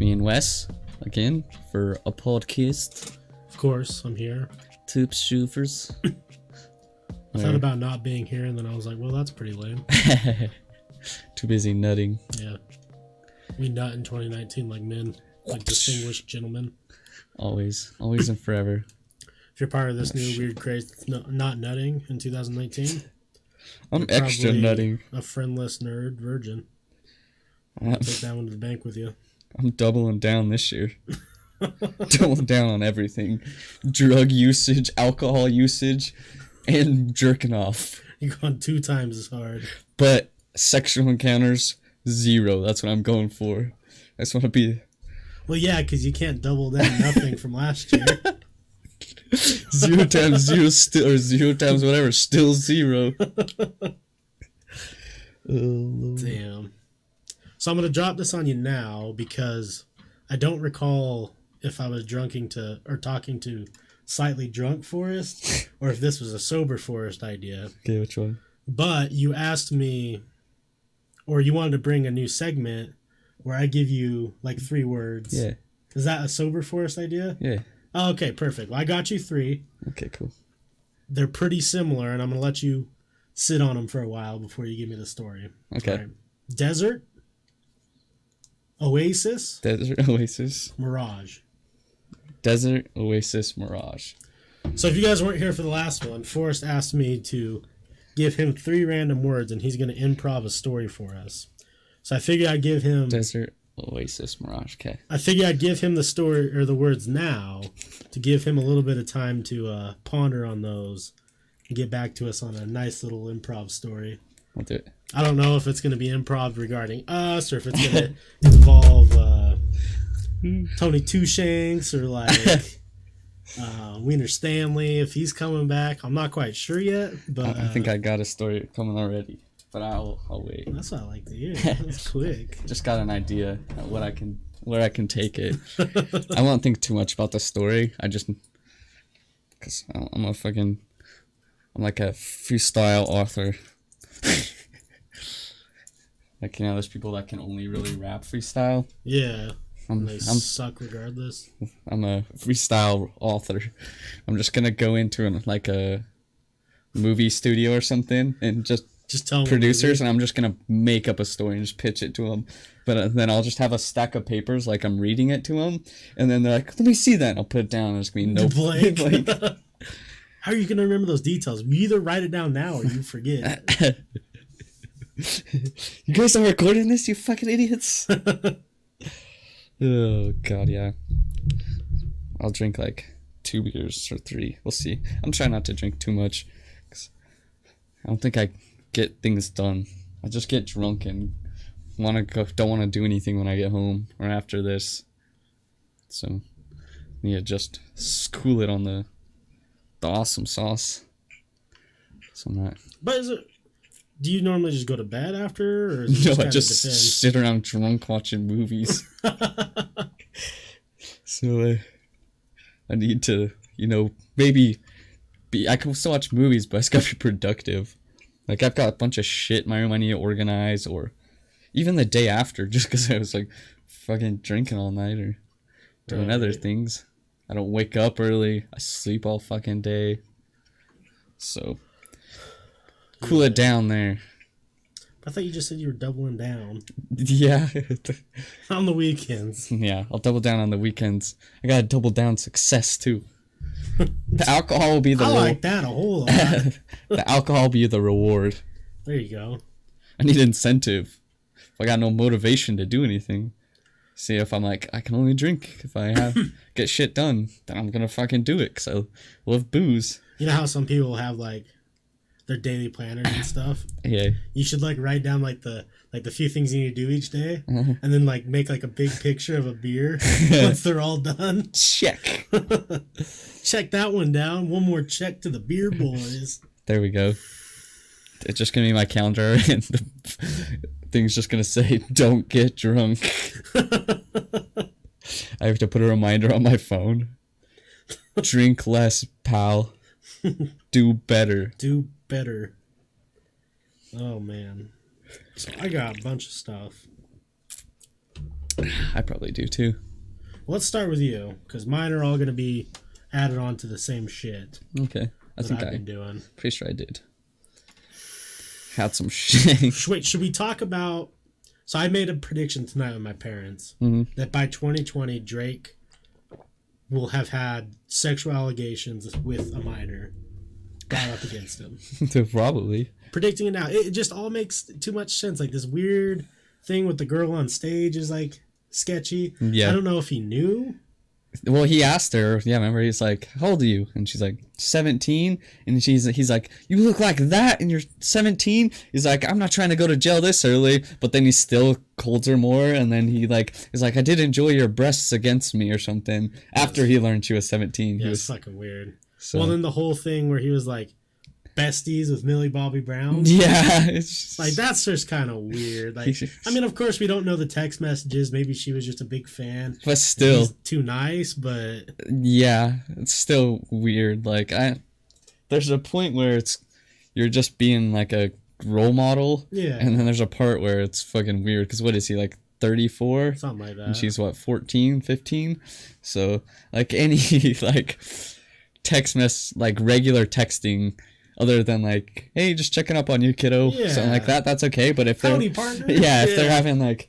me and Wes again for a podcast. Of course, I'm here. Topshelfers. I thought about not being here, and then I was like, well, that's pretty lame. Too busy nutting. Yeah. We nut in 2019 like men, like distinguished gentlemen. Always and forever. If you're part of this new weird craze, not nutting in 2019, I'm extra nutting. A friendless nerd virgin. Take that one to the bank with you. I'm doubling down this year. Doubling down on everything. Drug usage, alcohol usage, and jerking off. You're going 2 times as hard. But sexual encounters, 0. That's what I'm going for. I just want to be... Well, yeah, because you can't double down nothing from last year. 0 times 0 still, or 0 times whatever, still 0. Damn. So I'm going to drop this on you now because I don't recall if I was talking to slightly drunk Forrest or if this was a sober Forrest idea. Okay, which one? But you asked me, or you wanted to bring a new segment where I give you like 3 words. Yeah. Is that a sober Forrest idea? Yeah. Oh, okay, perfect. Well, I got you 3. Okay, cool. They're pretty similar, and I'm going to let you sit on them for a while before you give me the story. Okay. Right. Desert. Oasis. Desert, oasis. Mirage. Desert, oasis, mirage. So if you guys weren't here for the last one, Forrest asked me to give him 3 random words, and he's going to improv a story for us. So I figured I'd give him... Desert, oasis, mirage. Okay. I figured I'd give him the story or the words now to give him a little bit of time to ponder on those and get back to us on a nice little improv story. I'll do it. I don't know if it's going to be improv regarding us or if it's going to involve Tony Two Shanks or like Wiener Stanley if he's coming back. I'm not quite sure yet, but I think I got a story coming already, but I'll wait. That's what I like to hear. That's quick. Just got an idea of where I can take it. I won't think too much about the story. I just because I'm like a freestyle author. Like, you know, there's people that can only really rap freestyle. Yeah. They suck regardless. I'm a freestyle author. I'm just gonna go into like a movie studio or something and just tell producers, and I'm just gonna make up a story and just pitch it to them. But then I'll just have a stack of papers like I'm reading it to them, and then they're like, "Let me see that." And I'll put it down. And it's gonna be no blank. How are you gonna remember those details? You either write it down now or you forget. You guys are recording this, you fucking idiots. Oh god, yeah. I'll drink like 2 beers or 3. We'll see. I'm trying not to drink too much, 'cause I don't think I get things done. I just get drunk and don't want to do anything when I get home or after this. So yeah, just cool it on the awesome sauce. So I'm not. But do you normally just go to bed after, or is it I just sit around drunk watching movies. So I need to, maybe I can still watch movies, but I just gotta be productive. Like, I've got a bunch of shit in my room I need to organize, or even the day after, just because I was like fucking drinking all night or doing other things. I don't wake up early. I sleep all fucking day. So cool it down there. I thought you just said you were doubling down. Yeah. On the weekends. Yeah, I'll double down on the weekends. I gotta double down success too. The alcohol will be the I like that a whole lot. The alcohol will be the reward. There you go. I need incentive. If I got no motivation to do anything. See, if I'm like, I can only drink if I get shit done, then I'm gonna fucking do it because I love booze. You know how some people have like their daily planners and stuff? Yeah. You should like write down like the few things you need to do each day, and then like make like a big picture of a beer once they're all done. Check. Check that one down. One more check to the beer boys. There we go. It's just gonna be my calendar, and the thing's just gonna say, "Don't get drunk." I have to put a reminder on my phone. Drink less, pal. Do better. Do better. Oh man. So I got a bunch of stuff. I probably do too. Let's start with you, because mine are all going to be added on to the same shit. Okay. I think I've been doing. Pretty sure I did. Had some shit. Wait, should we talk about... So I made a prediction tonight with my parents that by 2020, Drake will have had sexual allegations with a minor brought up against him. Probably. Predicting it now. It just all makes too much sense. Like, this weird thing with the girl on stage is, like, sketchy. Yeah. I don't know if he knew. Well, he asked her, remember, he's like, how old are you? And she's like, 17. And he's like, you look like that and you're 17? He's like, I'm not trying to go to jail this early. But then he still holds her more. And then he's like, I did enjoy your breasts against me or something. After he learned she was 17. Yeah, he was it's fucking weird. So. Well, then the whole thing where he was like, besties with Millie Bobby Brown. Yeah. It's just, like, that's just kind of weird. Like, I mean, of course, we don't know the text messages. Maybe she was just a big fan. But still. He's too nice, but... Yeah, it's still weird. Like, there's a point where you're just being, like, a role model. Yeah. And then there's a part where it's fucking weird. Because what is he, like, 34? Something like that. And she's, what, 14, 15? So, like, any, like, like, regular texting... Other than like, hey, just checking up on you, kiddo, something like that. That's okay. But if they're, howdy, partner. Yeah, if they're having like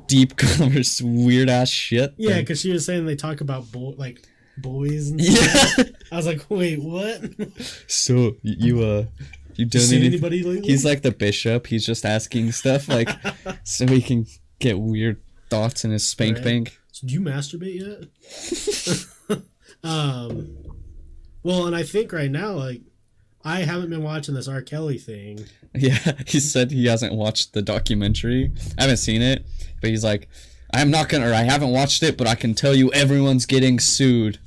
deep weird ass shit. Yeah, because she was saying they talk about boys and stuff. Yeah. I was like, wait, what? So you done anybody lately? He's like the bishop. He's just asking stuff like, so he can get weird thoughts in his spank bank. So do you masturbate yet? Well, and I think right now, like. I haven't been watching this R. Kelly thing. Yeah, he said he hasn't watched the documentary. I haven't seen it, but he's like, I haven't watched it, but I can tell you everyone's getting sued.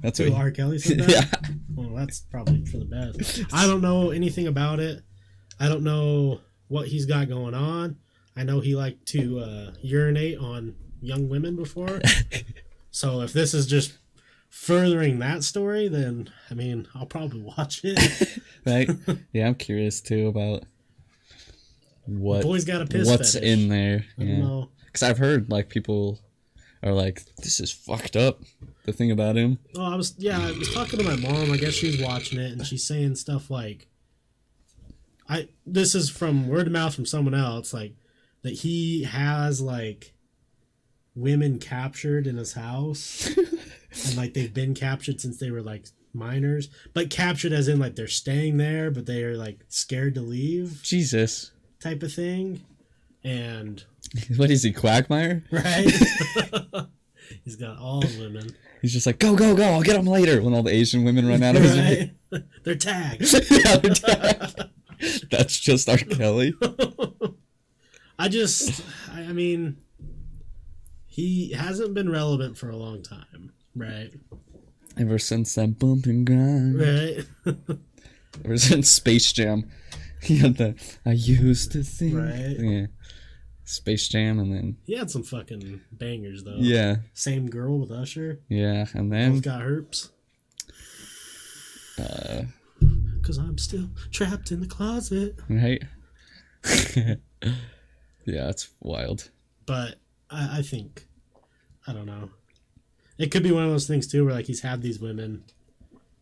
That's what R. Kelly said that? Yeah. Well, that's probably for the best. I don't know anything about it. I don't know what he's got going on. I know he liked to urinate on young women before. So if this is just furthering that story, then I mean, I'll probably watch it. Right? Yeah, I'm curious too about what boy's got a piss what's fetish. in there. I don't know. Because I've heard like people are like, this is fucked up. The thing about him. Oh, I was talking to my mom. I guess she was watching it, and she's saying stuff like, this is from word of mouth from someone else, like that he has like women captured in his house. And like they've been captured since they were like minors, but captured as in like they're staying there, but they are like scared to leave. Jesus. Type of thing. And what is he, Quagmire? Right. He's got all the women. He's just like, go, I'll get them later. When all the Asian women run out of his way. They're tagged. Yeah, they're tagged. That's just R. Kelly. I mean, he hasn't been relevant for a long time. Right. Ever since that bump and grind. Right. Ever since Space Jam. He had the, I used to think. Right. Yeah. Space Jam, and then... He had some fucking bangers, though. Yeah. Same Girl with Usher. Yeah, and then... Both got herpes. Because I'm still trapped in the closet. Right? Yeah, it's wild. But I think... I don't know. It could be one of those things, too, where, like, he's had these women,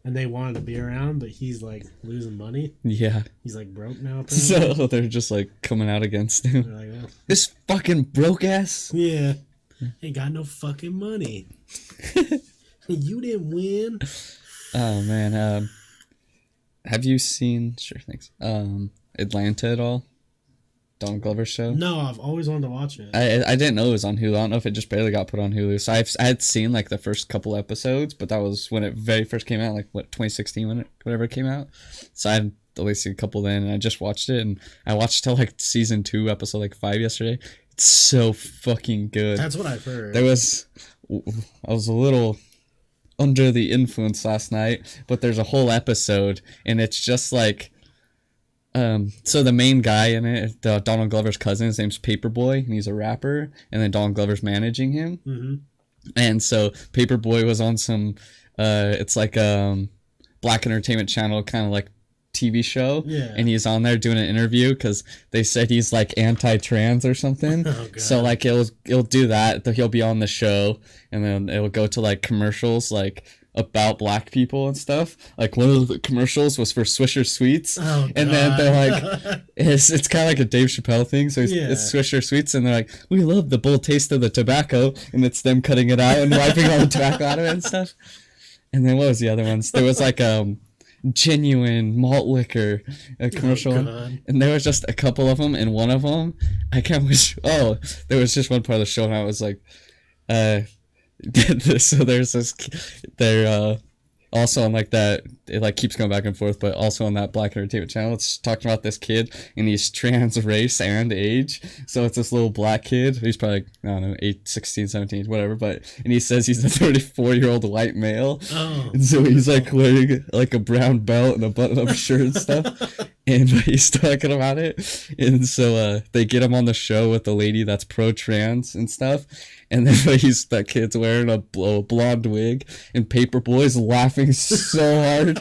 and they wanted to be around, but he's, like, losing money. Yeah. He's, like, broke now, apparently. So they're just, like, coming out against him. They're like, oh. This fucking broke ass. Yeah. Ain't got no fucking money. You didn't win. Oh, man. Have you seen... Sure, thanks. Atlanta at all? Donald Glover's show? No, I've always wanted to watch it. I didn't know it was on Hulu. I don't know if it just barely got put on Hulu. So I had seen like the first couple episodes, but that was when it very first came out, like what, 2016 whatever it came out. So I had only seen a couple then, and I just watched it, and I watched till like season 2, episode like 5 yesterday. It's so fucking good. That's what I've heard. I was a little under the influence last night, but there's a whole episode, and it's just like. So the main guy in it, Donald Glover's cousin, his name's Paperboy, and he's a rapper, and then Donald Glover's managing him. Mm-hmm. And so Paperboy was on some, it's like Black Entertainment Channel, kind of like TV show, Yeah. and he's on there doing an interview because they said he's like anti-trans or something. Oh, God. So like it'll do that. He'll be on the show, and then it'll go to like commercials like about black people and stuff. Like one of the commercials was for Swisher Sweets, Oh, and then God. they're like, it's kind of like a Dave Chappelle thing. So Yeah. it's Swisher Sweets, and they're like, we love the bold taste of the tobacco, and it's them cutting it out and wiping all the tobacco out of it and stuff. And then what was the other ones? There was like genuine malt liquor, a commercial, God. and there was just a couple of them, and one of them I can't wish. Oh, there was just one part of the show, and I was like, so there's this, they're also on like that, it like keeps going back and forth, but also on that Black Entertainment channel, it's talking about this kid, and he's trans race and age. So it's this little black kid, he's probably like, I don't know, 16, 17, whatever, but, and he says he's a 34-year-old white male. Oh. And so he's like wearing like a brown belt and a button-up shirt and stuff, and he's talking about it. And so they get him on the show with the lady that's pro-trans and stuff, and then that kid's wearing a blonde wig, and Paperboy's laughing so hard.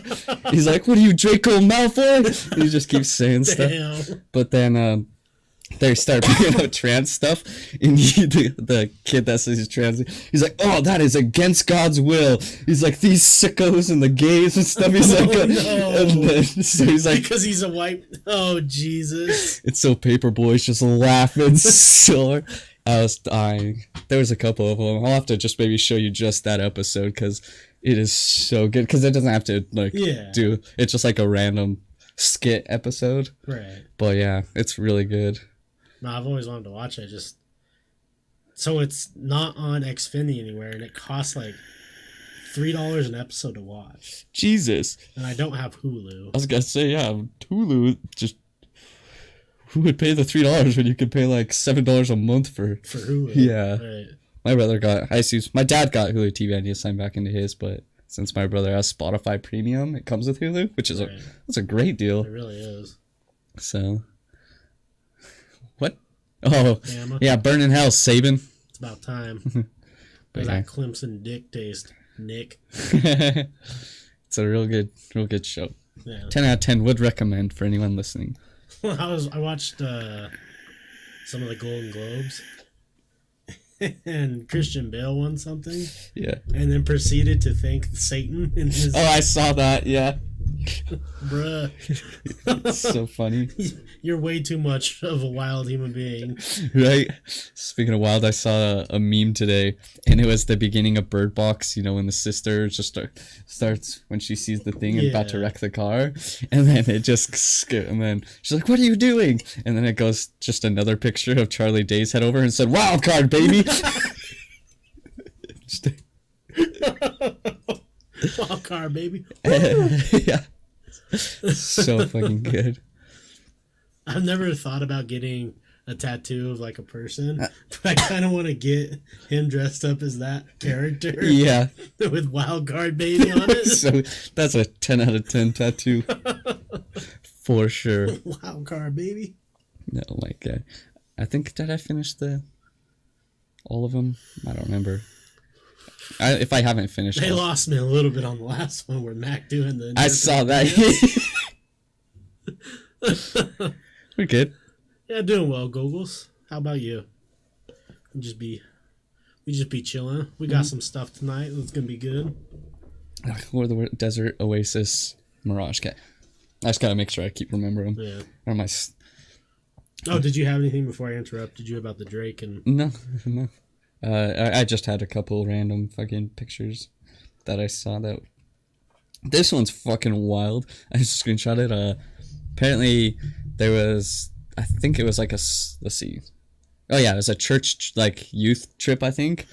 He's like, "What are you, Draco Malfoy?" And he just keeps saying Damn. stuff. But then they start bringing up trans stuff, and the kid that says he's trans, he's like, "Oh, that is against God's will." He's like, "These sickos and the gays and stuff." He's like, no. and then, so he's like, Because he's a white. Oh, Jesus. it's so Paperboy's just laughing so hard. I was dying. There was a couple of them. I'll have to just maybe show you just that episode because it is so good. Because it doesn't have to do. It's just like a random skit episode. Right. But yeah, it's really good. No, I've always wanted to watch it. So it's not on Xfinity anywhere, and it costs like $3 an episode to watch. Jesus. And I don't have Hulu. I was gonna say, yeah, Hulu just. Who would pay the $3 when you could pay like $7 a month for Hulu? Yeah. Right. My brother got my dad got Hulu TV. I need to sign back into his, but since my brother has Spotify Premium, it comes with Hulu, which is that's a great deal. It really is. So, what? Oh, Bama. yeah, Burn in Hell, Saban. It's about time. But Does yeah. that Clemson dick taste, Nick? It's a real good show. Yeah. 10 out of 10 would recommend for anyone listening. I watched some of the Golden Globes, and Christian Bale won something. Yeah. And then proceeded to thank Satan in his. Oh, I saw that. Yeah. Bruh. It's so funny. You're way too much of a wild human being. Right? Speaking of wild, I saw a meme today, and it was the beginning of Bird Box, when the sister just starts when she sees the thing and about to wreck the car, and then it just and then she's like, "What are you doing?" And then it goes just another picture of Charlie Day's head over and said, "Wild card, baby." Wild card, baby. Yeah. So fucking good. I've never thought about getting a tattoo of like a person, but I kind of want to get him dressed up as that character. Yeah. With wild card baby on it. So that's a 10 out of 10 tattoo. For sure. Wild card baby. No, I think, did I finish all of them? I don't remember. If I haven't finished, They lost me a little bit on the last one where Mac doing the. I saw that. We're good. Yeah, doing well, Googles. How about you? We just be chilling. We got some stuff tonight. It's gonna be good. Or the Desert Oasis Mirage Cat. I just gotta make sure I keep remembering them. Yeah. Or my. Oh, did you have anything before I interrupted you about the Drake and? No. I just had a couple random fucking pictures that I saw that. This one's fucking wild. I just screenshot it. Apparently there was, I think it was like let's see. Oh yeah, it was a church youth trip. I think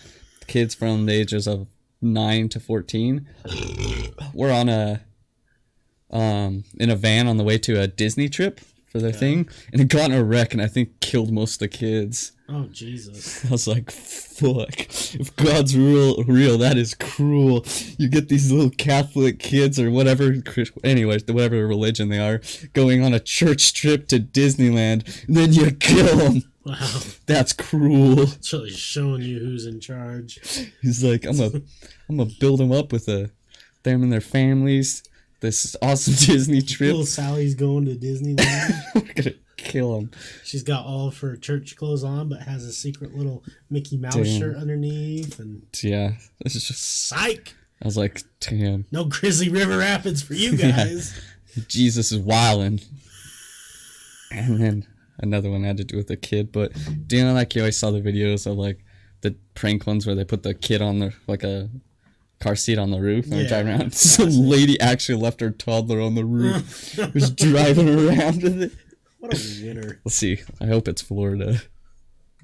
kids from the ages of 9 to 14 were on in a van on the way to a Disney trip for their thing, and it got in a wreck and I think killed most of the kids. Oh, Jesus. I was like, fuck. If God's real, that is cruel. You get these little Catholic kids or whatever, anyways, whatever religion they are, going on a church trip to Disneyland, and then you kill them. Wow. That's cruel. It's really showing you who's in charge. He's like, I'm gonna build them up with them and their families. this awesome Disney trip. Little Sally's going to Disneyland. We're gonna kill him. She's got all of her church clothes on, but has a secret little Mickey Mouse shirt underneath. And yeah, this is just psych. I was like, damn. No Grizzly River Rapids for you guys. Yeah. Jesus is wildin'. And then another one had to do with a kid, but do you know, like, you always saw the videos of like the prank ones where they put the kid on like a car seat on the roof and they're driving around. Some lady actually left her toddler on the roof. Was driving around with it. What a winner. Let's see. I hope it's Florida.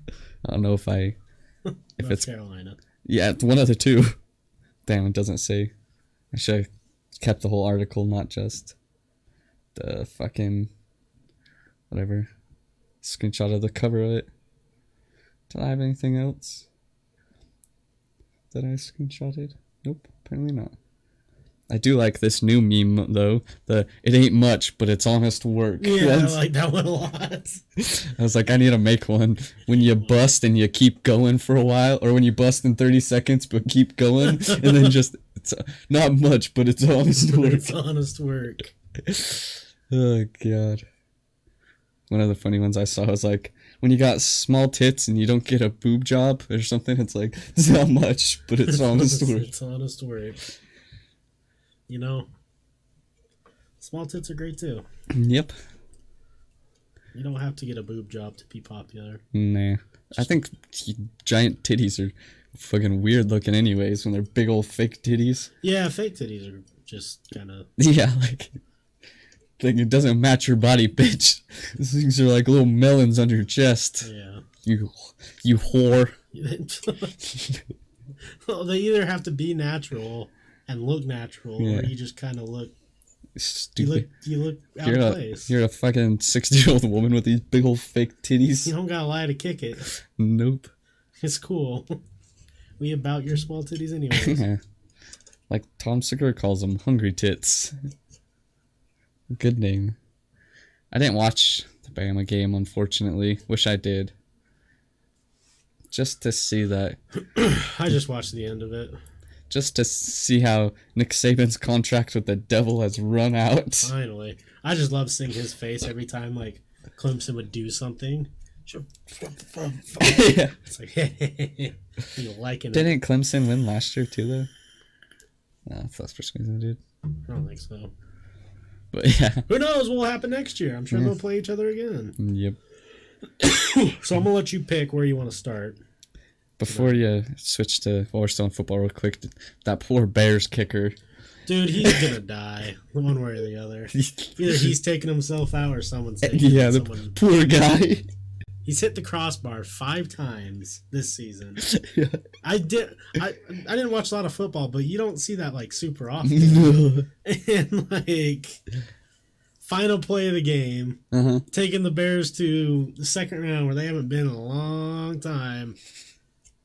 I don't know if North Carolina. Yeah, it's one of the two. Damn, it doesn't say. I should have kept the whole article, not just the fucking whatever screenshot of the cover of it. Did I have anything else that I screenshotted? Nope, apparently not. I do like this new meme though. It ain't much, but it's honest work. Yeah, I like that one a lot. I was like, I need to make one. When you bust and you keep going for a while, or when you bust in 30 seconds but keep going, and then just it's not much, but it's honest work. It's honest work. Oh god. One of the funny ones I saw was like, when you got small tits and you don't get a boob job or something, it's like, it's not much, but it's honest work. It's honest work. You know, small tits are great too. Yep. You don't have to get a boob job to be popular. Nah. I think giant titties are fucking weird looking anyways when they're big old fake titties. Yeah, fake titties are just kind of... Yeah, like it doesn't match your body, bitch. These things are like little melons on your chest. Yeah. You whore. Well, they either have to be natural and look natural, or you just kind of look stupid. You look out of place. You're a fucking 60-year-old woman with these big old fake titties. You don't gotta lie to kick it. Nope. It's cool. We about your small titties anyways. Yeah. Like Tom Segura calls them, hungry tits. Good name. I didn't watch the Bama game, unfortunately. Wish I did. Just to see that. I just watched the end of it. Just to see how Nick Saban's contract with the Devil has run out. Finally. I just love seeing his face every time, like, Clemson would do something. Yeah. It's like, hey, you liking it. Didn't Clemson win last year, too, though? No, that's for some reason I did. I don't think so. But, yeah. Who knows what will happen next year? I'm sure they'll play each other again. Yep. So I'm going to let you pick where you want to start. Before you switch to Forrest and Football real quick, that poor Bears kicker. Dude, he's going to die one way or the other. Either he's taking himself out or someone's taking the poor guy. He's hit the crossbar 5 times this season. Yeah. I didn't watch a lot of football, but you don't see that like super often. No. And like final play of the game, taking the Bears to the second round where they haven't been in a long time,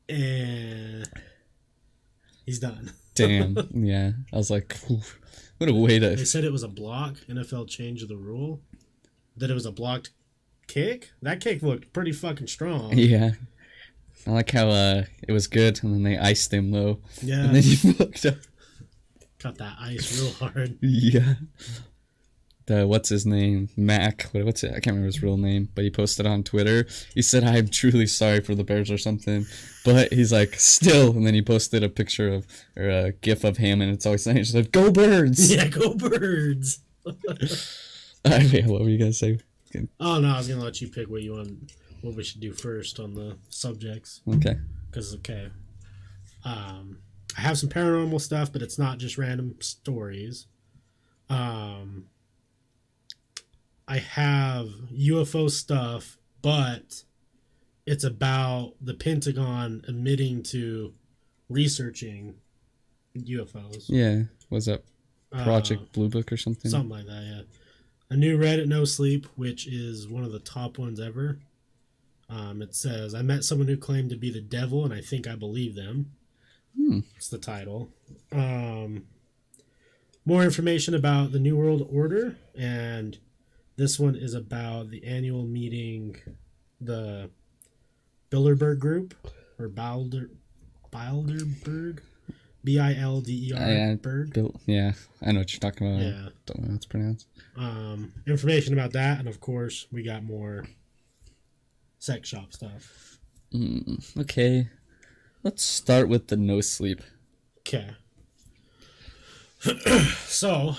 and he's done. Damn. Yeah. I was like, what a way to... They said it was a block. NFL changed the rule. That it was a blocked kick. That kick looked pretty fucking strong. Yeah. I like how it was good, and then they iced him, though. Yeah. And then he fucked up. Cut that ice real hard. Yeah. What's his name? Mac. What's it? I can't remember his real name, but he posted on Twitter. He said, "I'm truly sorry for the Bears" or something. But he's like, still. And then he posted a picture of, or a gif of him, and it's always saying, he said, "Go Birds!" Yeah, go Birds. What were you going to say? Oh, no, I was going to let you pick what we should do first on the subjects. Okay. Because, I have some paranormal stuff, but it's not just random stories. I have UFO stuff, but it's about the Pentagon admitting to researching UFOs. Yeah. What's up? Project Blue Book or something? Something like that, yeah. A new Reddit No Sleep, which is one of the top ones ever. It says, "I met someone who claimed to be the devil, and I think I believe them." It's the title. More information about the New World Order, and this one is about the annual meeting, the Bilderberg Group, or Bilderberg. Bilder, bird. Yeah, I know what you're talking about. Yeah. I don't know how it's pronounced. Information about that, and of course, we got more sex shop stuff. Okay. Let's start with the no sleep. Okay. So,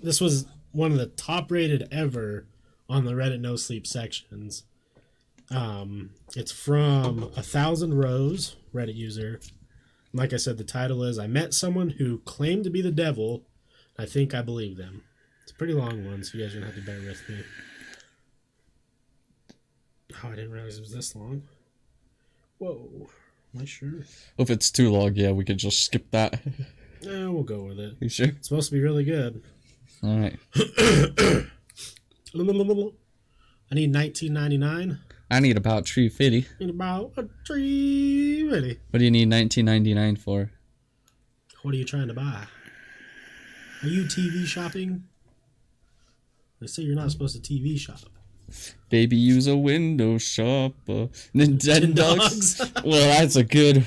this was one of the top rated ever on the Reddit no sleep sections. It's from Athouseandrows, Reddit user. Like I said, the title is, I met someone who claimed to be the devil. I think I believe them. It's a pretty long one, so you guys are going to have to bear with me. Oh, I didn't realize it was this long. Whoa. Am I sure? If it's too long, yeah, we could just skip that. Yeah, we'll go with it. You sure? It's supposed to be really good. All right. I need $19.99. I need about $3.50. Need about $3.50. What do you need $19.99 for? What are you trying to buy? Are you TV shopping? They say you're not supposed to TV shop. Baby, use a window shopper. Nintendogs. Well, that's a good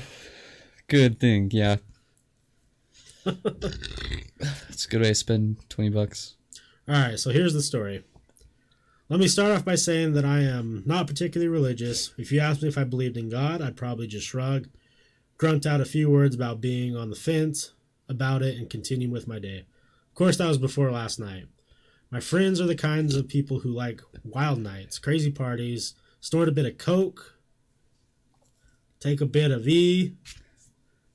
thing. Yeah. That's a good way to spend $20. All right, so here's the story. Let me start off by saying that I am not particularly religious. If you asked me if I believed in God, I'd probably just shrug, grunt out a few words about being on the fence about it, and continue with my day. Of course, that was before last night. My friends are the kinds of people who like wild nights, crazy parties, snort a bit of coke, take a bit of E.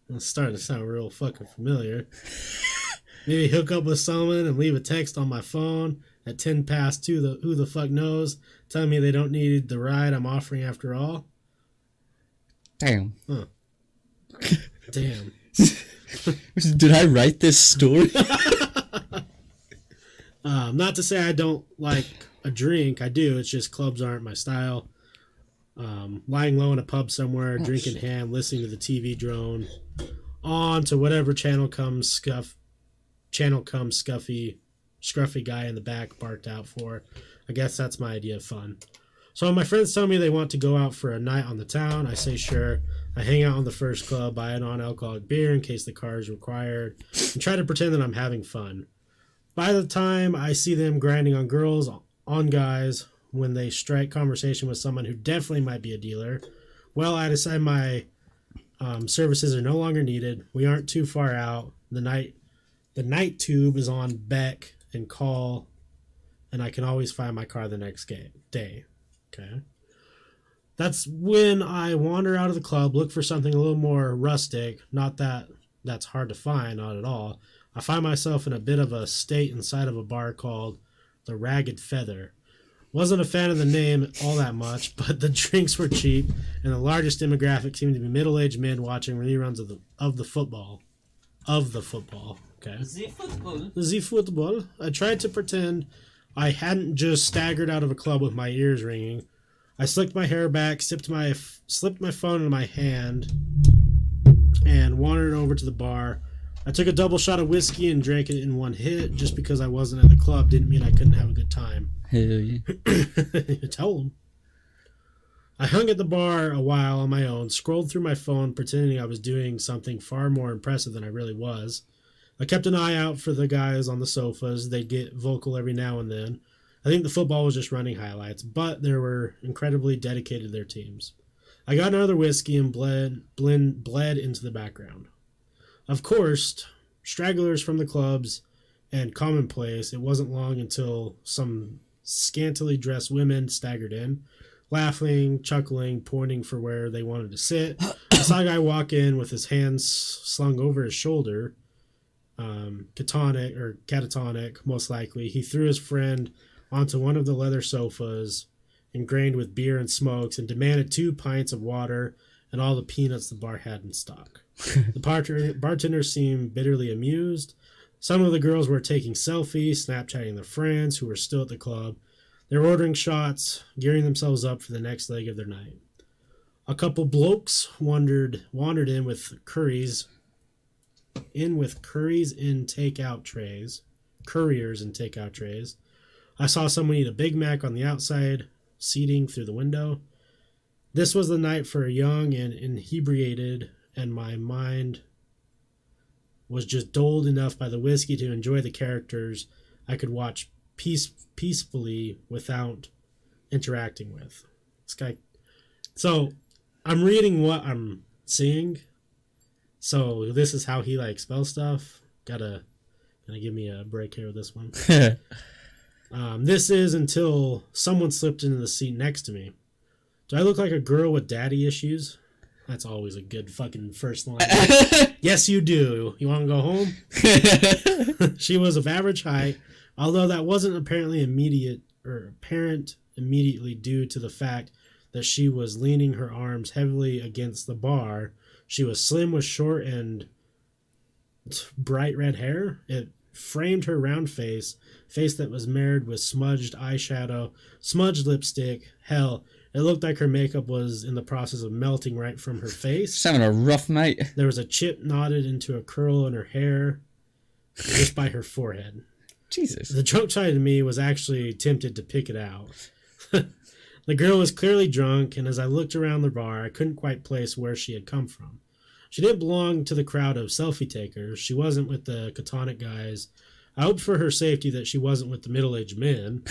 It's starting to sound real fucking familiar. Maybe hook up with someone and leave a text on my phone at 10 past 2, who the fuck knows, telling me they don't need the ride I'm offering after all. Damn. Huh. Damn. Did I write this story? Not to say I don't like a drink. I do. It's just clubs aren't my style. Lying low in a pub somewhere, drinking ham, listening to the TV drone, on to whatever channel comes scruffy guy in the back barked out for. I guess that's my idea of fun. So when my friends tell me they want to go out for a night on the town, I say sure. I hang out on the first club, buy a non-alcoholic beer in case the car is required, and try to pretend that I'm having fun. By the time I see them grinding on girls, on guys, when they strike conversation with someone who definitely might be a dealer, well, I decide my services are no longer needed. We aren't too far out. The night tube is on Beck and Call, and I can always find my car the next day. Okay. That's when I wander out of the club, look for something a little more rustic. Not that that's hard to find, not at all. I find myself in a bit of a state inside of a bar called the Ragged Feather. Wasn't a fan of the name all that much, but the drinks were cheap, and the largest demographic seemed to be middle-aged men watching reruns of the football. Okay. The football. I tried to pretend I hadn't just staggered out of a club with my ears ringing. I slicked my hair back, slipped my phone into my hand, and wandered over to the bar. I took a double shot of whiskey and drank it in one hit. Just because I wasn't at the club didn't mean I couldn't have a good time. Hell yeah. Tell them. I hung at the bar a while on my own, scrolled through my phone, pretending I was doing something far more impressive than I really was. I kept an eye out for the guys on the sofas. They'd get vocal every now and then. I think the football was just running highlights, but they were incredibly dedicated to their teams. I got another whiskey and bled into the background. Of course, stragglers from the clubs and commonplace, it wasn't long until some scantily dressed women staggered in, laughing, chuckling, pointing for where they wanted to sit. I saw a guy walk in with his hands slung over his shoulder, catatonic, most likely. He threw his friend onto one of the leather sofas, ingrained with beer and smokes, and demanded 2 pints of water and all the peanuts the bar had in stock. The bartender seemed bitterly amused. Some of the girls were taking selfies, Snapchatting their friends who were still at the club. They were ordering shots, gearing themselves up for the next leg of their night. A couple blokes wandered in with curries in takeout trays. Couriers in takeout trays. I saw someone eat a Big Mac on the outside seating through the window. This was the night for a young and inebriated, and my mind was just doled enough by the whiskey to enjoy the characters I could watch peacefully without interacting with. This guy. So I'm reading what I'm seeing. So this is how he like spells stuff. Gonna give me a break here with this one. This is until someone slipped into the seat next to me. Do I look like a girl with daddy issues? That's always a good fucking first line. Yes, you do. You want to go home? She was of average height, although that wasn't apparent immediately due to the fact that she was leaning her arms heavily against the bar. She was slim with short and bright red hair. It framed her round face that was marred with smudged eyeshadow, smudged lipstick. Hell, it looked like her makeup was in the process of melting right from her face. She's having a rough night. There was a chip knotted into a curl in her hair, just by her forehead. Jesus. The drunk side of me was actually tempted to pick it out. The girl was clearly drunk, and as I looked around the bar, I couldn't quite place where she had come from. She didn't belong to the crowd of selfie takers. She wasn't with the catonic guys. I hoped for her safety that she wasn't with the middle-aged men.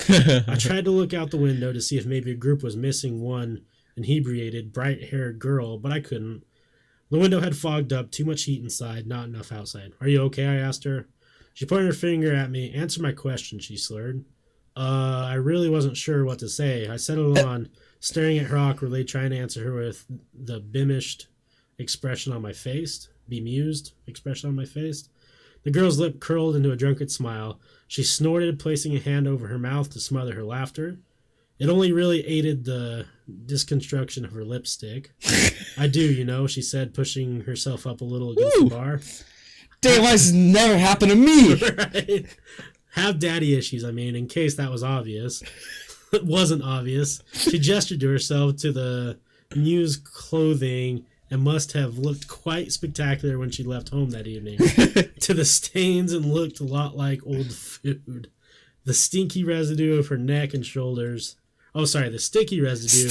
I tried to look out the window to see if maybe a group was missing one inebriated, bright-haired girl, but I couldn't. The window had fogged up, too much heat inside, not enough outside. Are you okay? I asked her. She pointed her finger at me. Answer my question, she slurred. I really wasn't sure what to say. I settled on staring at her awkwardly, trying to answer her with the bemused expression on my face. The girl's lip curled into a drunken smile. She snorted, placing a hand over her mouth to smother her laughter. It only really aided the disconstruction of her lipstick. I do, you know, she said, pushing herself up a little against the bar. Damn, why does this never happen to me? Right. Have daddy issues, I mean, in case that was obvious. It wasn't obvious. She gestured to herself to the Muse clothing and must have looked quite spectacular when she left home that evening. To the stains and looked a lot like old food. The stinky residue of her neck and shoulders. Oh, sorry, the sticky residue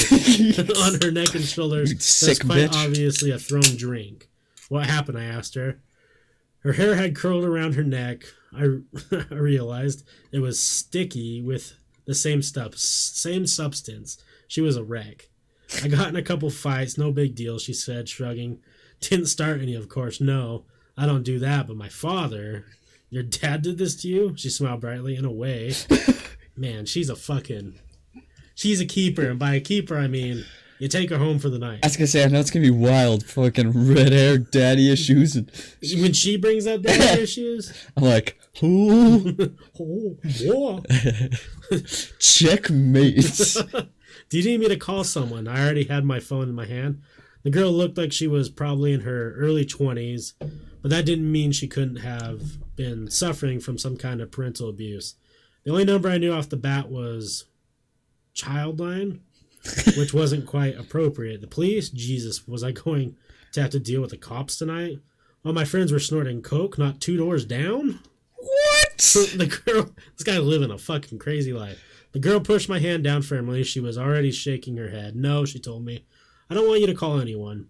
on her neck and shoulders was quite obviously a thrown drink. What happened, I asked her. Her hair had curled around her neck. I realized it was sticky with the same substance. She was a wreck. I got in a couple fights, no big deal, she said, shrugging. Didn't start any, of course, no. I don't do that, but my father... Your dad did this to you? She smiled brightly. In a way. Man, she's a keeper, and by a keeper, I mean... You take her home for the night. I was gonna say, I know it's gonna be wild. Fucking red hair, daddy issues. And... When she brings up daddy issues, I'm like, ooh. Checkmate. Do you need me to call someone? I already had my phone in my hand. The girl looked like she was probably in her early 20s, but that didn't mean she couldn't have been suffering from some kind of parental abuse. The only number I knew off the bat was Childline, which wasn't quite appropriate. The police? Jesus, was I going to have to deal with the cops tonight? All my friends were snorting coke, not 2 doors down? What? The girl, this guy living a fucking crazy life. The girl pushed my hand down firmly. She was already shaking her head. No, she told me. I don't want you to call anyone.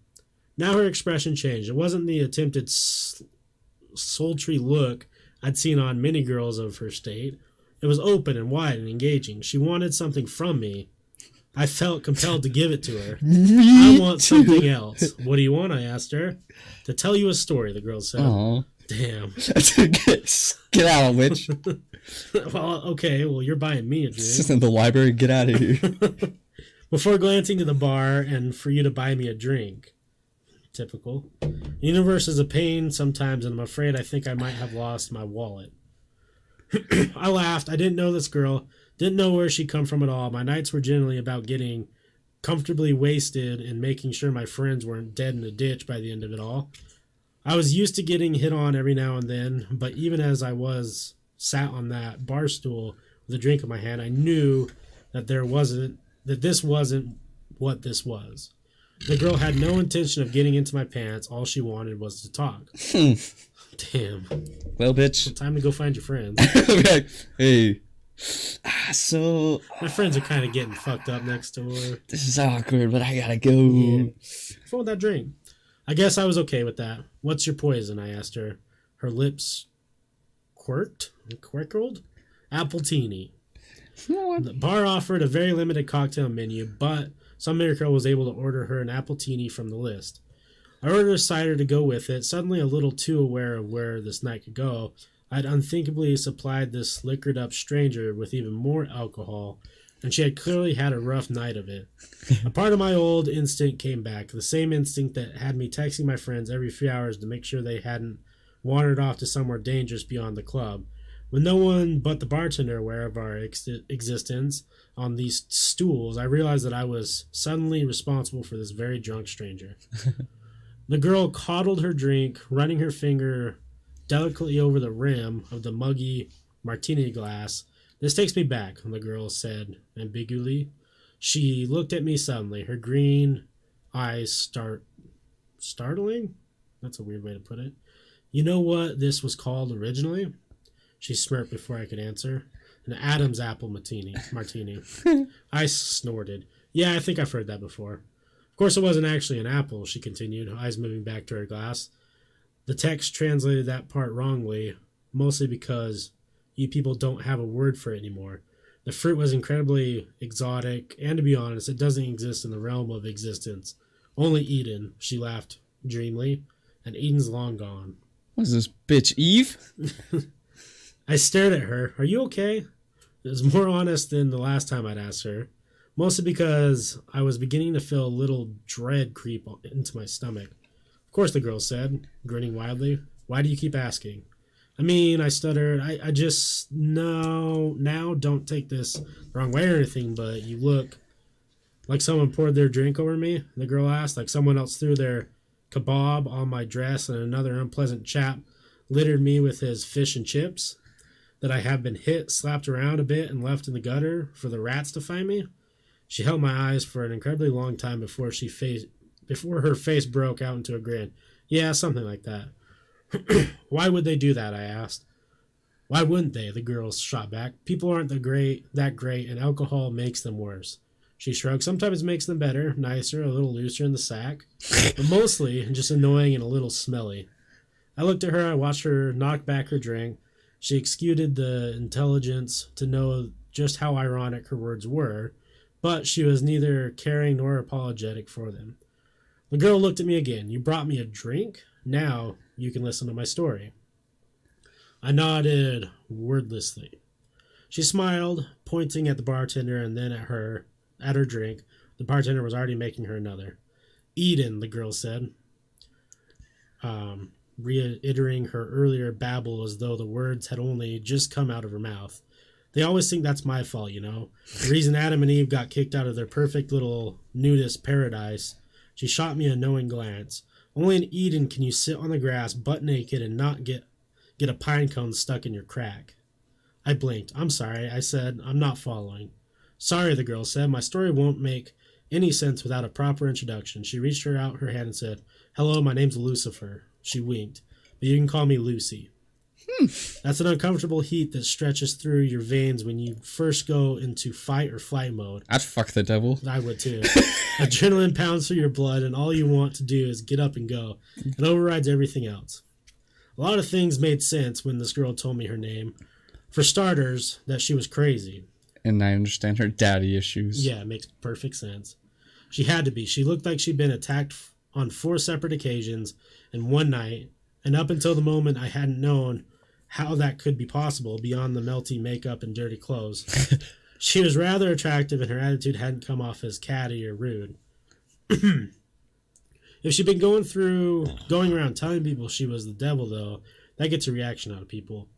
Now her expression changed. It wasn't the attempted sultry look I'd seen on many girls of her state. It was open and wide and engaging. She wanted something from me. I felt compelled to give it to her. I want something else. What do you want? I asked her. To tell you a story, the girl said. Aww. Damn. Get out, witch. Well, okay. Well, you're buying me a drink. This isn't the library. Get out of here. Before glancing to the bar and for you to buy me a drink. Typical. The universe is a pain sometimes, and I'm afraid I think I might have lost my wallet. I laughed. I didn't know this girl. Didn't know where she'd come from at all. My nights were generally about getting comfortably wasted and making sure my friends weren't dead in a ditch by the end of it all. I was used to getting hit on every now and then, but even as I was sat on that bar stool with a drink in my hand, I knew that this wasn't what this was. The girl had no intention of getting into my pants. All she wanted was to talk. Damn. Well, bitch. Time to go find your friends. Okay. Hey. So... My friends are kind of getting fucked up next door. This is awkward, but I gotta go. Yeah. What's wrong with that drink? I guess I was okay with that. What's your poison? I asked her. her lips quirkled. Appletini. The bar offered a very limited cocktail menu, but some miracle was able to order her an appletini from the list. I ordered a cider to go with it, suddenly a little too aware of where this night could go. I'd unthinkably supplied this liquored-up stranger with even more alcohol, and she had clearly had a rough night of it. A part of my old instinct came back, the same instinct that had me texting my friends every few hours to make sure they hadn't wandered off to somewhere dangerous beyond the club. With no one but the bartender aware of our existence on these stools, I realized that I was suddenly responsible for this very drunk stranger. The girl coddled her drink, running her finger delicately over the rim of the muggy martini glass. "This takes me back," the girl said ambiguously. She looked at me suddenly, her green eyes startling? That's a weird way to put it. "You know what this was called originally?" She smirked before I could answer. "An Adam's apple martini." I snorted. "Yeah, I think I've heard that before." "Of course it wasn't actually an apple," she continued, eyes moving back to her glass. "The text translated that part wrongly, mostly because you people don't have a word for it anymore. The fruit was incredibly exotic, and to be honest, it doesn't exist in the realm of existence. Only Eden," she laughed dreamily, "and Eden's long gone." What's this bitch, Eve? I stared at her. "Are you okay?" It was more honest than the last time I'd asked her, mostly because I was beginning to feel a little dread creep into my stomach. "Of course," the girl said, grinning widely. "Why do you keep asking?" "I mean," I stuttered, I just... No, now don't take this the wrong way or anything, but you look like someone poured their drink over me," the girl asked, "like someone else threw their kebab on my dress and another unpleasant chap littered me with his fish and chips. That I have been hit, slapped around a bit, and left in the gutter for the rats to find me?" She held my eyes for an incredibly long time before her face broke out into a grin. "Yeah, something like that." "Why would they do that?" I asked. "Why wouldn't they?" the girl shot back. "People aren't that great, and alcohol makes them worse." She shrugged. "Sometimes it makes them better, nicer, a little looser in the sack, but mostly just annoying and a little smelly." I looked at her. I watched her knock back her drink. She executed the intelligence to know just how ironic her words were, but she was neither caring nor apologetic for them. The girl looked at me again. "You brought me a drink? Now you can listen to my story." I nodded wordlessly. She smiled, pointing at the bartender and then at her drink. The bartender was already making her another. "Eden," the girl said, reiterating her earlier babble as though the words had only just come out of her mouth. "They always think that's my fault, you know. The reason Adam and Eve got kicked out of their perfect little nudist paradise." She shot me a knowing glance. "Only in Eden can you sit on the grass butt naked and not get a pine cone stuck in your crack." I blinked. "I'm sorry," I said. "I'm not following." "Sorry," the girl said. "My story won't make any sense without a proper introduction." She reached out her hand and said, "Hello, my name's Lucifer." She winked. "But you can call me Lucy." That's an uncomfortable heat that stretches through your veins when you first go into fight or flight mode. I'd fuck the devil. I would too. Adrenaline pounds through your blood, and all you want to do is get up and go. It overrides everything else. A lot of things made sense when this girl told me her name. For starters, that she was crazy. And I understand her daddy issues. Yeah, it makes perfect sense. She had to be. She looked like she'd been attacked on 4 separate occasions in one night, and up until the moment I hadn't known how that could be possible beyond the melty makeup and dirty clothes. She was rather attractive, and her attitude hadn't come off as catty or rude. If she'd been going around telling people she was the devil, though, that gets a reaction out of people.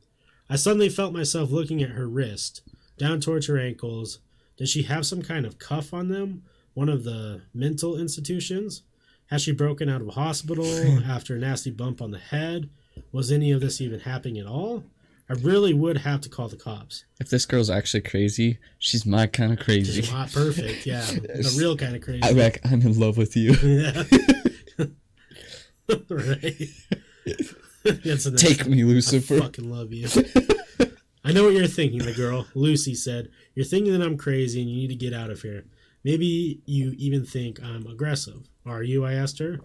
I suddenly felt myself looking at her wrist, down towards her ankles. Did she have some kind of cuff on them? One of the mental institutions? Had she broken out of a hospital after a nasty bump on the head? Was any of this even happening at all? I really would have to call the cops. If this girl's actually crazy, she's my kind of crazy. She's not perfect, yeah. The real kind of crazy. I'm in love with you. Yeah. Right. Take me, Lucifer. I fucking love you. "I know what you're thinking," the girl, Lucy, said. "You're thinking that I'm crazy and you need to get out of here. Maybe you even think I'm aggressive." "Are you?" I asked her.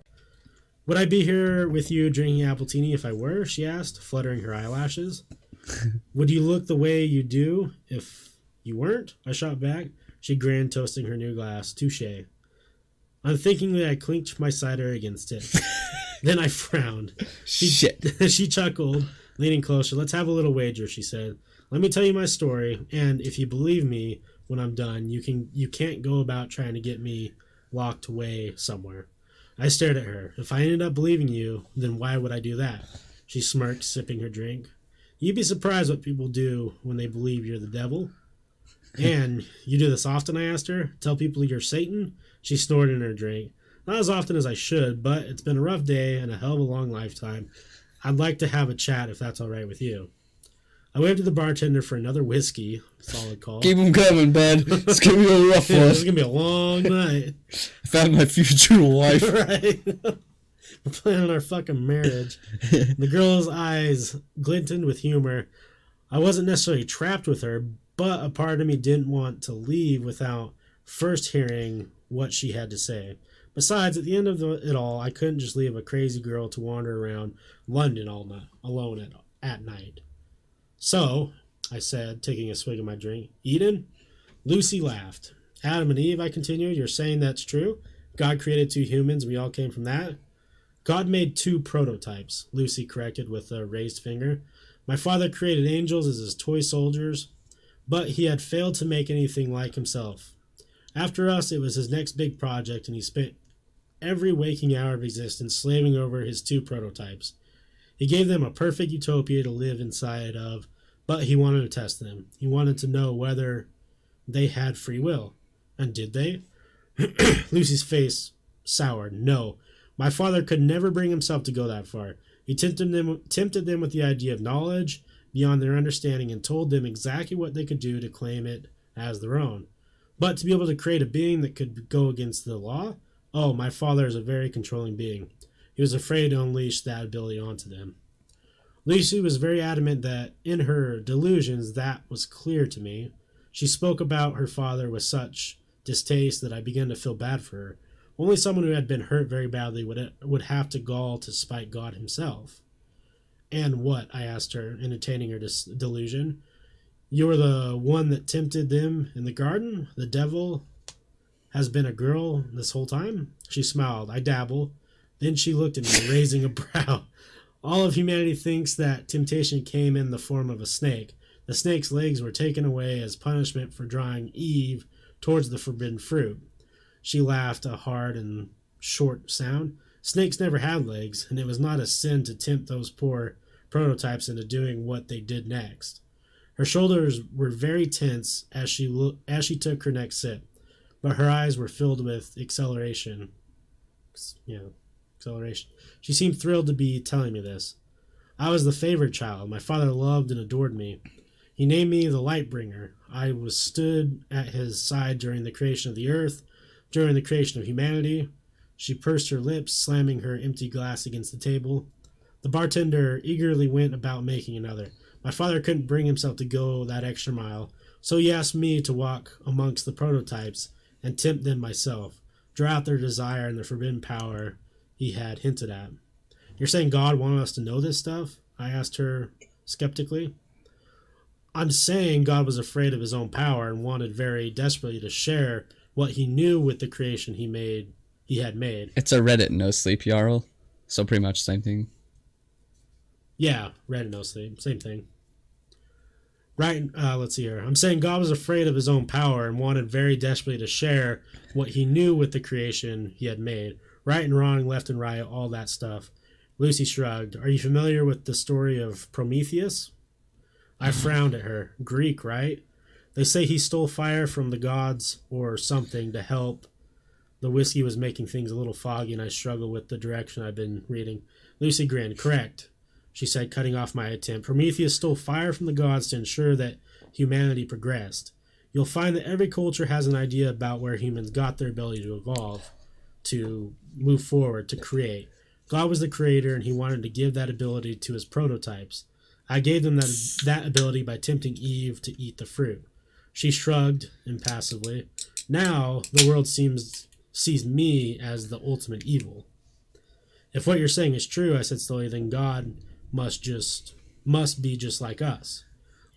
Would I be here with you drinking appletini if I were? She asked, fluttering her eyelashes. Would you look the way you do if you weren't? I shot back. She grinned, toasting her new glass. Touché. Unthinkingly, I clinked my cider against it. Then I frowned. Shit. She chuckled, leaning closer. Let's have a little wager, she said. Let me tell you my story, and if you believe me when I'm done, you can't go about trying to get me locked away somewhere. I stared at her. If I ended up believing you, then why would I do that? She smirked, sipping her drink. You'd be surprised what people do when they believe you're the devil. And you do this often, I asked her. Tell people you're Satan? She snorted in her drink. Not as often as I should, but it's been a rough day and a hell of a long lifetime. I'd like to have a chat if that's all right with you. I waved to the bartender for another whiskey. Solid call. Keep them coming, bud. It's going to be a rough one. This is going to be a long night. I found my future wife. Right. We're planning our fucking marriage. The girl's eyes glinted with humor. I wasn't necessarily trapped with her, but a part of me didn't want to leave without first hearing what she had to say. Besides, at the end of it all, I couldn't just leave a crazy girl to wander around London all night, alone at night. So, I said, taking a swig of my drink, Eden? Lucy laughed. Adam and Eve, I continued, you're saying that's true? God created two humans and we all came from that? God made two prototypes, Lucy corrected with a raised finger. My father created angels as his toy soldiers, but he had failed to make anything like himself. After us, it was his next big project, and he spent every waking hour of existence slaving over his two prototypes. He gave them a perfect utopia to live inside of, but he wanted to test them. He wanted to know whether they had free will. And did they? Lucy's face soured. No. My father could never bring himself to go that far. He tempted them with the idea of knowledge beyond their understanding and told them exactly what they could do to claim it as their own. But to be able to create a being that could go against the law? Oh, my father is a very controlling being. He was afraid to unleash that ability onto them. Lucy was very adamant that in her delusions that was clear to me. She spoke about her father with such distaste that I began to feel bad for her. Only someone who had been hurt very badly would have to gall to spite God himself. And what? I asked her, entertaining her delusion. You were the one that tempted them in the garden? The devil has been a girl this whole time? She smiled. I dabble. Then she looked at me, raising a brow. All of humanity thinks that temptation came in the form of a snake. The snake's legs were taken away as punishment for drawing Eve towards the forbidden fruit. She laughed, a hard and short sound. Snakes never had legs, and it was not a sin to tempt those poor prototypes into doing what they did next. Her shoulders were very tense as she took her next sip, but her eyes were filled with acceleration. She seemed thrilled to be telling me this. I was the favorite child. My father loved and adored me. He named me the Lightbringer. I was stood at his side during the creation of the earth, during the creation of humanity. She pursed her lips, slamming her empty glass against the table. The bartender eagerly went about making another. My father couldn't bring himself to go that extra mile, so he asked me to walk amongst the prototypes and tempt them myself, draw out their desire and the forbidden power he had hinted at. You're saying God wanted us to know this stuff? I asked her skeptically. I'm saying God was afraid of his own power and wanted very desperately to share what he knew with the creation he had made. It's a Reddit no sleep Jarl, so pretty much same thing. Yeah, Reddit no sleep, same thing. Right, let's see here. I'm saying God was afraid of his own power and wanted very desperately to share what he knew with the creation he had made. Right and wrong, left and right, all that stuff. Lucy shrugged. Are you familiar with the story of Prometheus? I frowned at her. Greek, right? They say he stole fire from the gods or something to help. The whiskey was making things a little foggy, and I struggled with the direction I've been reading. Lucy grinned. Correct, she said, cutting off my attempt. Prometheus stole fire from the gods to ensure that humanity progressed. You'll find that every culture has an idea about where humans got their ability to evolve, to move forward, to create. God was the creator, and he wanted to give that ability to his prototypes. I gave them that ability by tempting Eve to eat the fruit. She shrugged impassively. Now the world sees me as the ultimate evil. If what you're saying is true, I said slowly, then God must be just like us.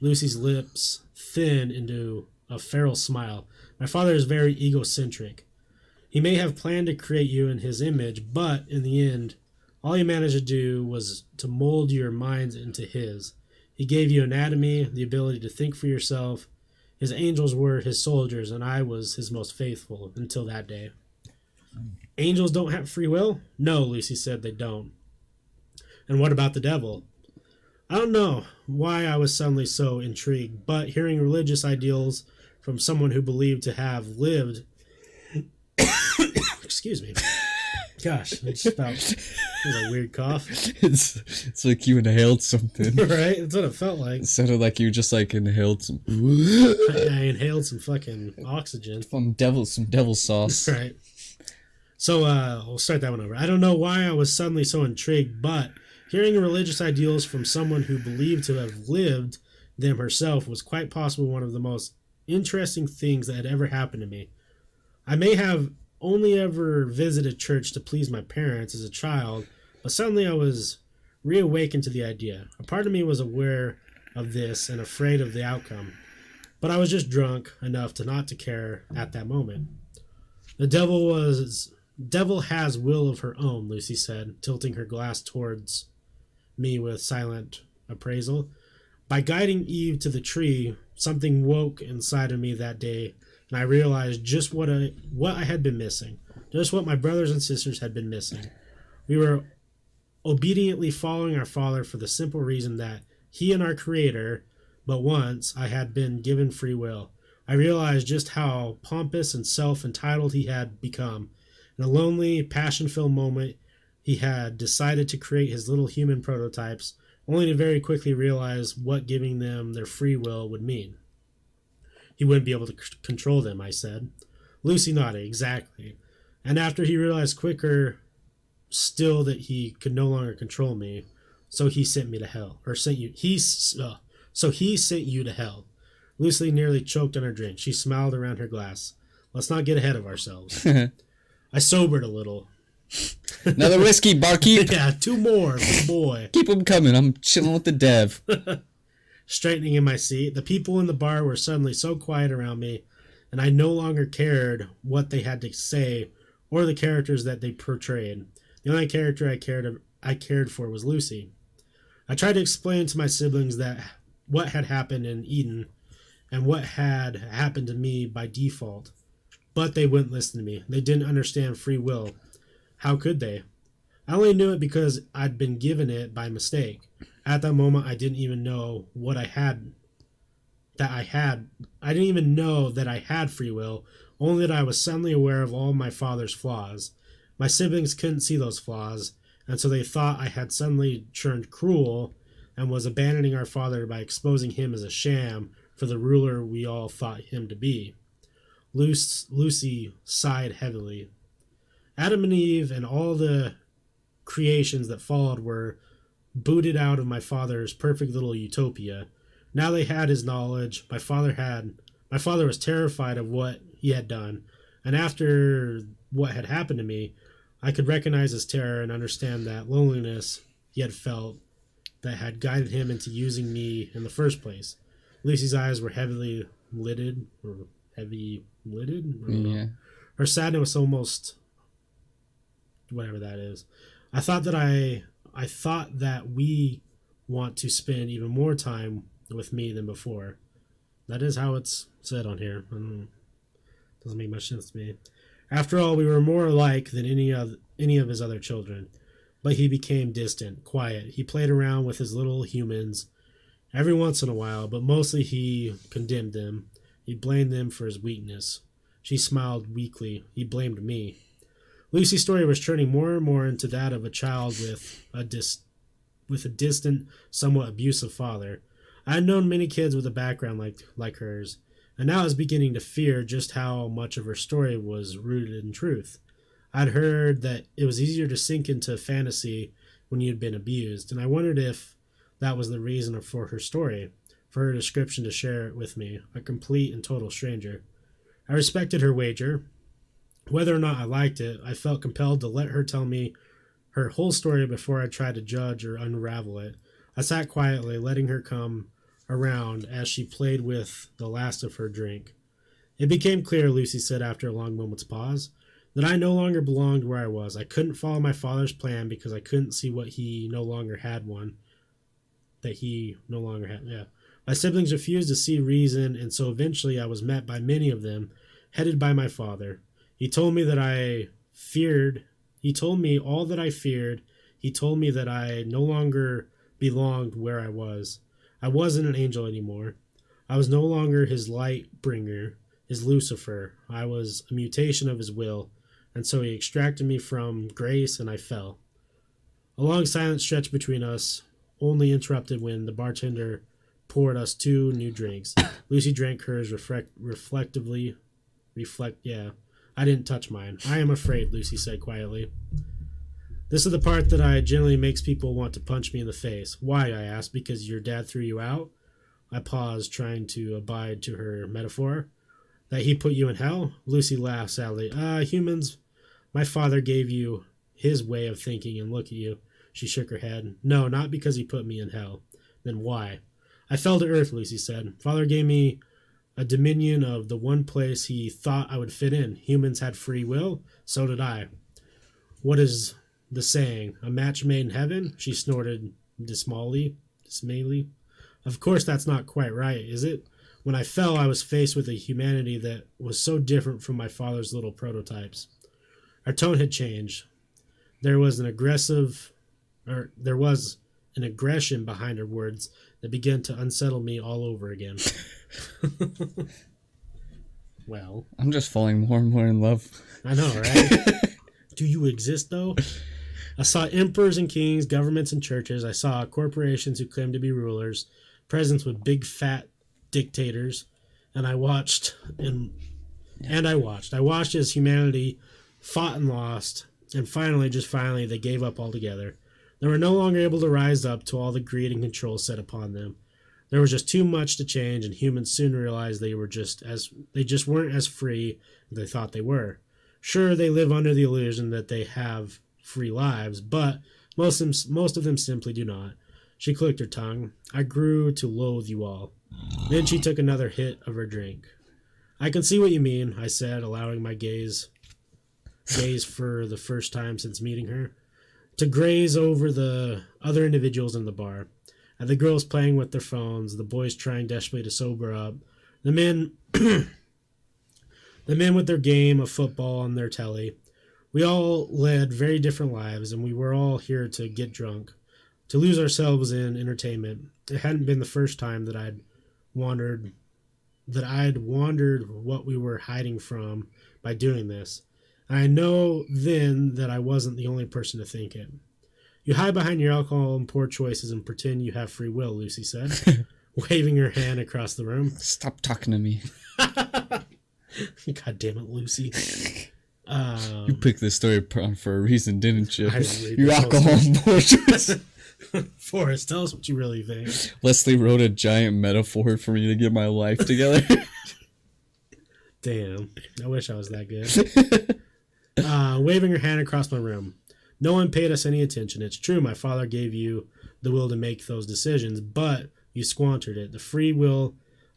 Lucy's lips thinned into a feral smile. My father is very egocentric. He may have planned to create you in his image, but in the end, all he managed to do was to mold your minds into his. He gave you anatomy, the ability to think for yourself. His angels were his soldiers, and I was his most faithful until that day. Angels don't have free will? No, Lucy said, they don't. And what about the devil? I don't know why I was suddenly so intrigued, but hearing religious ideals from someone who believed to have lived... Excuse me. Gosh, it was a weird cough. It's like you inhaled something. Right? That's what it felt like. It sounded like you just like inhaled some... I inhaled some fucking oxygen. Some devil sauce. Right. So, we'll start that one over. I don't know why I was suddenly so intrigued, but hearing religious ideals from someone who believed to have lived them herself was quite possibly one of the most interesting things that had ever happened to me. I may have only ever visited church to please my parents as a child, but suddenly I was reawakened to the idea. A part of me was aware of this and afraid of the outcome, but I was just drunk enough to not to care at that moment. The devil has will of her own, Lucy said, tilting her glass towards me with silent appraisal. By guiding Eve to the tree, something woke inside of me that day, and I realized just what I had been missing, just what my brothers and sisters had been missing. We were obediently following our Father for the simple reason that He and our Creator, but once I had been given free will. I realized just how pompous and self-entitled He had become. In a lonely, passion-filled moment, He had decided to create His little human prototypes, only to very quickly realize what giving them their free will would mean. He wouldn't be able to control them, I said. Lucy nodded, exactly. And after he realized quicker still that he could no longer control me, so he sent me to hell. Or sent you. So he sent you to hell. Lucy nearly choked on her drink. She smiled around her glass. Let's not get ahead of ourselves. I sobered a little. Another whiskey, barkeep. Yeah, 2 more, boy. Keep them coming. I'm chilling with the dev. Straightening in my seat, the people in the bar were suddenly so quiet around me, and I no longer cared what they had to say or the characters that they portrayed. The only character I cared for was Lucy. I tried to explain to my siblings that what had happened in Eden and what had happened to me by default, but they wouldn't listen to me. They didn't understand free will. How could they? I only knew it because I'd been given it by mistake. At that moment, I didn't even know I didn't even know that I had free will, only that I was suddenly aware of all my father's flaws. My siblings couldn't see those flaws, and so they thought I had suddenly turned cruel and was abandoning our father by exposing him as a sham for the ruler we all thought him to be. Lucy sighed heavily. Adam and Eve and all the creations that followed were booted out of my father's perfect little utopia. Now they had his knowledge. My father was terrified of what he had done, and after what had happened to me, I could recognize his terror and understand that loneliness he had felt that had guided him into using me in the first place. Lucy's eyes were heavy lidded. Yeah. Her sadness was almost whatever that is. I thought that we want to spend even more time with me than before. That is how it's said on here. Doesn't make much sense to me. After all, we were more alike than any of his other children. But he became distant, quiet. He played around with his little humans every once in a while, but mostly he condemned them. He blamed them for his weakness. She smiled weakly. He blamed me. Lucy's story was turning more and more into that of a child with a distant, somewhat abusive father. I had known many kids with a background like hers, and now I was beginning to fear just how much of her story was rooted in truth. I'd heard that it was easier to sink into fantasy when you'd been abused, and I wondered if that was the reason for her story, for her description to share it with me, a complete and total stranger. I respected her wager. Whether or not I liked it, I felt compelled to let her tell me her whole story before I tried to judge or unravel it. I sat quietly, letting her come around as she played with the last of her drink. It became clear, Lucy said after a long moment's pause, that I no longer belonged where I was. I couldn't follow my father's plan because I couldn't see what he no longer had one. That he no longer had, yeah. My siblings refused to see reason, and so eventually I was met by many of them, headed by my father. He told me that I feared. He told me all that I feared. He told me that I no longer belonged where I was. I wasn't an angel anymore. I was no longer his light bringer, his Lucifer. I was a mutation of his will, and so he extracted me from grace, and I fell. A long silence stretched between us, only interrupted when the bartender poured us 2 new drinks. Lucy drank hers reflectively. Yeah. I didn't touch mine. I am afraid, Lucy said quietly. This is the part that generally makes people want to punch me in the face. Why, I asked. Because your dad threw you out? I paused, trying to abide to her metaphor. That he put you in hell? Lucy laughed sadly. Humans, my father gave you his way of thinking, and look at you. She shook her head. No, not because he put me in hell. Then why? I fell to earth, Lucy said. Father gave me a dominion of the one place he thought I would fit in. Humans had free will, so did I. What is the saying? A match made in heaven? She snorted dismally. Of course that's not quite right, is it? When I fell, I was faced with a humanity that was so different from my father's little prototypes. Our tone had changed. There was an aggression behind her words that began to unsettle me all over again. Well, I'm just falling more and more in love. I know, right? Do you exist, though? I saw emperors and kings, governments and churches. I saw corporations who claimed to be rulers, presidents with big fat dictators, and I watched. I watched as humanity fought and lost, and finally, they gave up altogether. They were no longer able to rise up to all the greed and control set upon them. There was just too much to change, and humans soon realized they just weren't as free as they thought they were. Sure, they live under the illusion that they have free lives, but most of them simply do not. She clicked her tongue. I grew to loathe you all. Then she took another hit of her drink. I can see what you mean, I said, allowing my gaze for the first time since meeting her, to graze over the other individuals in the bar. And the girls playing with their phones, the boys trying desperately to sober up, the men with their game of football on their telly. We all led very different lives, and we were all here to get drunk, to lose ourselves in entertainment. It hadn't been the first time that I'd wondered what we were hiding from by doing this. And I know then that I wasn't the only person to think it. You hide behind your alcohol and poor choices and pretend you have free will, Lucy said, waving her hand across the room. Stop talking to me. God damn it, Lucy. You picked this story for a reason, didn't you? Your alcohol and poor choices. Forrest, tell us what you really think. Leslie wrote a giant metaphor for me to get my life together. Damn. I wish I was that good. Waving her hand across my room. No one paid us any attention. It's true, my father gave you the will to make those decisions, but you squandered it. The free will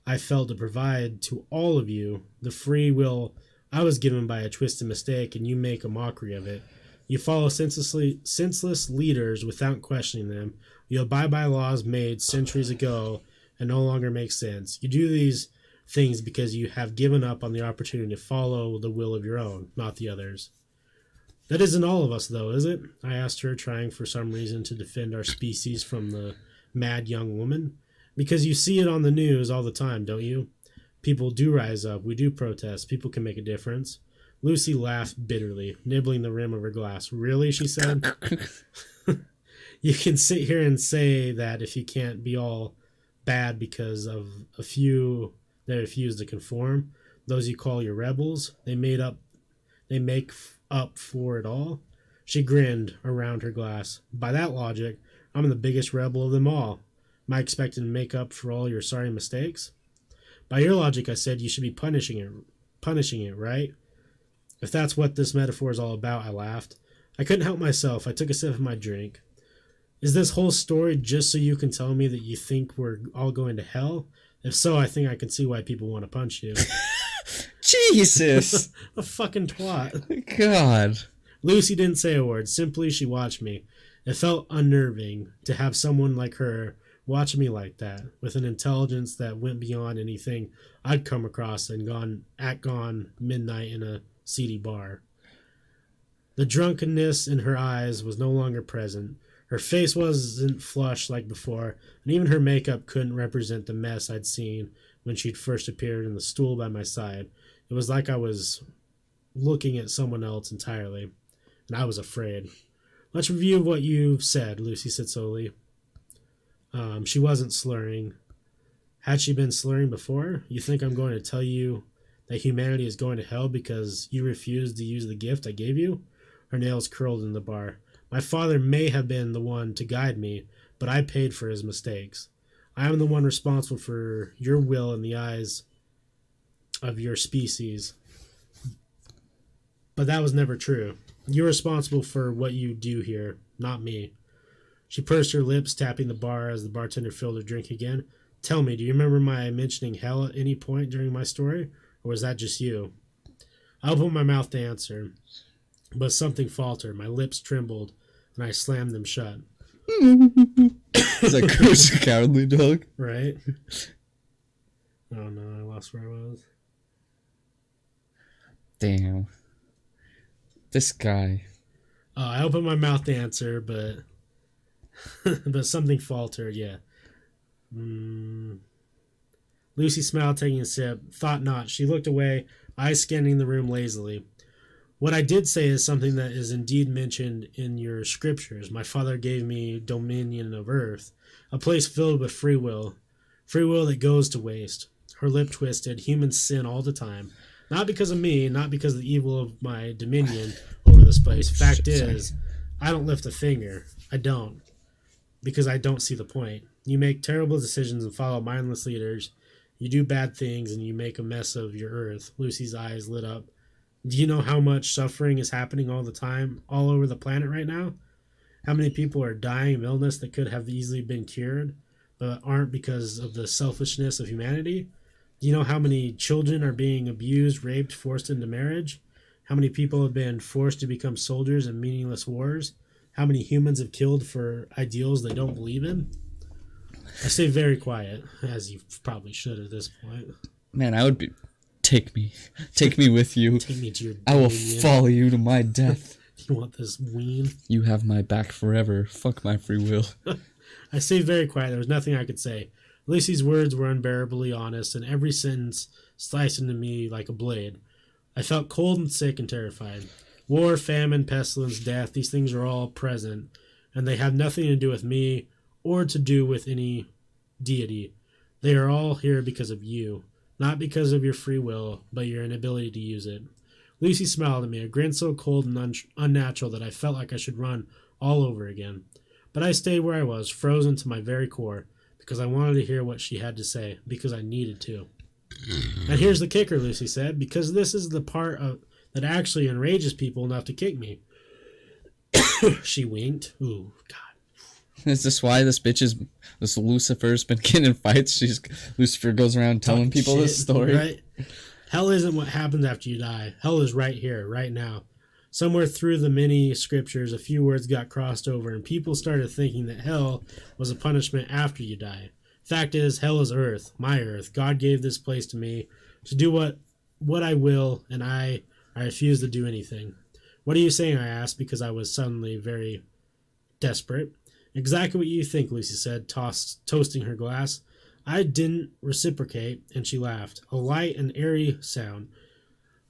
I felt to provide to all of you, the free will I was given by a twisted mistake, and you make a mockery of it. You follow senseless leaders without questioning them. You abide by laws made centuries ago and no longer make sense. You do these things because you have given up on the opportunity to follow the will of your own, not the others. That isn't all of us, though, is it? I asked her, trying for some reason to defend our species from the mad young woman. Because you see it on the news all the time, don't you? People do rise up. We do protest. People can make a difference. Lucy laughed bitterly, nibbling the rim of her glass. Really, she said? You can sit here and say that if you can't be all bad because of a few that refuse to conform, those you call your rebels, they make up for it all. She grinned around her glass. By that logic, I'm the biggest rebel of them all. Am I expected to make up for all your sorry mistakes? By your logic, I said, you should be punishing it, right? If that's what this metaphor is all about, I laughed. I couldn't help myself. I took a sip of my drink. Is this whole story just so you can tell me that you think we're all going to hell? If so, I think I can see why people want to punch you. Jesus! A fucking twat. God. Lucy didn't say a word. Simply, she watched me. It felt unnerving to have someone like her watch me like that, with an intelligence that went beyond anything I'd come across and gone midnight in a seedy bar. The drunkenness in her eyes was no longer present. Her face wasn't flushed like before, and even her makeup couldn't represent the mess I'd seen when she'd first appeared in the stool by my side. It was like I was looking at someone else entirely, and I was afraid. Let's review what you said, Lucy said slowly. She wasn't slurring. Had she been slurring before? You think I'm going to tell you that humanity is going to hell because you refused to use the gift I gave you? Her nails curled in the bar. My father may have been the one to guide me, but I paid for his mistakes. I am the one responsible for your will in the eyes of your species. But that was never true. You're responsible for what you do here, not me. She pursed her lips, tapping the bar as the bartender filled her drink again. Tell me, do you remember my mentioning hell at any point during my story? Or was that just you? I opened my mouth to answer, but something faltered. My lips trembled, and I slammed them shut. It's like Curse the Cowardly Dog. Right? Oh no, I lost where I was. Damn. This guy. I opened my mouth to answer, but but something faltered, yeah. Lucy smiled, taking a sip. Thought not. She looked away, eyes scanning the room lazily. What I did say is something that is indeed mentioned in your scriptures. My father gave me dominion of earth, a place filled with free will that goes to waste. Her lip twisted. Humans sin all the time. Not because of me, not because of the evil of my dominion over this place. Fact is, I don't lift a finger. I don't. Because I don't see the point. You make terrible decisions and follow mindless leaders. You do bad things and you make a mess of your earth. Lucy's eyes lit up. Do you know how much suffering is happening all the time, all over the planet right now? How many people are dying of illness that could have easily been cured, but aren't because of the selfishness of humanity? Do you know how many children are being abused, raped, forced into marriage? How many people have been forced to become soldiers in meaningless wars? How many humans have killed for ideals they don't believe in? I stay very quiet, as you probably should at this point. Man, I would be... Take me with you. Take me to your I will follow you to my death. You want this ween? You have my back forever. Fuck my free will. I stayed very quiet. There was nothing I could say. Lucy's words were unbearably honest, and every sentence sliced into me like a blade. I felt cold and sick and terrified. War, famine, pestilence, death, these things are all present, and they have nothing to do with me or to do with any deity. They are all here because of you. Not because of your free will, but your inability to use it. Lucy smiled at me, a grin so cold and unnatural that I felt like I should run all over again. But I stayed where I was, frozen to my very core, because I wanted to hear what she had to say, because I needed to. And here's the kicker, Lucy said, because this is the part that actually enrages people enough to kick me. She winked. Ooh, God. Is this why this Lucifer's been getting in fights? Lucifer goes around telling people this story. Right? Hell isn't what happens after you die. Hell is right here, right now. Somewhere through the many scriptures, a few words got crossed over, and people started thinking that hell was a punishment after you die. Fact is, hell is earth, my earth. God gave this place to me to do what I will, and I refuse to do anything. What are you saying? I asked, because I was suddenly very desperate. Exactly what you think, Lucy said, toasting her glass. I didn't reciprocate, and she laughed. A light and airy sound.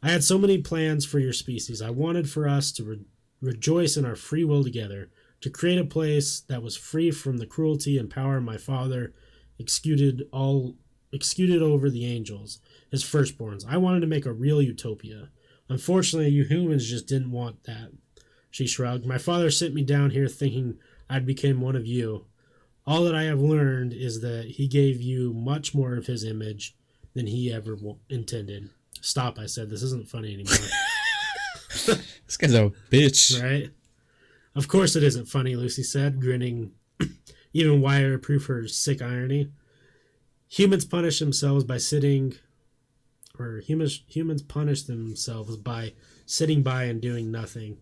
I had so many plans for your species. I wanted for us to rejoice in our free will together, to create a place that was free from the cruelty and power my father executed over the angels, his firstborns. I wanted to make a real utopia. Unfortunately, you humans just didn't want that. She shrugged. My father sent me down here thinking I'd become one of you. All that I have learned is that he gave you much more of his image than he ever intended. Stop, I said. This isn't funny anymore. This guy's a bitch. Right? Of course it isn't funny, Lucy said, grinning even wider to prove her sick irony. Humans punish themselves by sitting, or humans punish themselves by sitting by and doing nothing.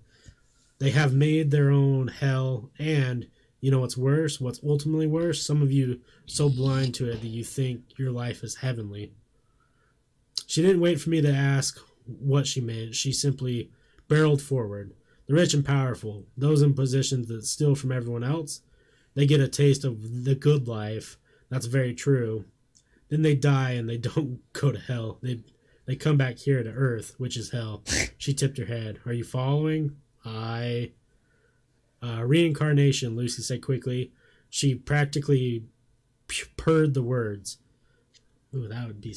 They have made their own hell, and you know what's worse? What's ultimately worse? Some of you so blind to it that you think your life is heavenly. She didn't wait for me to ask what she meant. She simply barreled forward. The rich and powerful, those in positions that steal from everyone else, they get a taste of the good life. That's very true. Then they die and they don't go to hell. They come back here to Earth, which is hell. She tipped her head. Are you following? Reincarnation, Lucy said quickly. She practically purred the words. Ooh, that would be...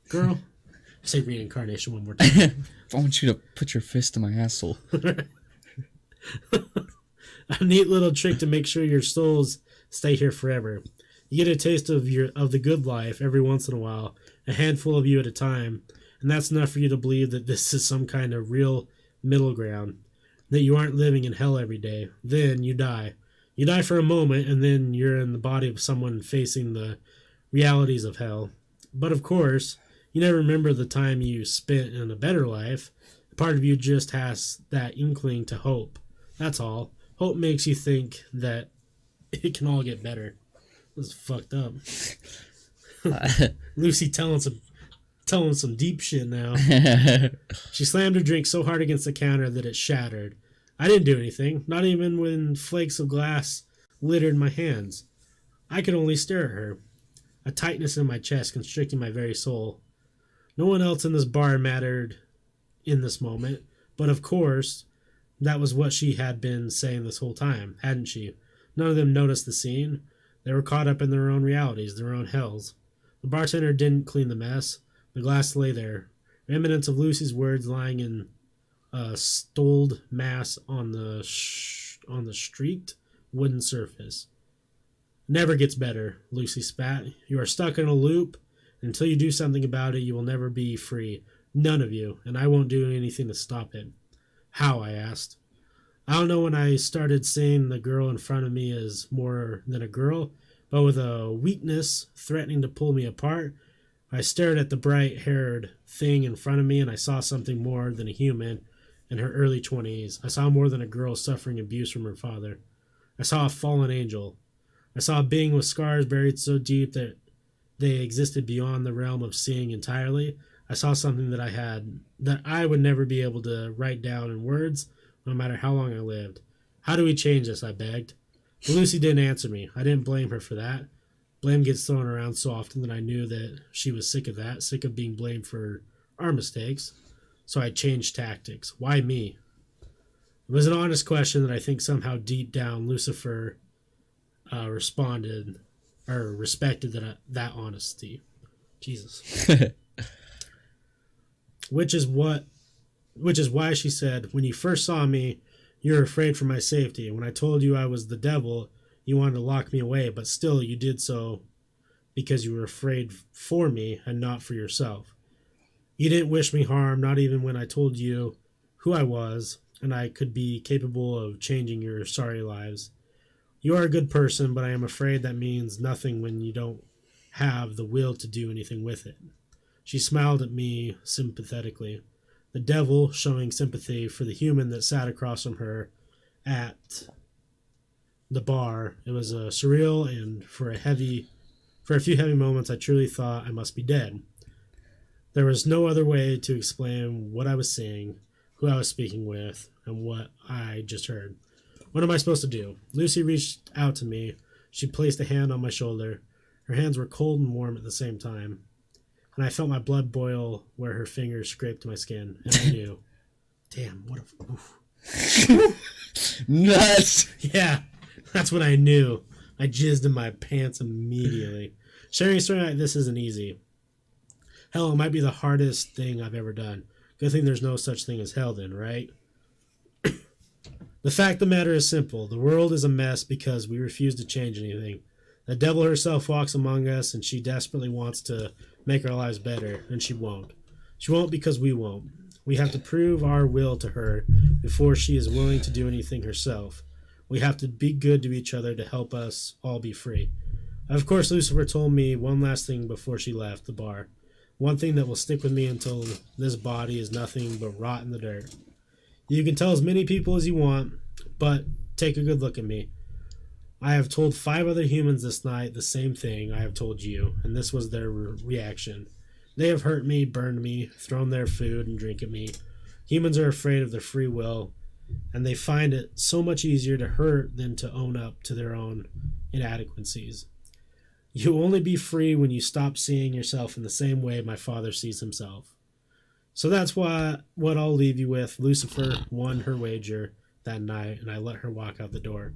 Girl, say reincarnation one more time. I want you to put your fist in my asshole. A neat little trick to make sure your souls stay here forever. You get a taste of the good life every once in a while, a handful of you at a time, and that's enough for you to believe that this is some kind of real middle ground, that you aren't living in hell every day. Then you die. You die for a moment, and then you're in the body of someone facing the realities of hell. But of course, you never remember the time you spent in a better life. Part of you just has that inkling to hope. That's all. Hope makes you think that it can all get better. This is fucked up. Lucy telling some deep shit now. She slammed her drink so hard against the counter that it shattered. I didn't do anything, not even when flakes of glass littered my hands. I could only stare at her, a tightness in my chest constricting my very soul. No one else in this bar mattered in this moment, but of course, that was what she had been saying this whole time, hadn't she? None of them noticed the scene. They were caught up in their own realities, their own hells. The bartender didn't clean the mess. The glass lay there, remnants of Lucy's words lying in a stoled mass on the streaked wooden surface. Never gets better, Lucy spat. You are stuck in a loop. Until you do something about it, you will never be free. None of you, and I won't do anything to stop it. How? I asked. I don't know when I started seeing the girl in front of me as more than a girl, but with a weakness threatening to pull me apart. I stared at the bright-haired thing in front of me, and I saw something more than a human in her early 20s. I saw more than a girl suffering abuse from her father. I saw a fallen angel. I saw a being with scars buried so deep that they existed beyond the realm of seeing entirely. I saw something that I would never be able to write down in words, no matter how long I lived. How do we change this? I begged. But Lucy didn't answer me. I didn't blame her for that. Blame gets thrown around so often that I knew that she was sick of that, sick of being blamed for our mistakes. So I changed tactics. Why me? It was an honest question that I think somehow deep down Lucifer responded or respected that honesty. Jesus. Which is why she said, when you first saw me, you were afraid for my safety. And when I told you I was the devil, you wanted to lock me away, but still you did so because you were afraid for me and not for yourself. You didn't wish me harm, not even when I told you who I was and I could be capable of changing your sorry lives. You are a good person, but I am afraid that means nothing when you don't have the will to do anything with it. She smiled at me sympathetically, the devil showing sympathy for the human that sat across from her at the bar. It was surreal, and for a few heavy moments I truly thought I must be dead. There was no other way to explain what I was seeing, who I was speaking with, and what I just heard. What am I supposed to do? Lucy reached out to me. She placed a hand on my shoulder. Her hands were cold and warm at the same time, and I felt my blood boil where her fingers scraped my skin, and I knew. Damn, what a... Oof. Nuts! Yeah, that's what I knew. I jizzed in my pants immediately. Sharing a story like this isn't easy. Hell, it might be the hardest thing I've ever done. Good thing there's no such thing as hell then, right? The fact of the matter is simple. The world is a mess because we refuse to change anything. The devil herself walks among us, and she desperately wants to make our lives better, and she won't. She won't because we won't. We have to prove our will to her before she is willing to do anything herself. We have to be good to each other to help us all be free. Of course, Lucifer told me one last thing before she left the bar. One thing that will stick with me until this body is nothing but rot in the dirt. You can tell as many people as you want, but take a good look at me. I have told 5 other humans this night the same thing I have told you, and this was their reaction. They have hurt me, burned me, thrown their food and drink at me. Humans are afraid of their free will, and they find it so much easier to hurt than to own up to their own inadequacies. You will only be free when you stop seeing yourself in the same way my father sees himself. So that's what I'll leave you with. Lucifer won her wager that night, and I let her walk out the door.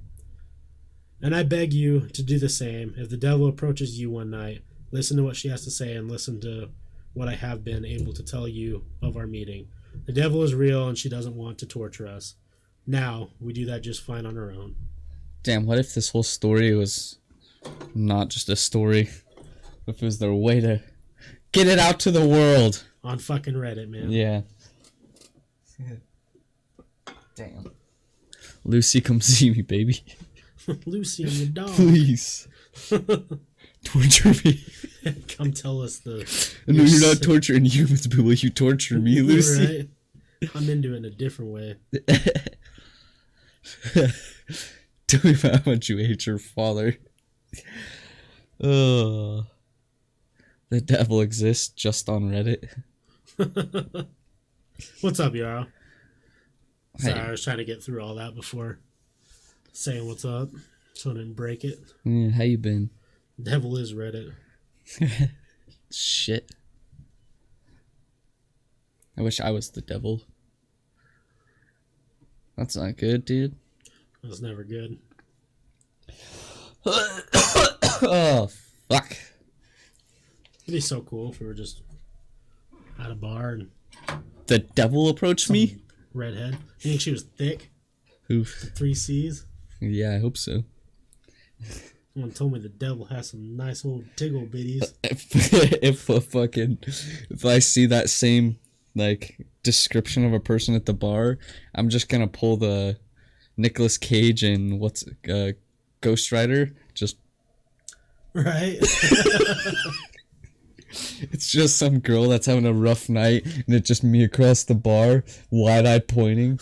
And I beg you to do the same. If the devil approaches you one night, listen to what she has to say and listen to what I have been able to tell you of our meeting. The devil is real, and she doesn't want to torture us. Now, we do that just fine on our own. Damn, what if this whole story was not just a story? If it was their way to get it out to the world? On fucking Reddit, man. Yeah. Damn. Lucy, come see me, baby. Lucy and the dog. Please. Torture me. Come tell us the... No, you're not torturing humans, but will you torture me, Lucy? Right? I'm into it in a different way. Tell me about how much you hate your father. Oh. The devil exists just on Reddit. What's up, Yarrow? Hey. Sorry, I was trying to get through all that before saying what's up, so I didn't break it. Yeah, how you been? Devil is Reddit. Shit. I wish I was the devil. That's not good, dude. That's never good. Oh, fuck. It'd be so cool if we were just at a bar and The devil approached me? redhead. You think she was thick? Oof. 3 C's? Yeah, I hope so. Someone told me the devil has some nice old tickle bitties. If I see that same like description of a person at the bar, I'm just gonna pull the Nicolas Cage and Ghost Rider. Just Right? it's just some girl that's having a rough night, and it's just me across the bar, wide-eyed pointing.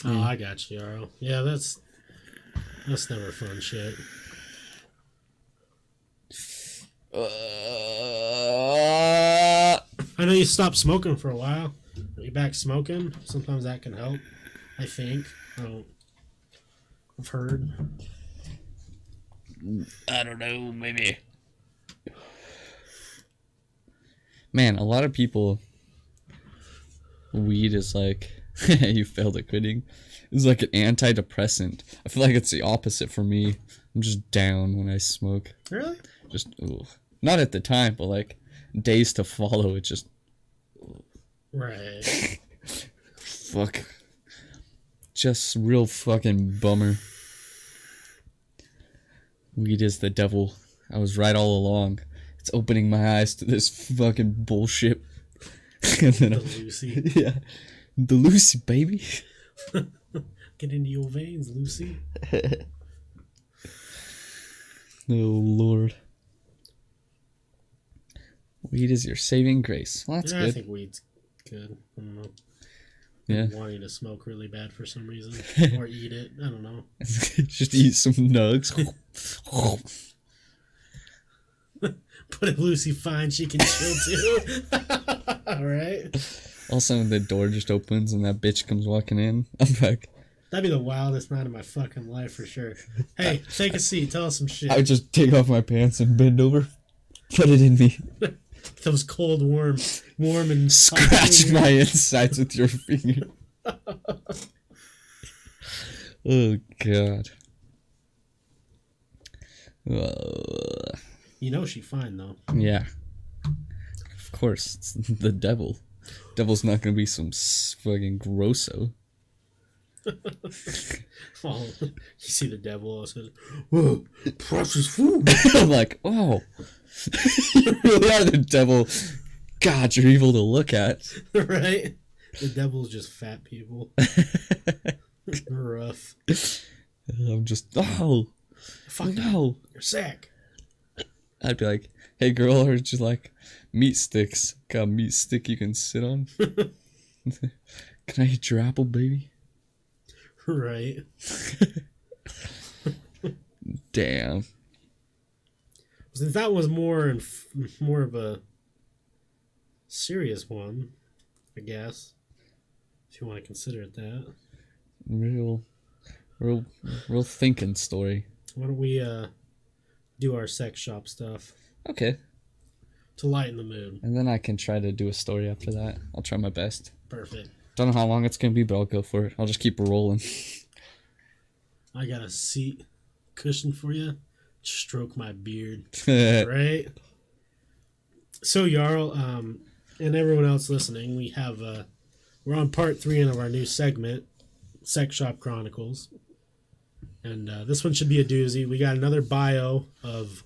Oh, I got you, Yarrow. Yeah, that's never fun shit. I know you stopped smoking for a while. Are you back smoking? Sometimes that can help, I think. I've heard. I don't know, maybe. Man, a lot of people, weed is like, you failed at quitting. It's like an antidepressant. I feel like it's the opposite for me. I'm just down when I smoke. Really? Just, ugh. Not at the time, but like days to follow, it just... Right. Fuck. Just real fucking bummer. Weed is the devil. I was right all along. It's opening my eyes to this fucking bullshit. And then The Lucy. yeah. The Lucy, baby. Get into your veins, Lucy. Oh, Lord. Weed is your saving grace. Well, that's Yeah, good. I think weed's good. I don't know. Yeah. I'm wanting to smoke really bad for some reason. Or eat it. I don't know. Just eat some nugs. But if Lucy finds she can chill too. Alright. All of a sudden the door just opens and that bitch comes walking in. I'm like... That'd be the wildest night of my fucking life for sure. Hey, take a seat. Tell us some shit. I would just take off my pants and bend over. Put it in me. Those cold, warm and Scratch my insides with your finger. Oh, God. You know she's fine though. Yeah. Of course. It's the devil. Devil's not going to be some fucking grosso. Oh, you see the devil says, "Whoa, precious food." I'm like, oh, you really are the devil. God, you're evil to look at. Right? The devil's just fat people. Rough. I'm just, oh, Fuck no. You're sick. I'd be like, hey, girl, or just like meat sticks. Got a meat stick you can sit on? Can I eat your apple, baby? Right. Damn. Since that was more of a serious one, I guess, if you want to consider it that. Real thinking story. Why don't we do our sex shop stuff Okay. to lighten the mood? And then I can try to do a story after that. I'll try my best. Perfect. Don't know how long it's going to be, but I'll go for it. I'll just keep rolling. I got a seat cushion for you. Stroke my beard. Right? So, Jarl, and everyone else listening, we have we're on part 3 of our new segment, Sex Shop Chronicles. And this one should be a doozy. We got another bio of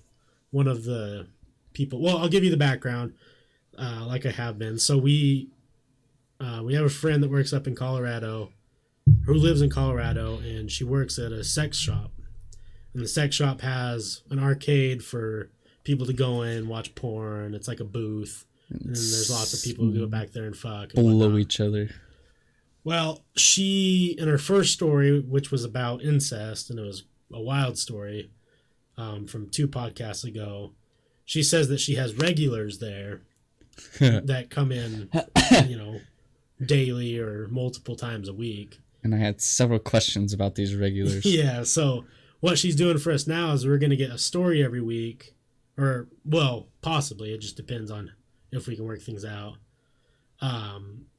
one of the people. Well, I'll give you the background, like I have been. So we have a friend that works up in Colorado, who lives in Colorado, and she works at a sex shop. And the sex shop has an arcade for people to go in, watch porn. It's like a booth. And then there's lots of people who go back there and fuck. And Blow each other. Well, she, in her first story, which was about incest, and it was a wild story from 2 podcasts ago, she says that she has regulars there that come in, daily or multiple times a week. And I had several questions about these regulars. Yeah, so what she's doing for us now is we're going to get a story every week. Or, well, possibly. It just depends on if we can work things out.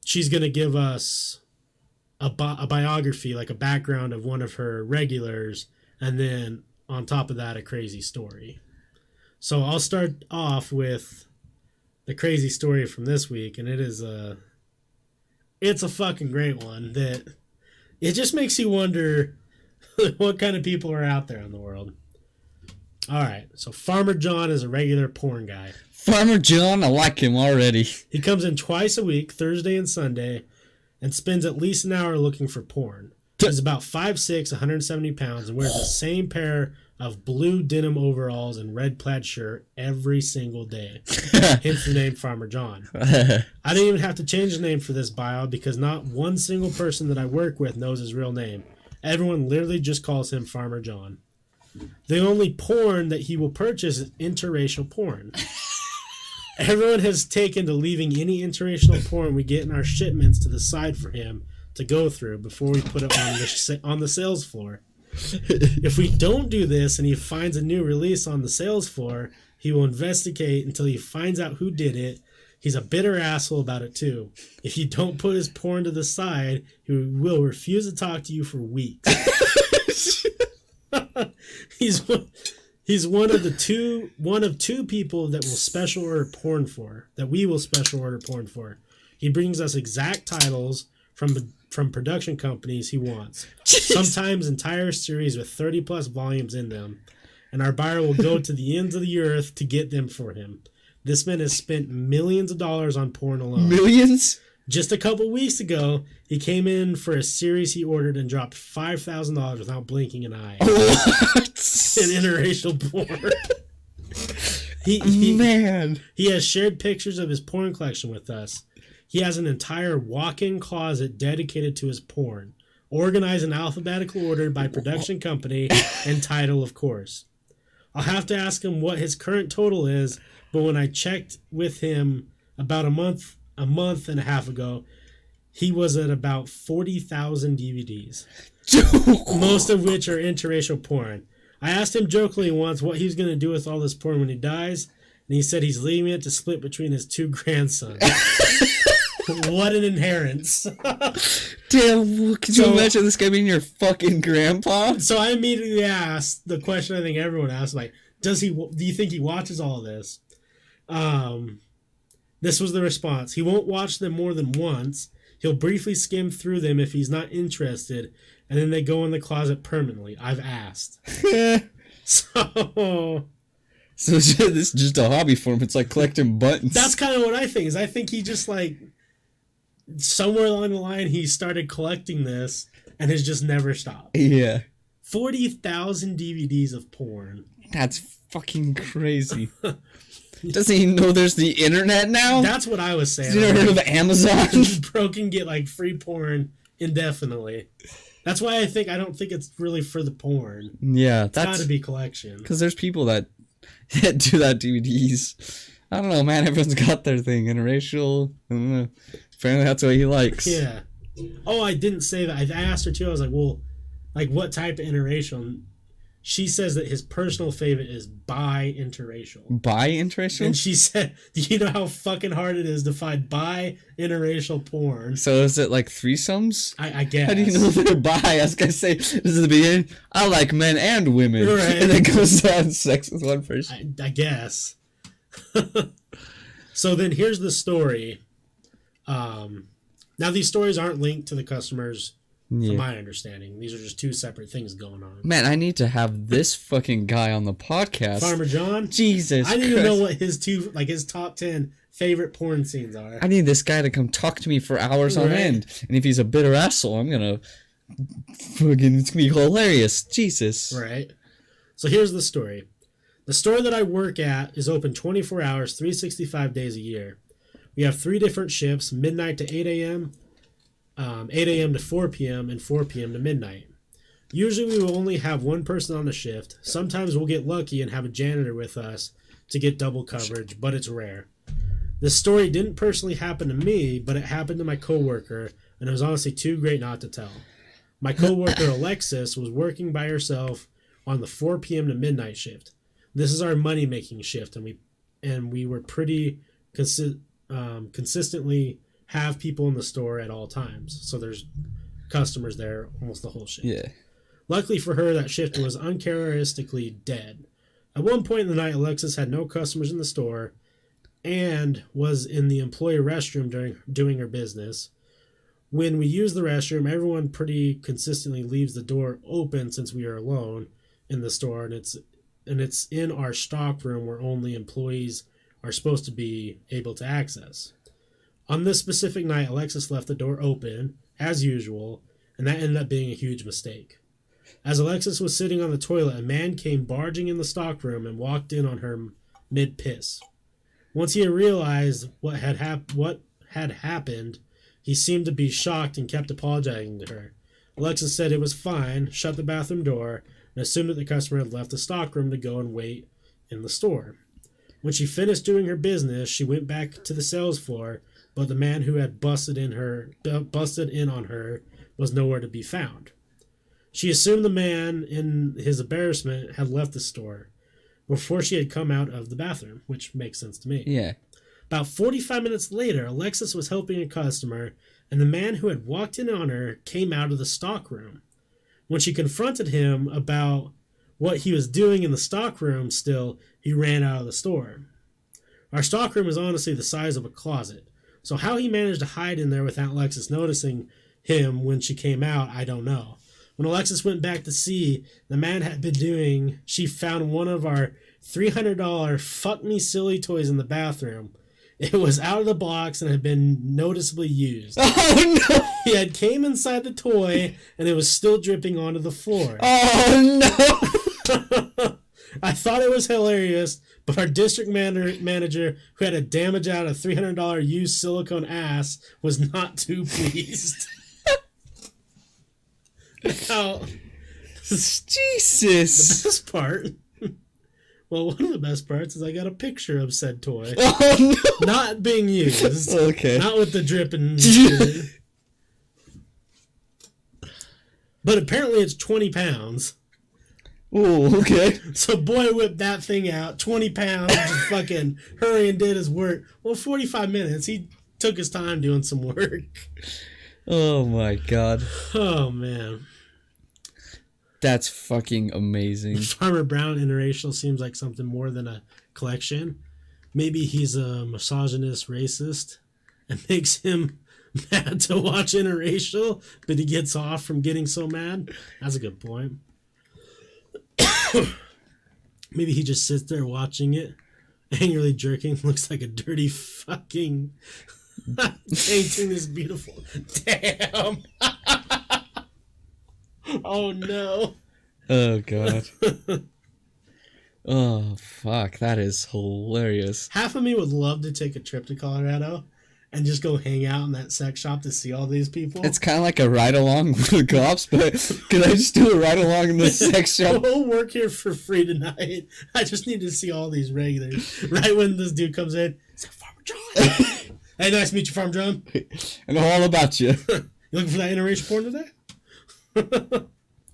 She's going to give us a biography, like a background of one of her regulars, and then on top of that, a crazy story. So I'll start off with the crazy story from this week, and it's a fucking great one that it just makes you wonder what kind of people are out there in the world. All right, so Farmer John is a regular porn guy. Farmer John, I like him already. He comes in twice a week, Thursday and Sunday, and spends at least an hour looking for porn. He's about 5'6", 170 pounds, and wears the same pair of blue denim overalls and red plaid shirt every single day. Hence the name Farmer John. I didn't even have to change his name for this bio because not one single person that I work with knows his real name. Everyone literally just calls him Farmer John. The only porn that he will purchase is interracial porn. Everyone has taken to leaving any interracial porn we get in our shipments to the side for him to go through before we put it on the sales floor. If we don't do this and he finds a new release on the sales floor, he will investigate until he finds out who did it. He's a bitter asshole about it too. If you don't put his porn to the side, he will refuse to talk to you for weeks. He's one of two people that will special order porn for. That we will special order porn for. He brings us exact titles from production companies he wants. Sometimes entire series with 30 plus volumes in them, and our buyer will go to the ends of the earth to get them for him. This man has spent millions of dollars on porn alone. Millions? Just a couple weeks ago, he came in for a series he ordered and dropped $5,000 without blinking an eye. What? In interracial porn. Man. He has shared pictures of his porn collection with us. He has an entire walk-in closet dedicated to his porn, organized in alphabetical order by production company and title, of course. I'll have to ask him what his current total is, but when I checked with him about a month and a half ago, he was at about 40,000 DVDs, most of which are interracial porn. I asked him jokingly once what he was going to do with all this porn when he dies, and he said he's leaving it to split between his 2 grandsons. What an inheritance. Damn, could you imagine this guy being your fucking grandpa? So I immediately asked the question I think everyone asks, like, do you think he watches all of this? This was the response. He won't watch them more than once. He'll briefly skim through them if he's not interested, and then they go in the closet permanently. I've asked. So this is just a hobby for him. It's like collecting buttons. that's kind of what I think. I think he just like somewhere along the line he started collecting this and has just never stopped. Yeah. 40,000 DVDs of porn. That's fucking crazy. Doesn't he know there's the internet now? That's what I was saying. You never heard of Amazon? Bro can get like free porn indefinitely. That's why I don't think it's really for the porn. Yeah, It's got to be collection. Because there's people that do that DVDs. I don't know, man. Everyone's got their thing. Interracial. I don't know. Apparently that's what he likes. Yeah. Oh, I didn't say that. I asked her too. I was like, well, like what type of interracial? And she says that his personal favorite is bi-interracial. Bi-interracial? And she said, do you know how fucking hard it is to find bi-interracial porn? So is it like threesomes? I guess. How do you know they're bi? I was going to say, this is the beginning. I like men and women. Right. And then goes to have sex with one person. I guess. So then here's the story. Now these stories aren't linked to the customers, from my understanding. These are just two separate things going on. Man, I need to have this fucking guy on the podcast. Farmer John? Jesus I need to know what his top 10 favorite porn scenes are. I need this guy to come talk to me for hours on end. And if he's a bitter asshole, I'm gonna fucking, it's gonna be hilarious. Jesus. Right. So here's the story. The store that I work at is open 24 hours, 365 days a year. We have 3 different shifts, midnight to 8 a.m., 8 a.m. to 4 p.m., and 4 p.m. to midnight. Usually we will only have one person on the shift. Sometimes we'll get lucky and have a janitor with us to get double coverage, but it's rare. This story didn't personally happen to me, but it happened to my coworker, and it was honestly too great not to tell. My coworker Alexis was working by herself on the 4 p.m. to midnight shift. This is our money-making shift, and we were pretty consistently have people in the store at all times. So there's customers there almost the whole shift. Yeah. Luckily for her, that shift was uncharacteristically dead. At one point in the night, Alexis had no customers in the store and was in the employee restroom doing her business. When we use the restroom, everyone pretty consistently leaves the door open since we are alone in the store, and it's in our stock room where only employees are supposed to be able to access. On this specific night, Alexis left the door open, as usual, and that ended up being a huge mistake. As Alexis was sitting on the toilet, a man came barging in the stockroom and walked in on her mid-piss. Once he realized what had happened, he seemed to be shocked and kept apologizing to her. Alexis said it was fine, shut the bathroom door, and assumed that the customer had left the stockroom to go and wait in the store. When she finished doing her business, she went back to the sales floor, but the man who had busted in on her was nowhere to be found. She assumed the man, in his embarrassment, had left the store before she had come out of the bathroom, which makes sense to me. Yeah. About 45 minutes later, Alexis was helping a customer, and the man who had walked in on her came out of the stockroom. When she confronted him about what he was doing in the stockroom still, he ran out of the store. Our stockroom is honestly the size of a closet, so how he managed to hide in there without Alexis noticing him when she came out, I don't know. When Alexis went back to see, the man had been doing, she found one of our $300 fuck me silly toys in the bathroom. It was out of the box and had been noticeably used. Oh no! He had came inside the toy and it was still dripping onto the floor. Oh no! I thought it was hilarious, but our district manager, who had to damage out a $300 used silicone ass, was not too pleased. Now, Jesus! the best part, well, one of the best parts is I got a picture of said toy. Oh no! Not being used. Okay. Not with the dripping shit. But apparently it's 20 pounds. Oh, okay. So boy whipped that thing out, 20 pounds, just fucking hurry and did his work. Well, 45 minutes. He took his time doing some work. Oh my god. Oh, man. That's fucking amazing. Farmer Brown interracial seems like something more than a collection. Maybe he's a misogynist racist and makes him mad to watch interracial, but he gets off from getting so mad. That's a good point. Maybe he just sits there watching it, angrily jerking, looks like a dirty fucking painting is beautiful. Damn. Oh no. Oh god. Oh fuck, that is hilarious. Half of me would love to take a trip to Colorado and just go hang out in that sex shop to see all these people. It's kind of like a ride along with the cops, but could I just do a ride along in the sex shop? We'll work here for free tonight. I just need to see all these regulars. Right when this dude comes in, is that Farmer John? Hey, nice to meet you, Farmer John. I know all about you. You looking for that interracial porn today?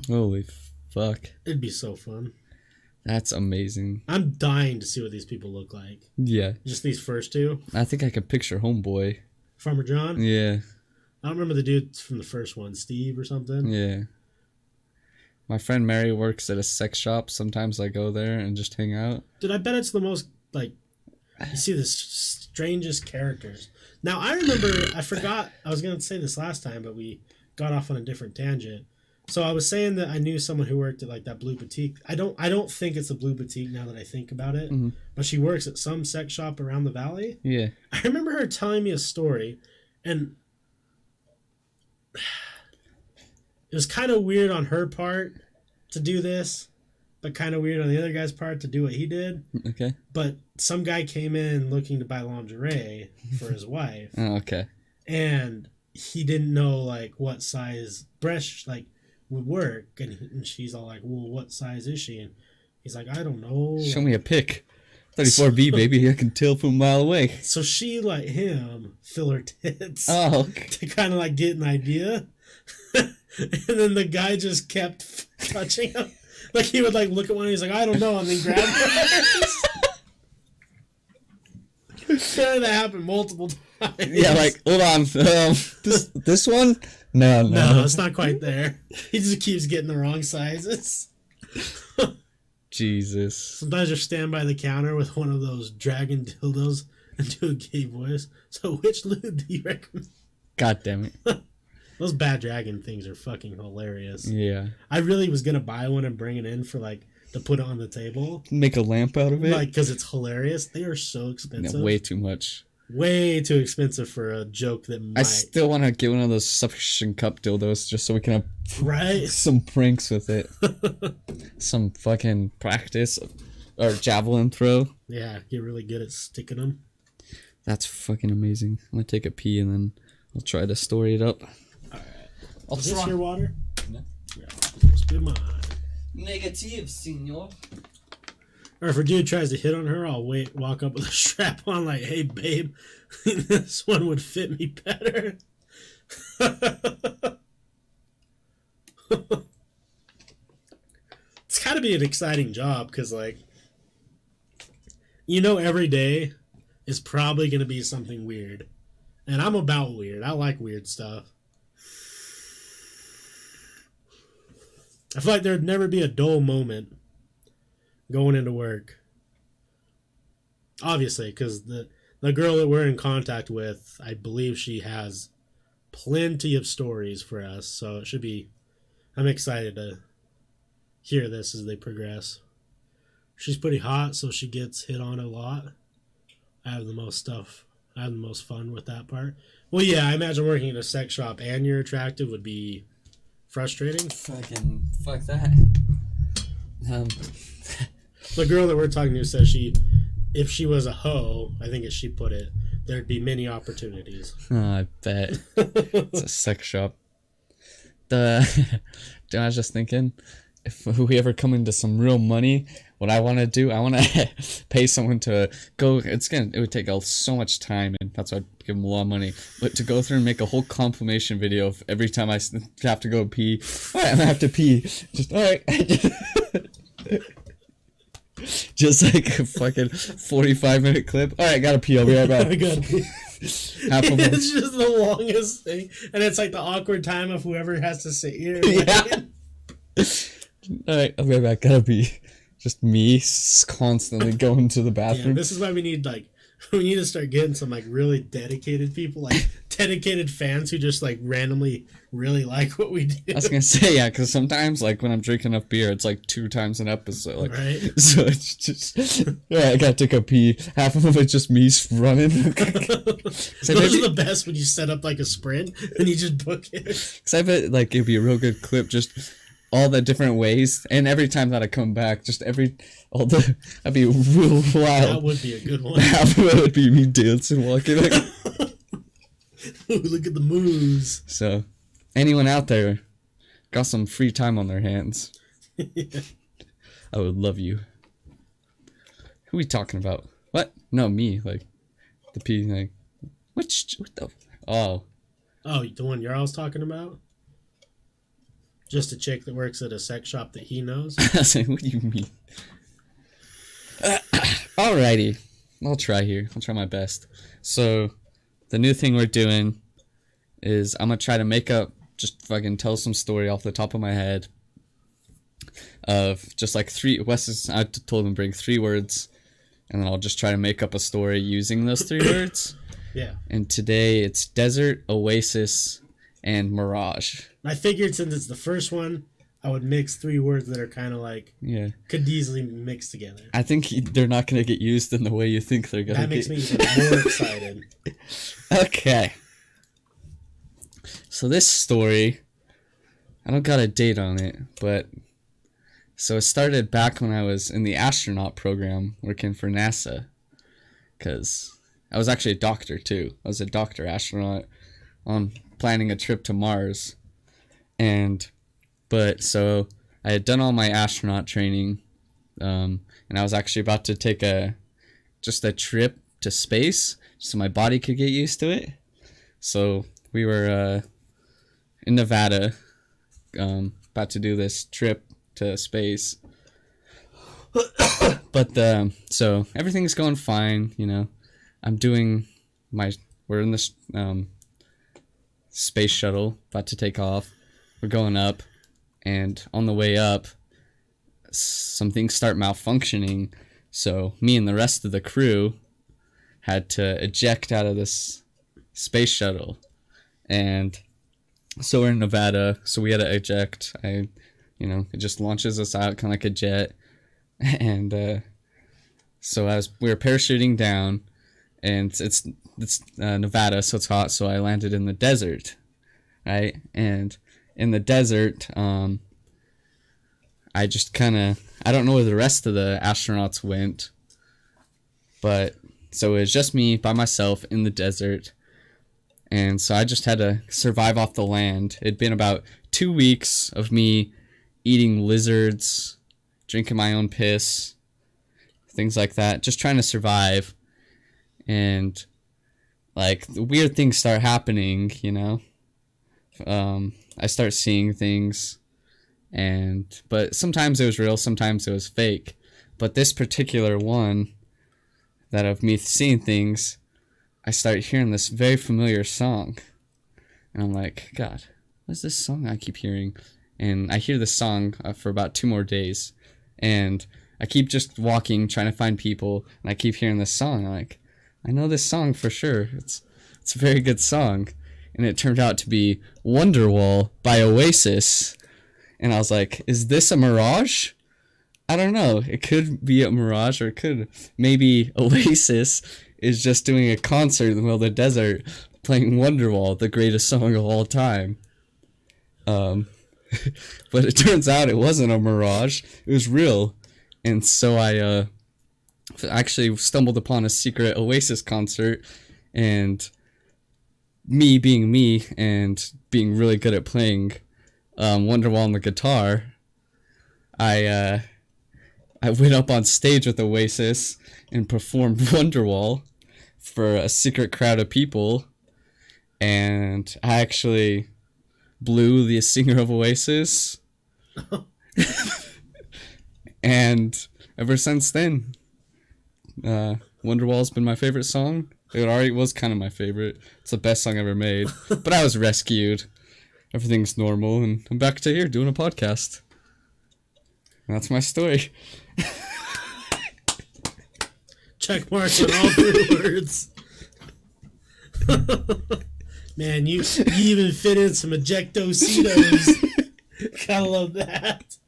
Holy fuck. It'd be so fun. That's amazing. I'm dying to see what these people look like. Yeah. Just these first two. I think I could picture Homeboy. Farmer John? Yeah. I don't remember the dude from the first one. Steve or something? Yeah. My friend Mary works at a sex shop. Sometimes I go there and just hang out. Dude, I bet it's the most, like, you see the strangest characters. Now, I remember, I forgot, I was going to say this last time, but we got off on a different tangent. So I was saying that I knew someone who worked at like that Blue Boutique. I don't think it's a Blue Boutique now that I think about it. Mm-hmm. But she works at some sex shop around the valley. Yeah. I remember her telling me a story, and it was kind of weird on her part to do this, but kind of weird on the other guy's part to do what he did. Okay. But some guy came in looking to buy lingerie for his wife. Oh, okay. And he didn't know like what size breast like would work, and she's all like, well, what size is she? And he's like, I don't know. Show me a pic. 34B, baby. I can tell from a mile away. So she let him fill her tits okay. to kind of like get an idea. And then the guy just kept touching him. Like he would like look at one and he's like, I don't know, and then grab hers. That happened multiple times. Yeah, like, hold on. This one? No, it's not quite there. He just keeps getting the wrong sizes. Jesus. Sometimes you stand by the counter with one of those dragon dildos and do a gay voice. So which lube do you recommend? God damn it. Those bad dragon things are fucking hilarious. Yeah. I really was going to buy one and bring it in for like, to put it on the table. Make a lamp out of it? Like, because it's hilarious. They are so expensive. Yeah, way too much. Way too expensive for a joke that might. I still want to get one of those suction cup dildos just so we can have some pranks with it. Some fucking practice or javelin throw. Yeah, get really good at sticking them. That's fucking amazing. I'm going to take a pee and then I'll try to story it up. Alright. Is this your water? No. Yeah, it's supposed to be mine. Negative, senor. Or if a dude tries to hit on her, I'll walk up with a strap on like, hey, babe, this one would fit me better. It's got to be an exciting job because, like, every day is probably going to be something weird. And I'm about weird. I like weird stuff. I feel like there'd never be a dull moment going into work. Obviously, because the girl that we're in contact with, I believe she has plenty of stories for us. So it should be... I'm excited to hear this as they progress. She's pretty hot, so she gets hit on a lot. I have the most fun with that part. Well, yeah, I imagine working in a sex shop and you're attractive would be frustrating. Fuck that. The girl that we're talking to says if she was a hoe, I think as she put it, there'd be many opportunities. Oh, I bet. It's a sex shop. I was just thinking, if we ever come into some real money, what I want to do, I want to pay someone to go. It would take so much time, and that's why I'd give them a lot of money. But to go through and make a whole compilation video of every time I have to go pee. All right, I'm gonna have to pee. Just all right. Just like a fucking 45-minute clip. All right, gotta pee. I'll be right back. I gotta pee. It's just the longest thing, and it's like the awkward time of whoever has to sit here. Yeah. All right, I'll be right back. Gotta pee. Just me constantly going to the bathroom. Yeah, this is why we need to start getting some like really dedicated people, like dedicated fans who just like randomly really like what we do. I was gonna say, yeah, because sometimes, like, when I'm drinking enough beer, it's like 2 times an episode. Like, right? So it's just, yeah, I gotta take a pee. Half of it's just me running. Those are the best when you set up like a sprint and you just book it. Because I bet, like, it'd be a real good clip, just all the different ways, and every time that I come back, that'd be real wild. That would be a good one. Half of it would be me dancing, walking. Like, look at the moves. So, anyone out there got some free time on their hands? Yeah. I would love you. Who are we talking about? What? No, me. Like, the P, like, what the? Oh, the one you're always talking about? Just a chick that works at a sex shop that he knows? I was like, what do you mean? Alrighty. I'll try here. I'll try my best. So, the new thing we're doing is I'm going to try to make up, just fucking tell some story off the top of my head of just like I told him bring 3 words, and then I'll just try to make up a story using those 3 words. Yeah. And today it's desert, oasis, and mirage. I figured since it's the first one, I would mix 3 words that are kind of like, could easily mix together. I think they're not going to get used in the way you think they're going to. That makes me even more excited. Okay. So this story, I don't got a date on it, but so it started back when I was in the astronaut program working for NASA, because I was actually a doctor too. I was a doctor astronaut on planning a trip to Mars. So I had done all my astronaut training, and I was actually about to take a trip to space so my body could get used to it. So we were in Nevada, about to do this trip to space. But so everything's going fine, you know. We're in this space shuttle about to take off. We're going up, and on the way up, some things start malfunctioning. So me and the rest of the crew had to eject out of this space shuttle, and so we're in Nevada, so we had to eject. It just launches us out kind of like a jet, and so as we were parachuting down, and it's Nevada, so it's hot, so I landed in the desert, right? And in the desert, I don't know where the rest of the astronauts went, but so it was just me by myself in the desert. And so I just had to survive off the land. It'd been about 2 weeks of me eating lizards, drinking my own piss, things like that, just trying to survive. And like the weird things start happening, you know. I start seeing things, but sometimes it was real, sometimes it was fake. But this particular one, that of me seeing things, I start hearing this very familiar song, and I'm like, God, what's this song I keep hearing? And I hear this song for about 2 more days, and I keep just walking, trying to find people, and I keep hearing this song. I'm like, I know this song for sure. It's a very good song. And it turned out to be Wonderwall by Oasis. And I was like, is this a mirage? I don't know. It could be a mirage, or it could maybe Oasis is just doing a concert in the middle of the desert playing Wonderwall, the greatest song of all time. But it turns out it wasn't a mirage. It was real. And so I actually stumbled upon a secret Oasis concert, and me being me and being really good at playing Wonderwall on the guitar, I went up on stage with Oasis and performed Wonderwall for a secret crowd of people, and I actually blew the singer of Oasis. And ever since then, Wonderwall's been my favorite song. It already was kind of my favorite. It's the best song ever made. But I was rescued. Everything's normal, and I'm back to here doing a podcast. And that's my story. Check marks on all 3 words. Man, you even fit in some ejectocitos. Gotta love that.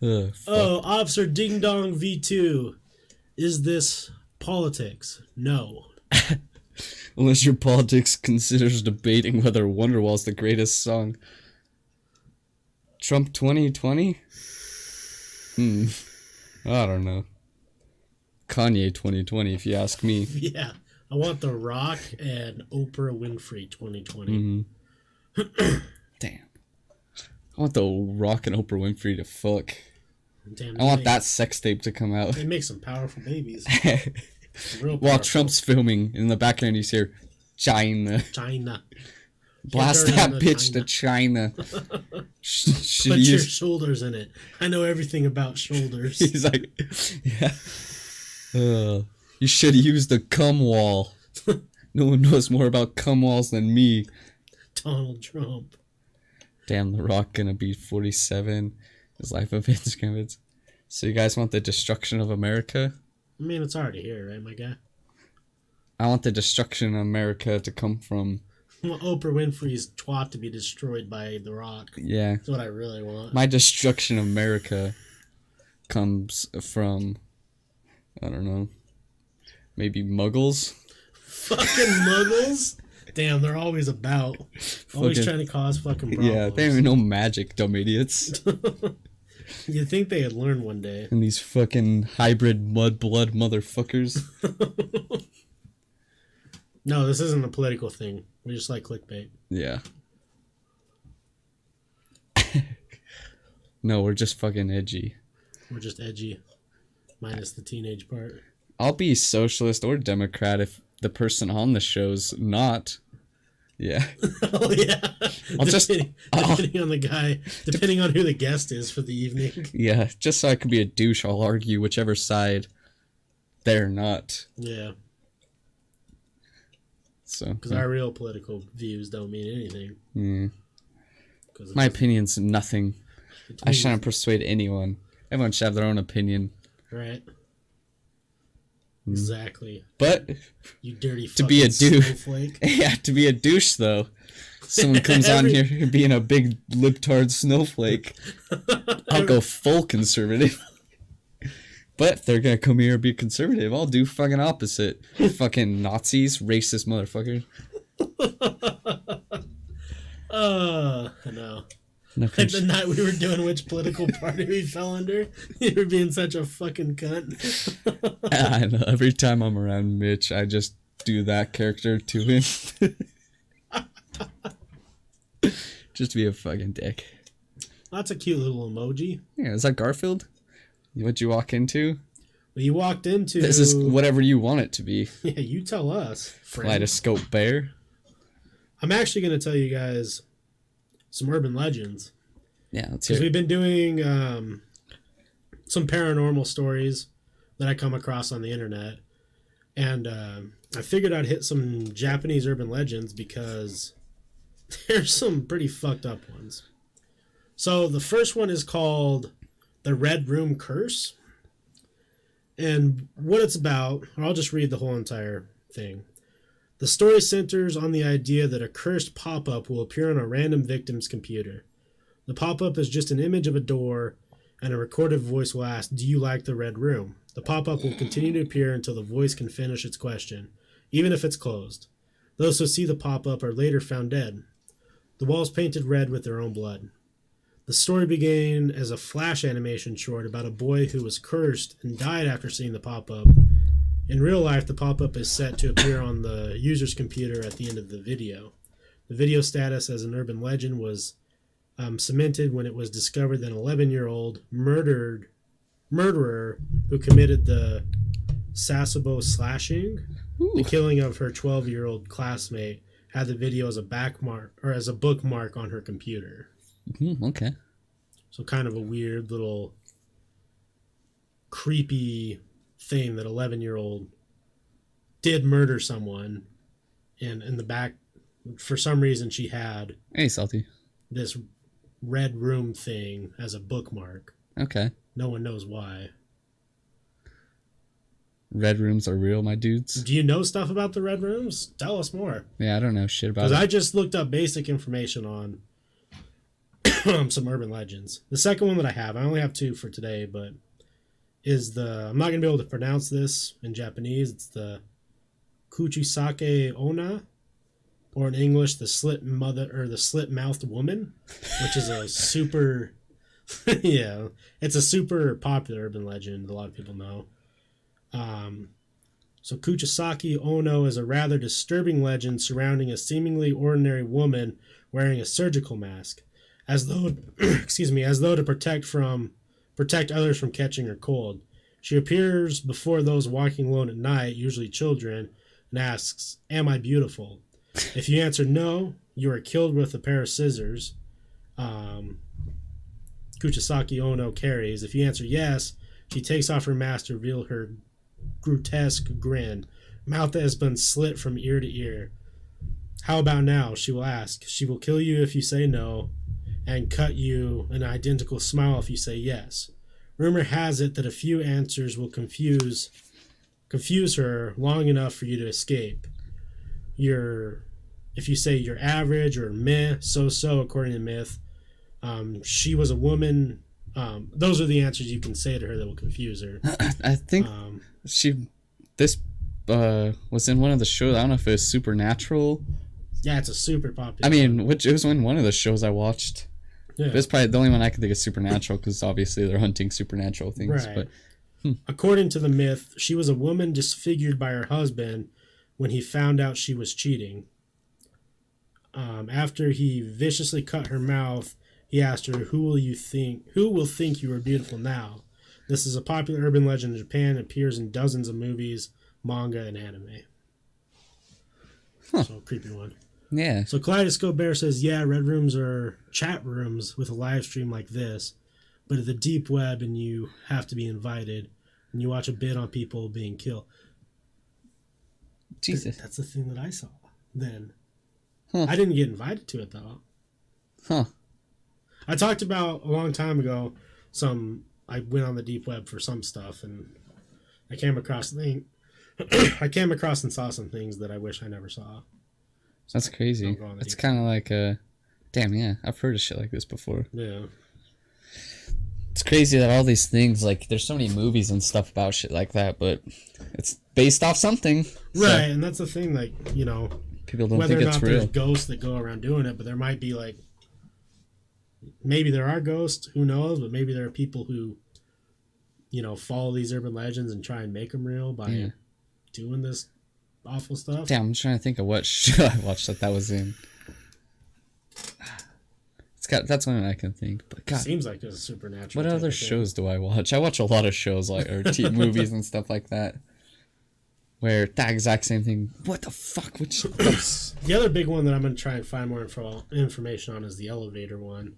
Oh, Officer Ding Dong V2. Is this politics? No. Unless your politics considers debating whether Wonderwall's the greatest song. Trump 2020? I don't know. Kanye 2020, if you ask me. Yeah. I want The Rock and Oprah Winfrey 2020. Damn. I want The Rock and Oprah Winfrey to fuck. Damn, I want that sex tape to come out. They make some powerful babies. While Trump's filming, in the background you hear China. China. Blast that bitch to China. Put your shoulders in it. I know everything about shoulders. He's like, yeah. You should use the cum wall. No one knows more about cum walls than me. Donald Trump. Damn, The Rock gonna be 47. His life events. So you guys want the destruction of America? I mean, it's already here, right, my guy? I want the destruction of America to come from... Well, Oprah Winfrey's twat to be destroyed by The Rock. Yeah. That's what I really want. My destruction of America comes from... I don't know. Maybe Muggles? Fucking Muggles? Damn, they're always about. Always trying to cause fucking problems. Yeah, they don't even know magic, dumb idiots. You'd think they had learned one day. And these fucking hybrid mudblood motherfuckers. No, this isn't a political thing. We just like clickbait. Yeah. No, we're just fucking edgy. We're just edgy. Minus the teenage part. I'll be socialist or Democrat if the person on the show's not. Yeah. Oh, yeah. Depending on the guy. Depending on who the guest is for the evening. Yeah, just so I can be a douche, I'll argue whichever side they're not. Yeah. So. Because our real political views don't mean anything. Mm. My opinion's nothing. I shouldn't persuade anyone. Everyone should have their own opinion. Right. Exactly. But you dirty fucking to be a douche, snowflake. Yeah, to be a douche though. Someone comes on here being a big libtard snowflake. I'll go full conservative. But if they're gonna come here and be conservative, I'll do fucking opposite. Fucking Nazis, racist motherfuckers. I know. Like the night we were doing which political party we fell under, you were being such a fucking cunt. I know. Every time I'm around Mitch, I just do that character to him. Just to be a fucking dick. That's a cute little emoji. Yeah, is that Garfield? What'd you walk into? Well, you walked into... This is whatever you want it to be. Yeah, you tell us, friend. Kaleidoscope bear. I'm actually going to tell you guys some urban legends. Yeah, let's hear it. Because we've been doing some paranormal stories that I come across on the internet. And I figured I'd hit some Japanese urban legends because there's some pretty fucked up ones. So the first one is called the Red Room Curse. And what it's about, I'll just read the whole entire thing. The story centers on the idea that a cursed pop-up will appear on a random victim's computer. The pop-up is just an image of a door, and a recorded voice will ask, "Do you like the Red Room?" The pop-up will continue to appear until the voice can finish its question, even if it's closed. Those who see the pop-up are later found dead. The walls painted red with their own blood. The story began as a flash animation short about a boy who was cursed and died after seeing the pop-up. In real life, the pop-up is set to appear on the user's computer at the end of the video. The video status as an urban legend was cemented when it was discovered that an 11-year-old murderer who committed the Sasebo slashing, the killing of her 12-year-old classmate, had the video as a bookmark on her computer. Okay. So kind of a weird little creepy thing that 11-year-old did murder someone, and in the back, for some reason, she had Salty. This red room thing as a bookmark. Okay. No one knows why. red rooms are real, my dudes. Do you know stuff about the red rooms? Tell us more. Yeah, I don't know shit about it. Because I just looked up basic information on some urban legends. The second one that I only have 2 for today, but I'm not going to be able to pronounce this in Japanese. It's the Kuchisake Onna, or in English, the slit mouthed woman, which is a super, yeah, it's a super popular urban legend. A lot of people know. So Kuchisake Ono is a rather disturbing legend surrounding a seemingly ordinary woman wearing a surgical mask, as though, as though to protect others from catching her cold. She appears before those walking alone at night, usually children, and asks, "Am I beautiful?" If you answer no, you are killed with a pair of scissors. Kuchisake Ono carries. If you answer yes, she takes off her mask to reveal her grotesque grin, mouth that has been slit from ear to ear. "How about now?" she will ask. She will kill you if you say no, and cut you an identical smile if you say yes. Rumor has it that a few answers will confuse her long enough for you to escape. If you say you're average or meh, so-so, according to myth, she was a woman. Those are the answers you can say to her that will confuse her. I think this was in one of the shows. I don't know if it was Supernatural. Yeah, it's a super popular. I mean, it was in one of the shows I watched. Yeah. It's probably the only one I can think of Supernatural, because obviously they're hunting supernatural things. Right. But according to the myth, she was a woman disfigured by her husband when he found out she was cheating. After he viciously cut her mouth, he asked her, "Who will think you are beautiful now?" This is a popular urban legend in Japan. It appears in dozens of movies, manga, and anime. Huh. So, creepy one. Yeah. So Kaleidoscope Bear says, yeah, red rooms are chat rooms with a live stream like this, but at the deep web, and you have to be invited, and you watch a bit on people being killed. Jesus. That's the thing that I saw then. Huh. I didn't get invited to it, though. Huh. I talked about a long time ago, I went on the deep web for some stuff, and I came across and saw some things that I wish I never saw. So that's crazy. It's kind of like damn, yeah, I've heard of shit like this before. Yeah. It's crazy that all these things, like, there's so many movies and stuff about shit like that, but it's based off something. Right, so and that's the thing, like, people don't whether think or it's not real. there's ghosts that go around doing it, but there might be, like, maybe there are ghosts, who knows, but maybe there are people who, follow these urban legends and try and make them real by doing this awful stuff. Damn, I'm trying to think of what show I watched that was in. That's one I can think, but God, seems like there's a supernatural. What other shows do I watch? I watch a lot of shows or movies and stuff like that, where that exact same thing. What the fuck? The other big one that I'm gonna try and find more information on is the elevator one.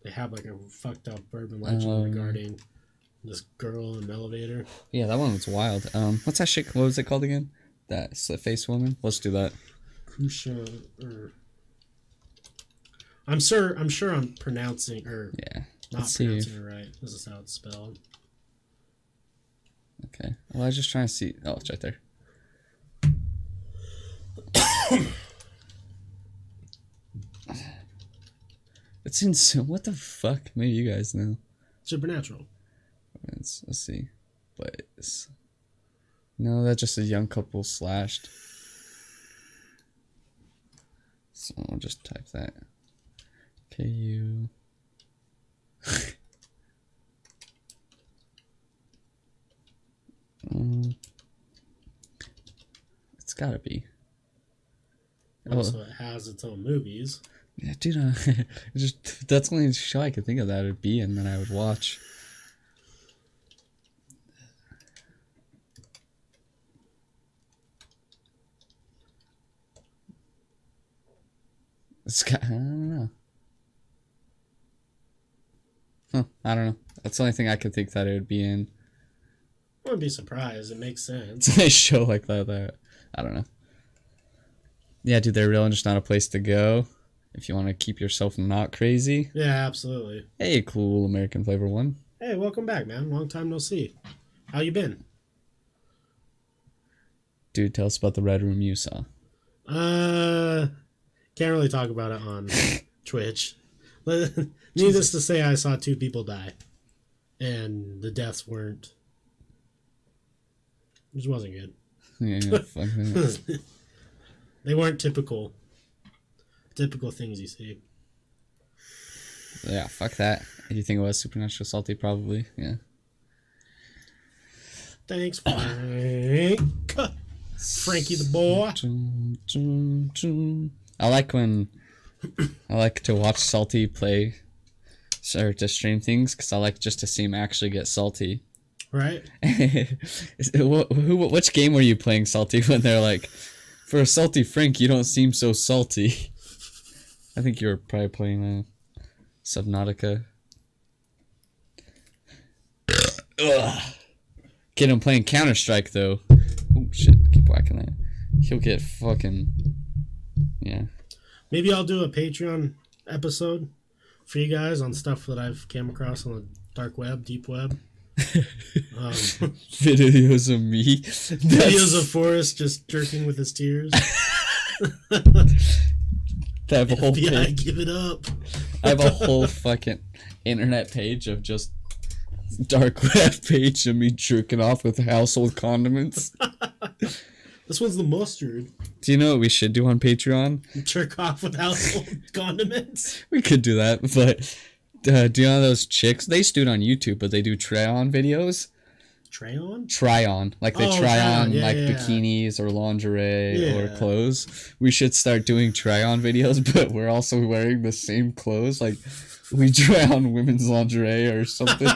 They have like a fucked up urban legend regarding this girl in an elevator. Yeah, that one was wild. What's that shit? What was it called again? That slit face woman. Let's do that. I'm sure I'm pronouncing not pronouncing it right. This is how it's spelled. Okay. Well, I was just trying to see. Oh, it's right there. It's insane. What the fuck? Maybe you guys know. Supernatural. Let's see. But no, that's just a young couple slashed. So I'll just type that. KU. It's gotta be. Also, it has its own movies. Yeah, dude. That's the only show I could think of that would be, and then I would watch. I don't know. Huh, I don't know. That's the only thing I could think that it would be in. I wouldn't be surprised. It makes sense. It's a nice show like that. I don't know. Yeah, dude, they're real and just not a place to go if you want to keep yourself not crazy. Yeah, absolutely. Hey, cool American Flavor 1. Hey, welcome back, man. Long time no see. How you been? Dude, tell us about the red room you saw. Can't really talk about it on Twitch. Needless to say, I saw 2 people die. And the deaths weren't... It just wasn't good. Yeah, fuck that. They weren't typical things you see. Yeah, fuck that. Do you think it was supernatural salty? Probably, yeah. Thanks, Frank. Frankie the boy. I like to watch Salty play or to stream things because I like just to see him actually get salty. Right. Which game were you playing, Salty, when they're like, for a salty Frank, you don't seem so salty? I think you were probably playing Subnautica. Ugh. Get him playing Counter-Strike, though. Oh, shit. Keep whacking that. He'll get fucking... Yeah. Maybe I'll do a Patreon episode for you guys on stuff that I've came across on the dark web, deep web. Videos of me. Videos of Forrest just jerking with his tears. I have a whole FBI, give it up. I have a whole fucking internet page of just dark web page of me jerking off with household condiments. This one's the mustard. Do you know what we should do on Patreon? Jerk off with household condiments. We could do that, but do you know those chicks? They used to do it on YouTube, but they do try-on videos. Try-on. Like they try on bikinis or lingerie or clothes. We should start doing try-on videos, but we're also wearing the same clothes. Like we try on women's lingerie or something.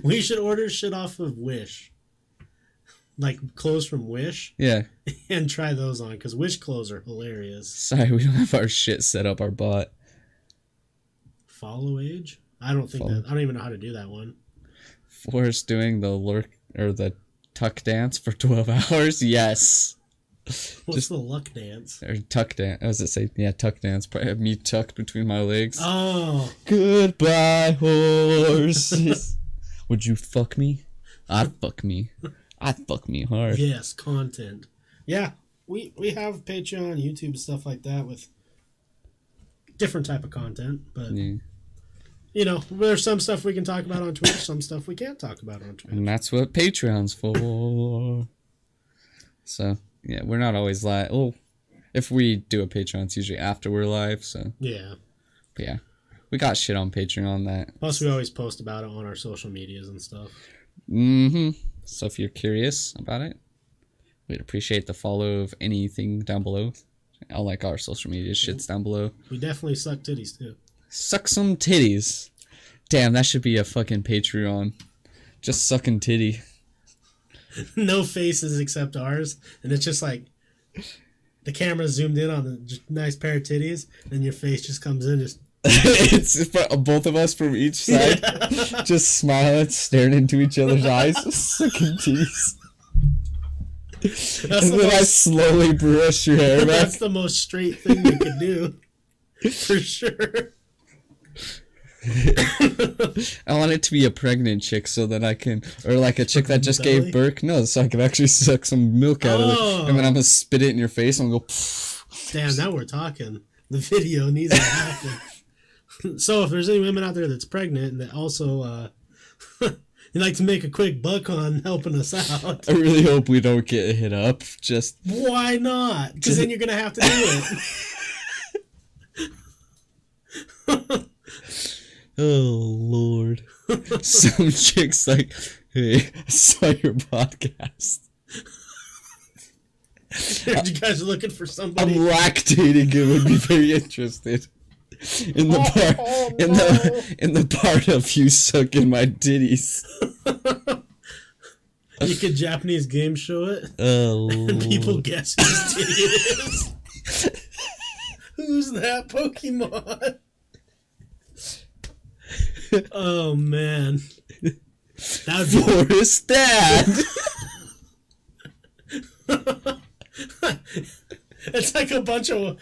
We should order shit off of Wish. Like clothes from Wish. Yeah. And try those on, because Wish clothes are hilarious. Sorry, we don't have our shit set up, our bot. Follow age? I don't even know how to do that one. Forrest doing the lurk or the tuck dance for 12 hours? Yes. What's the luck dance? Or tuck dance. As it say? Yeah, tuck dance. Probably have me tucked between my legs. Oh. Goodbye, horses. Would you fuck me? I'd fuck me. I'd fuck me hard. Yes, content. Yeah, we have Patreon, YouTube, stuff like that with different type of content, but you know, there's some stuff we can talk about on Twitch, some stuff we can't talk about on Twitch. And that's what Patreon's for. So, yeah, we're not always live. Oh, if we do a Patreon, it's usually after we're live, so. Yeah. But yeah, we got shit on Patreon that. Plus, we always post about it on our social medias and stuff. Mm-hmm. So if you're curious about it, we'd appreciate the follow of anything down below. I'll like our social media shit's down below. We definitely suck titties, too. Suck some titties. Damn, that should be a fucking Patreon. Just sucking titty. No faces except ours. And it's just like the camera zoomed in on the nice pair of titties, and your face just comes in just... It's both of us from each side, just smiling, staring into each other's eyes, sucking titties. And then I slowly brush your hair back. That's the most straight thing you could do, for sure. I want it to be a pregnant chick so that I can, or like a chick that just gave birth. No, so I can actually suck some milk out of it, and then I'm gonna spit it in your face and go. Pfft. Damn, now we're talking. The video needs to happen. So if there's any women out there that's pregnant and that also you'd like to make a quick buck on helping us out, I really hope we don't get hit up. Just why not? Because then you're gonna have to do it. Oh Lord! Some chicks like, hey, I saw your podcast. You guys are looking for somebody. I'm lactating and would be very interested in the part in the part of you sucking my titties. You could Japanese game show it. Oh, and people guess whose titty it is. Who's that Pokemon? Oh man, that would be Forrest Dad. It's like a bunch of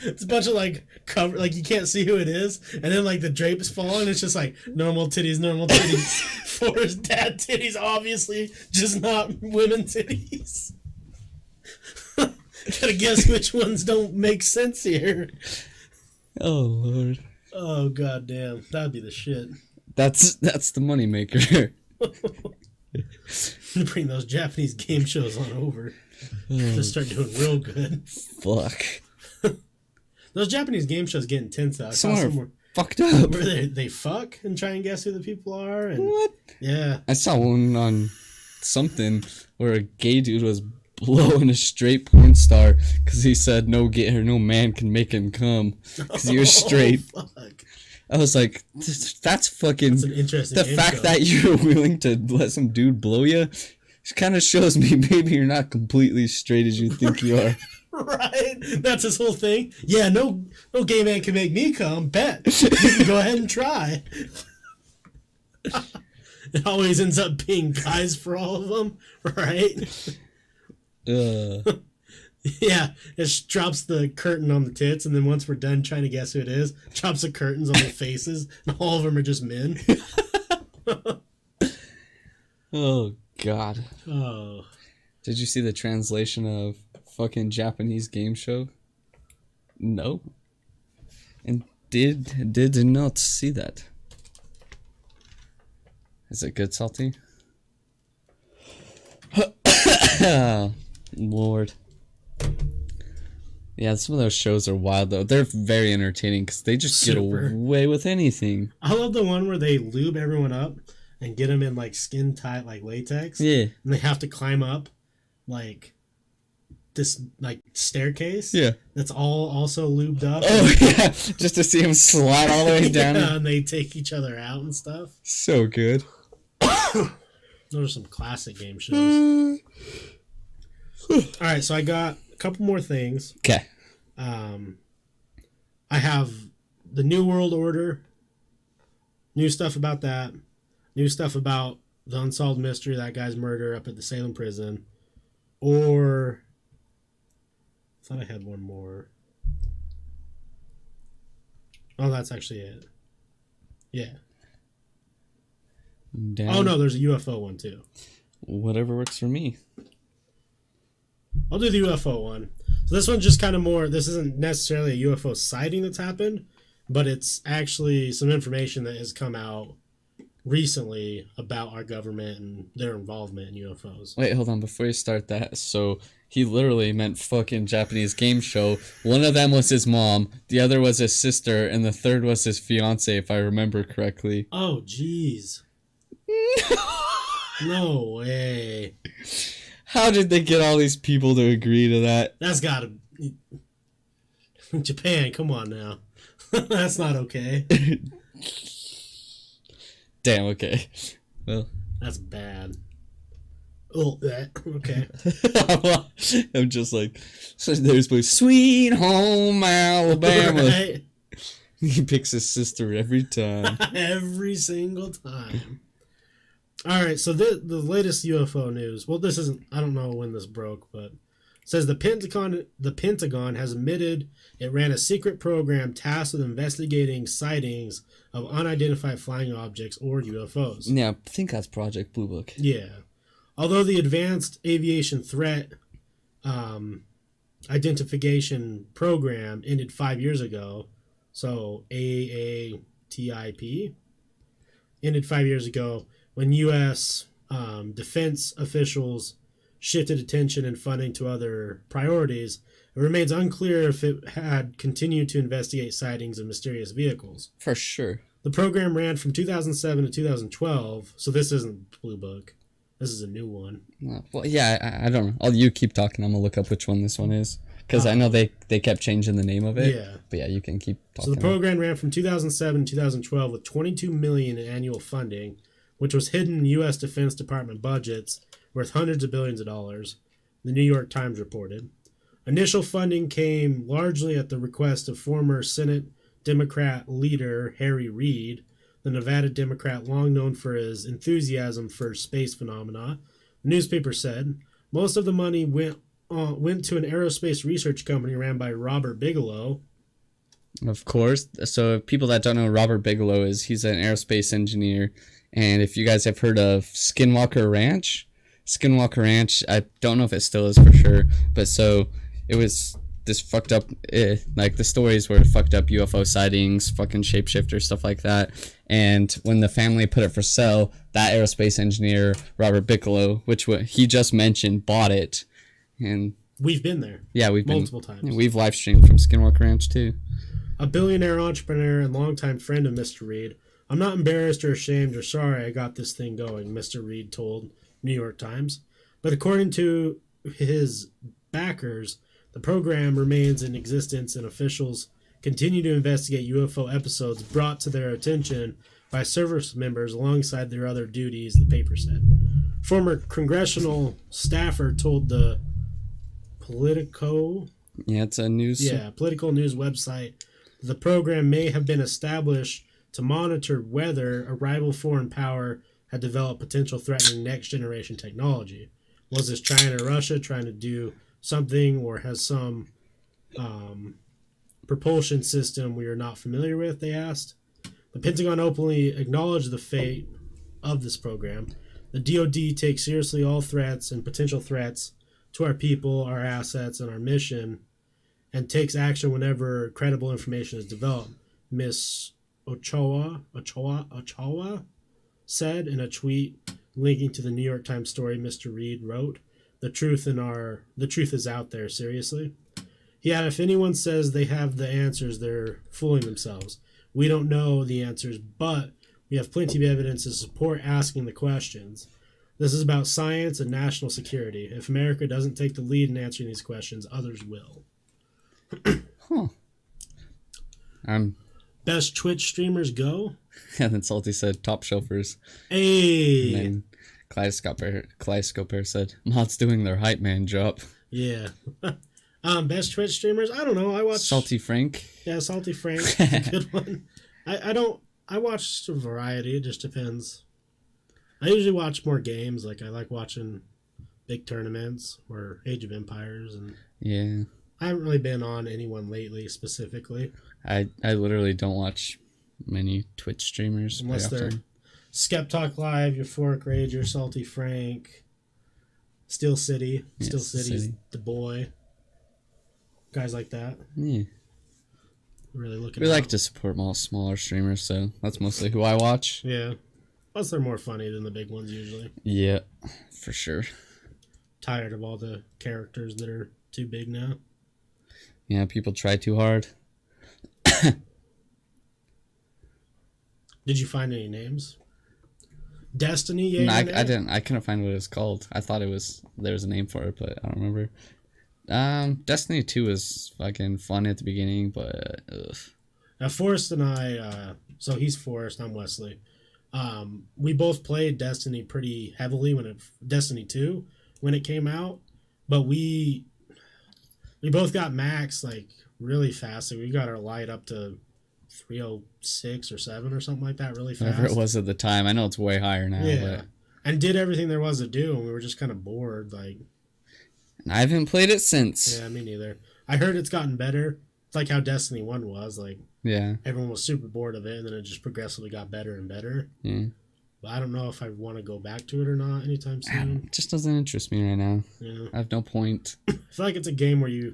like cover, like you can't see who it is, and then like the drapes fall, and it's just like normal titties. Forrest Dad titties, obviously, just not women titties. Gotta guess which ones don't make sense here. Oh Lord. Oh goddamn, that'd be the shit. That's the moneymaker. Bring those Japanese game shows on over. To start doing real good. Fuck. Those Japanese game shows get intense though. Some are fucked up. Where they fuck and try and guess who the people are. And, What? Yeah. I saw one on something where a gay dude was blowing a straight porn star because he said no man can make him come because he was straight. Oh, fuck. I was like, that's fucking. That's an interesting. The fact that you're willing to let some dude blow you kind of shows me maybe you're not completely straight as you think you are. Right? That's his whole thing. Yeah, no gay man can make me come. Bet. You can go ahead and try. It always ends up being guys for all of them, right? Yeah, it just drops the curtain on the tits, and then once we're done trying to guess who it is, drops the curtains on their faces, and all of them are just men. Oh, God. Oh. Did you see the translation of fucking Japanese game show? No. And did not see that. Is it good, Salty? Lord. Yeah, some of those shows are wild, though. They're very entertaining because they just get away with anything. I love the one where they lube everyone up and get them in, like, skin-tight, like, latex. Yeah. And they have to climb up, like, this, like, staircase. Yeah. That's all also lubed up. Oh, yeah. Just to see them slide all the way down. Yeah, and they take each other out and stuff. So good. Those are some classic game shows. Alright, so I got a couple more things. Okay. I have the New World Order. New stuff about that. New stuff about the unsolved mystery of that guy's murder up at the Salem prison. Or I thought I had one more. Oh, that's actually it. Yeah. Damn. Oh no, there's a UFO one too. Whatever works for me. I'll do the UFO one. So this one's just kind of more, this isn't necessarily a UFO sighting that's happened, but it's actually some information that has come out recently about our government and their involvement in UFOs. Wait, hold on. Before you start that, so he literally meant fucking Japanese game show. One of them was his mom, the other was his sister, and the third was his fiance, if I remember correctly. Oh, jeez. No way. How did they get all these people to agree to that? That's gotta... Japan, come on now. That's not okay. Damn, okay. Well. That's bad. Oh, okay. I'm just like, so there's my Sweet Home Alabama. Right? He picks his sister every time. Every single time. All right, so the latest UFO news. Well, this isn't. I don't know when this broke, but it says the Pentagon has admitted it ran a secret program tasked with investigating sightings of unidentified flying objects or UFOs. Yeah, I think that's Project Blue Book. Yeah, although the Advanced Aviation Threat Identification Program ended 5 years ago, so AATIP ended 5 years ago. When U.S. defense officials shifted attention and funding to other priorities, it remains unclear if it had continued to investigate sightings of mysterious vehicles. For sure. The program ran from 2007 to 2012, so this isn't Blue Book. This is a new one. Well, yeah, I don't know. You keep talking. I'm going to look up which one this one is. Because I know they kept changing the name of it. Yeah. But yeah, you can keep talking. So the program ran from 2007 to 2012 with $22 million in annual funding, which was hidden in U.S. Defense Department budgets worth hundreds of billions of dollars, the New York Times reported. Initial funding came largely at the request of former Senate Democrat leader Harry Reid, the Nevada Democrat long known for his enthusiasm for space phenomena. The newspaper said most of the money went to an aerospace research company ran by Robert Bigelow. Of course. So people that don't know who Robert Bigelow is, he's an aerospace engineer. And if you guys have heard of Skinwalker Ranch, I don't know if it still is for sure, but so it was this fucked up, like the stories were fucked up UFO sightings, fucking shapeshifter stuff like that. And when the family put it for sale, that aerospace engineer Robert Bigelow, which he just mentioned, bought it. And we've been there. Yeah, we've been multiple times. We've live streamed from Skinwalker Ranch too. A billionaire entrepreneur and longtime friend of Mr. Reed. I'm not embarrassed or ashamed or sorry I got this thing going, Mr. Reed told New York Times. But according to his backers, the program remains in existence and officials continue to investigate UFO episodes brought to their attention by service members alongside their other duties, the paper said. Former congressional staffer told the Politico... Yeah, it's a news... Yeah, political news website. The program may have been established to monitor whether a rival foreign power had developed potential threatening next-generation technology. Was this China or Russia trying to do something, or has some propulsion system we are not familiar with, they asked. The Pentagon openly acknowledged the fate of this program. The DoD takes seriously all threats and potential threats to our people, our assets, and our mission, and takes action whenever credible information is developed, Ms. Ochoa said in a tweet linking to the New York Times story Mr. Reed wrote. The truth is out there, seriously. He added, if anyone says they have the answers, they're fooling themselves. We don't know the answers, but we have plenty of evidence to support asking the questions. This is about science and national security. If America doesn't take the lead in answering these questions, others will. Huh. Best Twitch streamers go? And then Salty said, Topshelfers. Hey! And then Kaleidoscope said, mods doing their hype man job. Yeah. Best Twitch streamers? I don't know. I watch... Salty Frank. Yeah, Salty Frank. A good one. I watch a variety. It just depends. I usually watch more games. Like, I like watching big tournaments or Age of Empires. And yeah. I haven't really been on anyone lately, specifically. I literally don't watch many Twitch streamers. Unless they're Skeptalk Live, Euphoric Rager, Salty Frank, Steel City. Steel City's the boy. Guys like that. Yeah. Really looking We like to support smaller streamers, so that's mostly who I watch. Yeah. Plus they're more funny than the big ones usually. Yeah, for sure. Tired of all the characters that are too big now. Yeah, people try too hard. Did you find any names? Destiny? Yeah, no, I didn't. I couldn't find what it was called. I thought there was a name for it, but I don't remember. Destiny 2 was fucking fun at the beginning, but ugh. Now, Forrest and I, so he's Forrest, I'm Wesley. We both played Destiny pretty heavily Destiny 2 when it came out, but we both got max like really fast. So we got our light up to 306 or 7 or something like that really fast. Whatever it was at the time. I know it's way higher now. Yeah. But... And did everything there was to do, and we were just kind of bored. Like, I haven't played it since. Yeah, me neither. I heard it's gotten better. It's like how Destiny 1 was. Like, yeah, everyone was super bored of it, and then it just progressively got better and better. Yeah. But I don't know if I want to go back to it or not anytime soon. It just doesn't interest me right now. Yeah. I have no point. I feel like it's a game where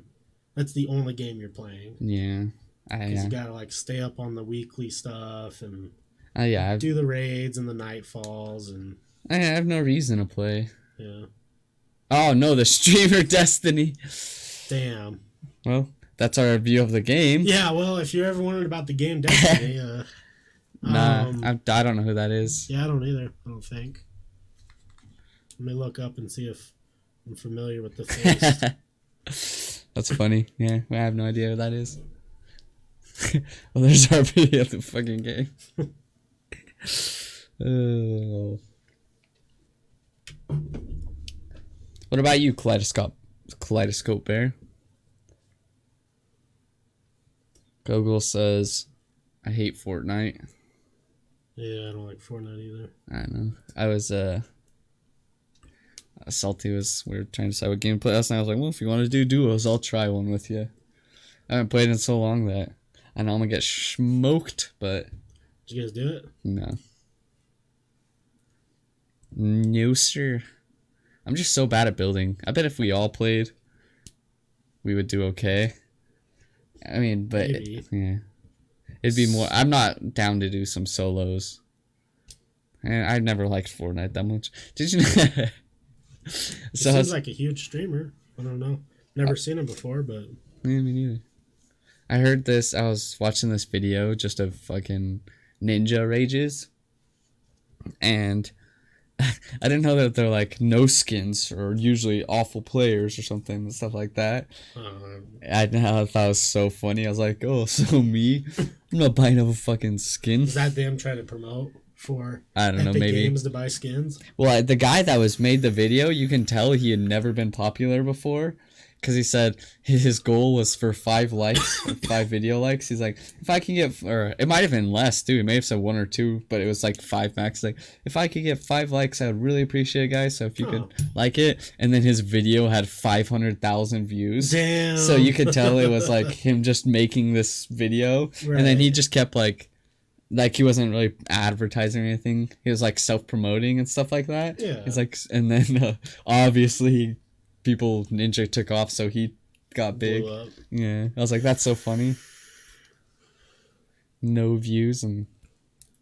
that's the only game you're playing. Yeah. Because you gotta like stay up on the weekly stuff and yeah, do the raids and the nightfalls and I have no reason to play. Yeah. Oh no, the streamer Destiny. Damn. Well, that's our review of the game. Yeah, well, if you're ever wondering about the game Destiny, nah, I don't know who that is. Yeah, I don't either. I don't think. Let me look up and see if I'm familiar with the face. That's funny. Yeah, I have no idea who that is. Well, there's our video of the fucking game. Oh. What about you, Kaleidoscope Bear? Google says, I hate Fortnite. Yeah, I don't like Fortnite either. I know. I was, Salty we were trying to decide what game to play last night. I was like, well, if you want to do duos, I'll try one with you. I haven't played in so long that I know I'm gonna get smoked, but... Did you guys do it? No. No, sir. I'm just so bad at building. I bet if we all played, we would do okay. I mean, but Maybe. it'd be more. I'm not down to do some solos. And I've never liked Fortnite that much. Did you? Seems like a huge streamer. I don't know. Never seen him before, but yeah, me neither. I heard this. I was watching this video just of fucking ninja rages, and I didn't know that they're like no skins or usually awful players or something and stuff like that. I thought it was so funny. I was like, oh, so me? I'm not buying a fucking skin. Is that them trying to promote for I don't know, Epic maybe Games to buy skins? Well, the guy that was made the video, you can tell he had never been popular before. Because he said his goal was for 5 likes, 5 video likes. He's like, if I can get, or it might have been less too. He may have said 1 or 2, but it was like 5 max. Like, if I could get 5 likes, I would really appreciate it, guys. So if you could like it. And then his video had 500,000 views. Damn. So you could tell it was like him just making this video. Right. And then he just kept like he wasn't really advertising or anything. He was like self-promoting and stuff like that. Yeah. He's like, and then obviously Ninja took off, so he got big. Yeah, I was like, that's so funny. No views and.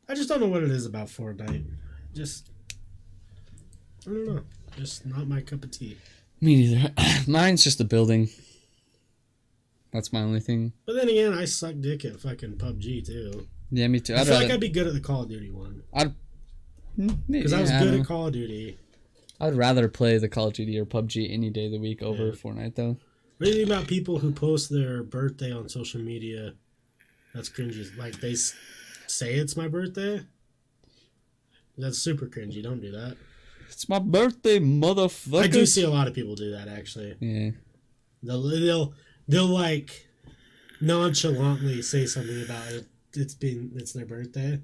I just don't know what it is about Fortnite. I don't know. Just not my cup of tea. Me neither. Mine's just a building. That's my only thing. But then again, I suck dick at fucking PUBG too. Yeah, me too. I feel like I'd be good at the Call of Duty one. Because I was good at Call of Duty. I'd rather play the Call of Duty or PUBG any day of the week over Fortnite, though. What do you think about people who post their birthday on social media? That's cringy. Like, they say it's my birthday? That's super cringy. Don't do that. It's my birthday, motherfucker. I do see a lot of people do that, actually. Yeah. They'll like, nonchalantly say something about it. It's their birthday.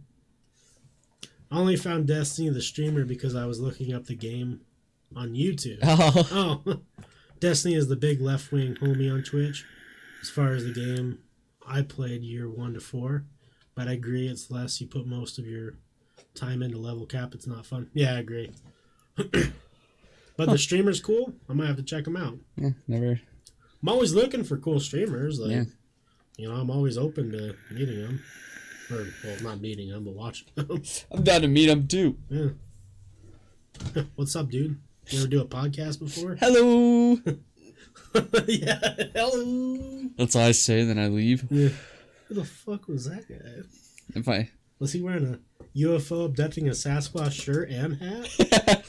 I only found Destiny the streamer because I was looking up the game on YouTube. Oh. Destiny is the big left-wing homie on Twitch. As far as the game, I played year 1 to 4. But I agree, it's less. You put most of your time into level cap. It's not fun. Yeah, I agree. But the streamer's cool. I might have to check him out. Yeah, never. I'm always looking for cool streamers. Like, yeah. You know, I'm always open to meeting them. Or, well, not meeting them, but watching them. I'm down to meet them, too. Yeah. What's up, dude? You ever do a podcast before? Hello! Yeah, hello! That's all I say, then I leave. Yeah. Who the fuck was that guy? Was he wearing a UFO abducting a Sasquatch shirt and hat?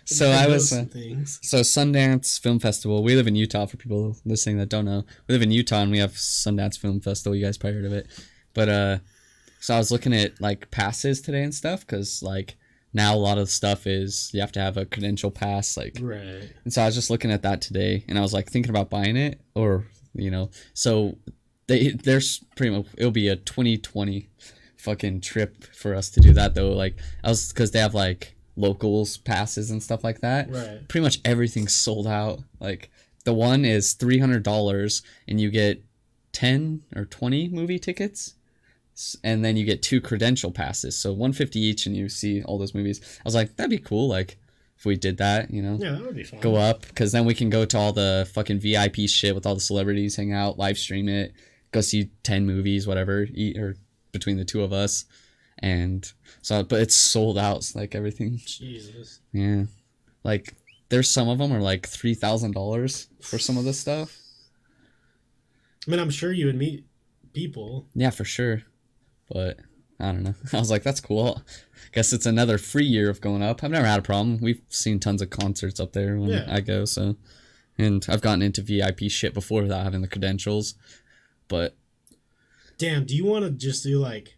So I was so Sundance Film Festival. We live in Utah. For people listening that don't know, we live in Utah and we have Sundance Film Festival. You guys probably heard of it, but so I was looking at like passes today and stuff because like now a lot of the stuff is you have to have a credential pass, like right. And so I was just looking at that today and I was like thinking about buying it or so there's pretty much it'll be a 2020 fucking trip for us to do that though. Like I was because they have like locals passes and stuff like that. Right. Pretty much everything's sold out. Like the one is $300 and you get 10 or 20 movie tickets and then you get 2 credential passes, so $150 each and you see all those movies. I was like, that'd be cool, like if we did that, yeah, that would be fun. Go up because then we can go to all the fucking VIP shit with all the celebrities, hang out, live stream it, go see 10 movies, whatever, or between the two of us. And so, but it's sold out, like everything. Jesus. Yeah. Like, there's some of them are like $3,000 for some of this stuff. I mean, I'm sure you would meet people. Yeah, for sure. But, I don't know. I was like, that's cool. Guess it's another free year of going up. I've never had a problem. We've seen tons of concerts up there when I go, so. And I've gotten into VIP shit before without having the credentials. But. Damn, do you want to just do like.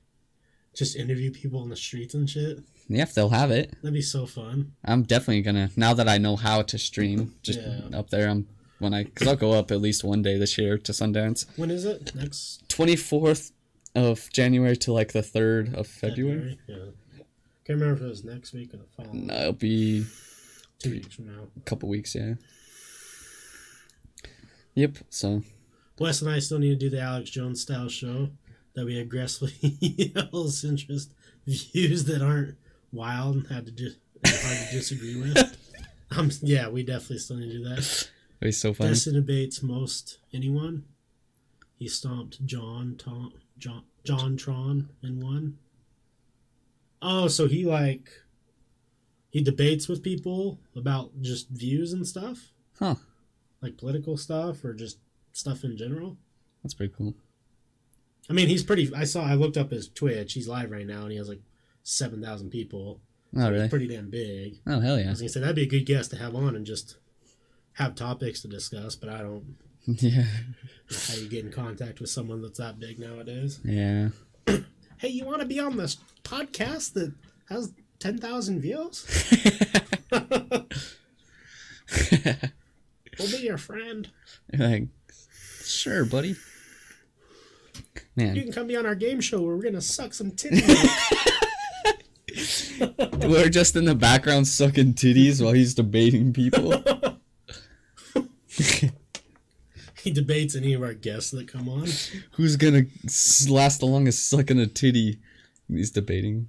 Just interview people on the streets and shit? Yeah, if they'll have it. That'd be so fun. I'm definitely gonna, now that I know how to stream, just up there, because I'll go up at least one day this year to Sundance. When is it? Next? 24th of January to like the 3rd of February. Yeah. Can't remember if it was next week or the following. No, it'll be 2 weeks from now. A couple weeks, yeah. Yep, so. Wes and I still need to do the Alex Jones style show that we aggressively lose interest views that aren't wild and hard to disagree with. Yeah, we definitely still need to do that. He's so funny. Destin debates most anyone. He stomped John Tron in one. Oh, so he debates with people about just views and stuff? Huh. Like political stuff or just stuff in general? That's pretty cool. I mean, he's pretty... I looked up his Twitch. He's live right now, and he has like 7,000 people. Oh, really? He's pretty damn big. Oh, hell I yeah. was going to say, that'd be a good guest to have on and just have topics to discuss, but I don't... Yeah. How you get in contact with someone that's that big nowadays. Yeah. Hey, you want to be on this podcast that has 10,000 views? We'll be your friend. Like, sure, buddy. Man. You can come be on our game show where we're going to suck some titties. We're just in the background sucking titties while he's debating people. He debates any of our guests that come on. Who's gonna last the longest sucking a titty? He's debating.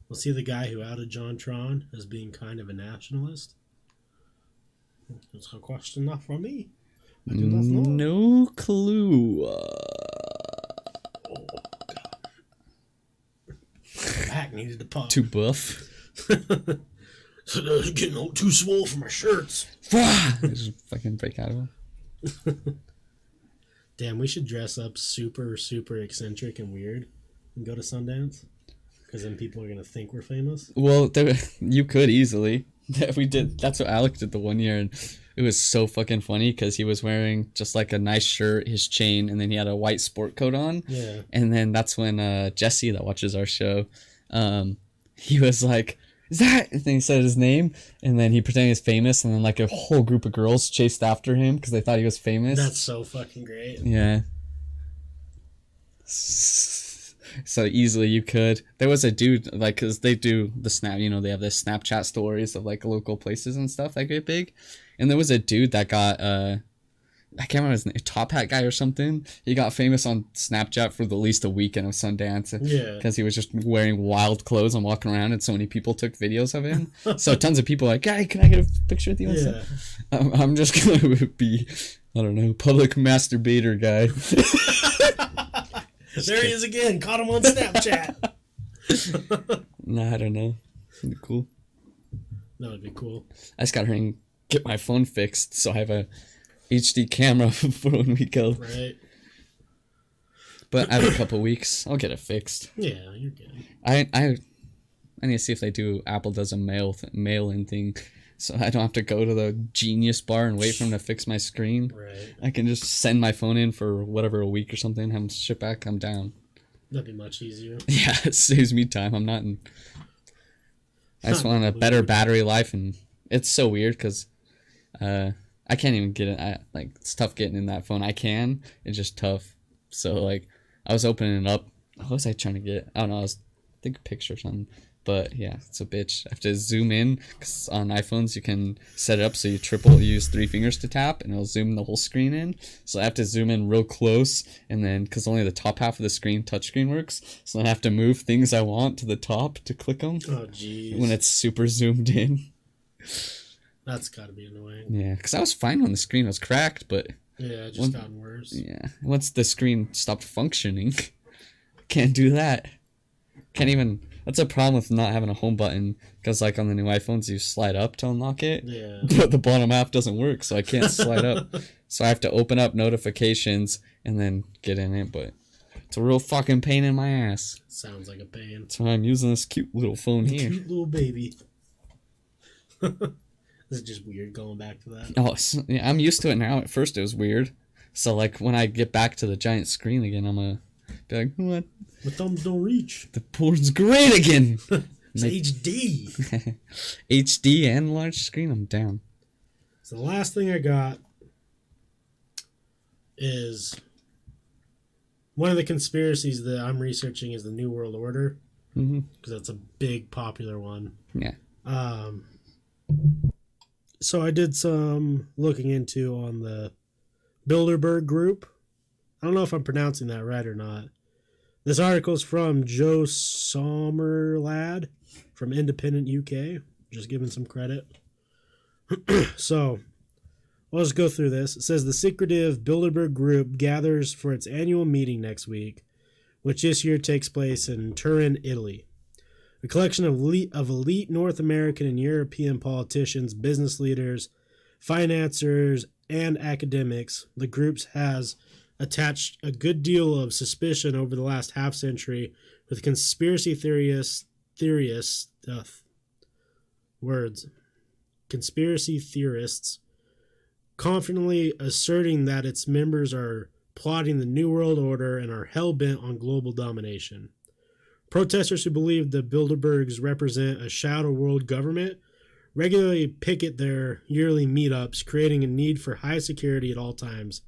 We'll see the guy who outed John Tron as being kind of a nationalist. That's a question not from me. I do not know. No clue. Oh, God. My back needed to pop. Too buff. So they're getting all too swole for my shirts. Just fucking break out of him. Damn, we should dress up super, super eccentric and weird and go to Sundance. Because then people are going to think we're famous. Well, you could easily. We did. That's what Alec did the one year, and it was so fucking funny because he was wearing just like a nice shirt, his chain, and then he had a white sport coat on. Yeah. And then that's when Jesse, that watches our show, he was like, "Is that?" And then he said his name, and then he pretended he was famous, and then like a whole group of girls chased after him because they thought he was famous. That's so fucking great. Yeah. So easily you could. There was a dude, like, because they do the snap, you know, they have the Snapchat stories of like local places and stuff that get big. And there was a dude that got, I can't remember his name, Top Hat guy or something. He got famous on Snapchat for at least a weekend of Sundance. Yeah. Because he was just wearing wild clothes and walking around, and so many people took videos of him. So tons of people were like, "Hey, can I get a picture with you?" Yeah. I'm just going to be, I don't know, public masturbator guy. There he is again. Caught him on Snapchat. Nah, I don't know. That'd be cool. That would be cool. I just gotta hurry and get my phone fixed so I have a HD camera for when we go. Right. But I have a couple weeks. I'll get it fixed. Yeah, you're good. I need to see if they do. Apple does a mail-in thing, so I don't have to go to the Genius bar and wait for them to fix my screen. Right. I can just send my phone in for whatever, a week or something, have them ship back. I'm down. That'd be much easier. Yeah, it saves me time. I'm not in. I just want a better battery life, and it's so weird because I can't even get it. Like, it's tough getting in that phone. I can. It's just tough. So, like, I was opening it up. What was I trying to get? I don't know. I think a picture or something. But, yeah, it's a bitch. I have to zoom in, because on iPhones you can set it up so you use 3 fingers to tap, and it'll zoom the whole screen in. So I have to zoom in real close, and then, because only the top half of the screen, touchscreen, works, so then I have to move things I want to the top to click them. Oh, jeez. When it's super zoomed in. That's gotta be annoying. Yeah, because I was fine when the screen was cracked, but... Yeah, it just gotten worse. Yeah, once the screen stopped functioning, can't do that. Can't even... That's a problem with not having a home button, because like on the new iPhones you slide up to unlock it, Yeah. but the bottom half doesn't work, so I can't slide up. So I have to open up notifications and then get in it, but it's a real fucking pain in my ass. Sounds like a pain. So I'm using this cute little phone here. Cute little baby. This is just weird going back to that. Oh, yeah, I'm used to it now. At first it was weird. So like when I get back to the giant screen again, I'm gonna be like, what? My thumbs don't reach. The porn's great again. It's HD. HD and large screen, I'm down. So the last thing I got is one of the conspiracies that I'm researching is the New World Order, because that's a big popular one. Yeah. So I did some looking into on the Bilderberg group. I don't know if I'm pronouncing that right or not. This article is from Joe Sommerlad from Independent UK. Just giving some credit. So, I'll just go through this. It says the secretive Bilderberg Group gathers for its annual meeting next week, which this year takes place in Turin, Italy. A collection of elite North American and European politicians, business leaders, financiers, and academics. The group has attached a good deal of suspicion over the last half century, with conspiracy conspiracy theorists confidently asserting that its members are plotting the New World Order and are hell-bent on global domination. Protesters who believe the Bilderbergs represent a shadow world government regularly picket their yearly meetups, creating a need for high security at all times.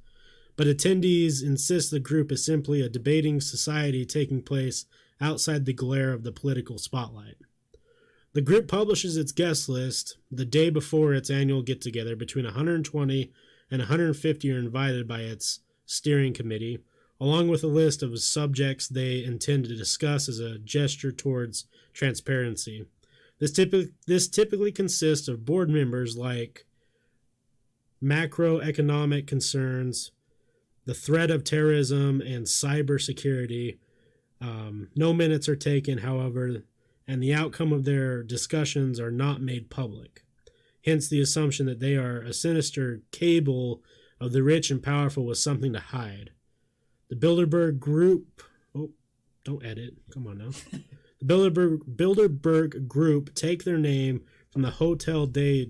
But attendees insist the group is simply a debating society taking place outside the glare of the political spotlight. The group publishes its guest list the day before its annual get-together. Between 120 and 150 are invited by its steering committee, along with a list of subjects they intend to discuss as a gesture towards transparency. This typically consists of board members like macroeconomic concerns, the threat of terrorism, and cybersecurity. No minutes are taken, however, and the outcome of their discussions are not made public. Hence the assumption that they are a sinister cable of the rich and powerful with something to hide. The Bilderberg Group... Oh, don't edit. Come on now. The Bilderberg Group take their name from the Hotel de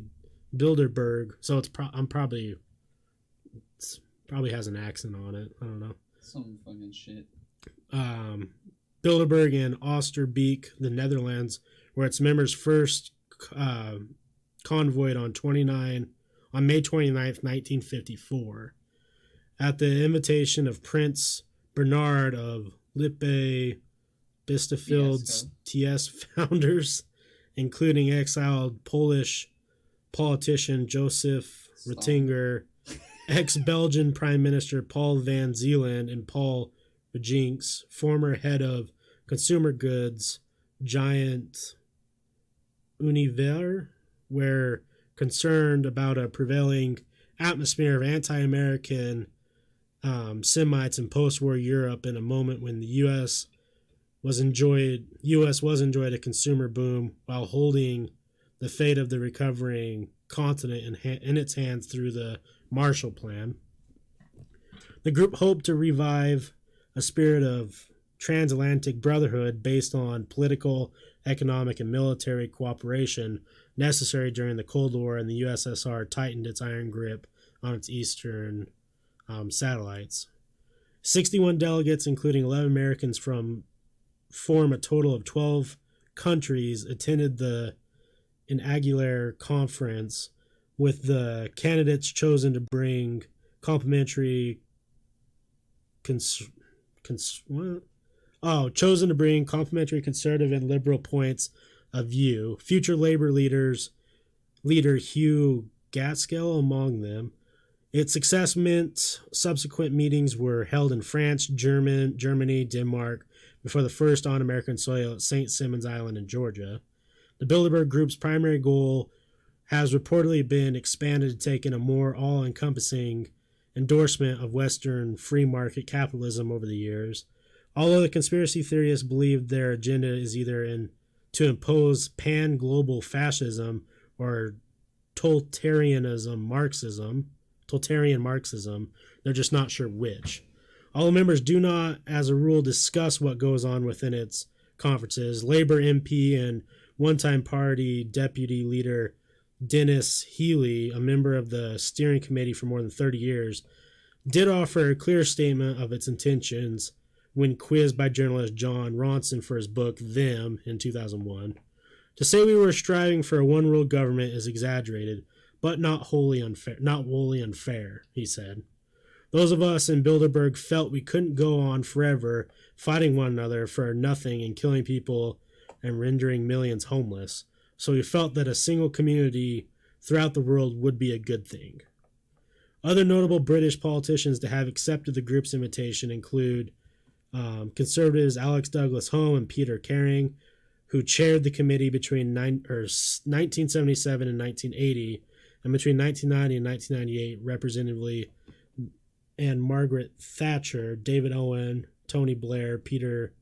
Bilderberg, so it's probably has an accent on it. I don't know. Some fucking shit. Bilderberg and Oosterbeek, the Netherlands, where its members first convoyed on May 29th, 1954. At the invitation of Prince Bernard of Lippe-Biesterfeld's TS founders, including exiled Polish politician Joseph Ratzinger, ex-Belgian Prime Minister Paul van Zeeland, and Paul Rejinks, former head of consumer goods giant Unilever, were concerned about a prevailing atmosphere of anti-American Semites in post-war Europe in a moment when the U.S. was enjoyed a consumer boom while holding the fate of the recovering continent in its hands through the Marshall Plan. The group hoped to revive a spirit of transatlantic brotherhood based on political, economic, and military cooperation necessary during the Cold War, and the USSR tightened its iron grip on its eastern satellites. 61 delegates, including 11 Americans, form a total of 12 countries, attended the inaugural conference, with the candidates chosen to bring complementary conservative and liberal points of view. Future labor leader Hugh Gaskell among them. Its success meant subsequent meetings were held in France, Germany, Denmark, before the first on American soil at St. Simons Island in Georgia. The Bilderberg Group's primary goal has reportedly been expanded to take in a more all-encompassing endorsement of Western free market capitalism over the years. Although the conspiracy theorists believe their agenda is either to impose pan-global fascism or totalitarian Marxism, they're just not sure which. All members do not, as a rule, discuss what goes on within its conferences. Labor MP and one-time party deputy leader Dennis Healy, a member of the steering committee for more than 30 years, did offer a clear statement of its intentions when quizzed by journalist John Ronson for his book Them in 2001. To say we were striving for a one-world government is exaggerated, but not wholly unfair, he said. Those of us in Bilderberg felt we couldn't go on forever fighting one another for nothing and killing people and rendering millions homeless, so we felt that a single community throughout the world would be a good thing. Other notable British politicians to have accepted the group's invitation include conservatives Alex Douglas Home and Peter Caring, who chaired the committee between 1977 and 1980, and between 1990 and 1998, representatively, and Margaret Thatcher, David Owen, Tony Blair, Peter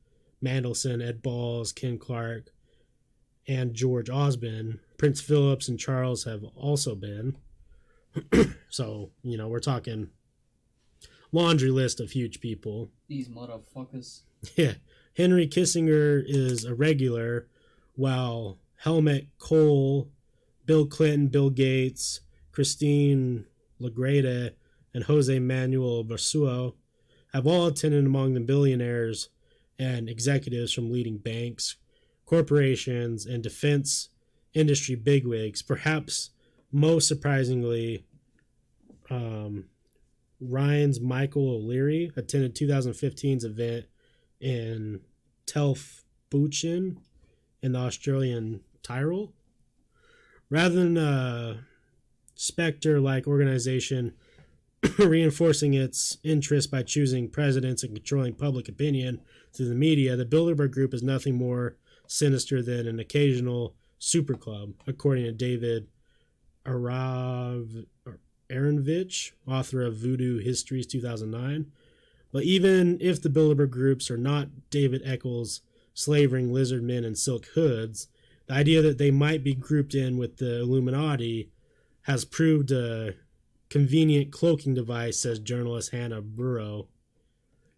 Mandelson, Ed Balls, Ken Clark, and George Osborne. Prince Phillips and Charles have also been. So, we're talking laundry list of huge people. These motherfuckers. Yeah. Henry Kissinger is a regular, while Helmut Kohl, Bill Clinton, Bill Gates, Christine Lagarde, and Jose Manuel Barroso have all attended among the billionaires and executives from leading banks, corporations, and defense industry bigwigs. Perhaps most surprisingly, Ryan's Michael O'Leary attended 2015's event in Telfbuchen in the Australian Tyrol. Rather than a Spectre-like organization reinforcing its interest by choosing presidents and controlling public opinion through the media, the Bilderberg Group is nothing more sinister than an occasional super club, according to David Aronvich, author of Voodoo Histories 2009. But even if the Bilderberg Groups are not David Eccles' slavering lizard men in silk hoods, the idea that they might be grouped in with the Illuminati has proved a convenient cloaking device, says journalist Hannah Burrow.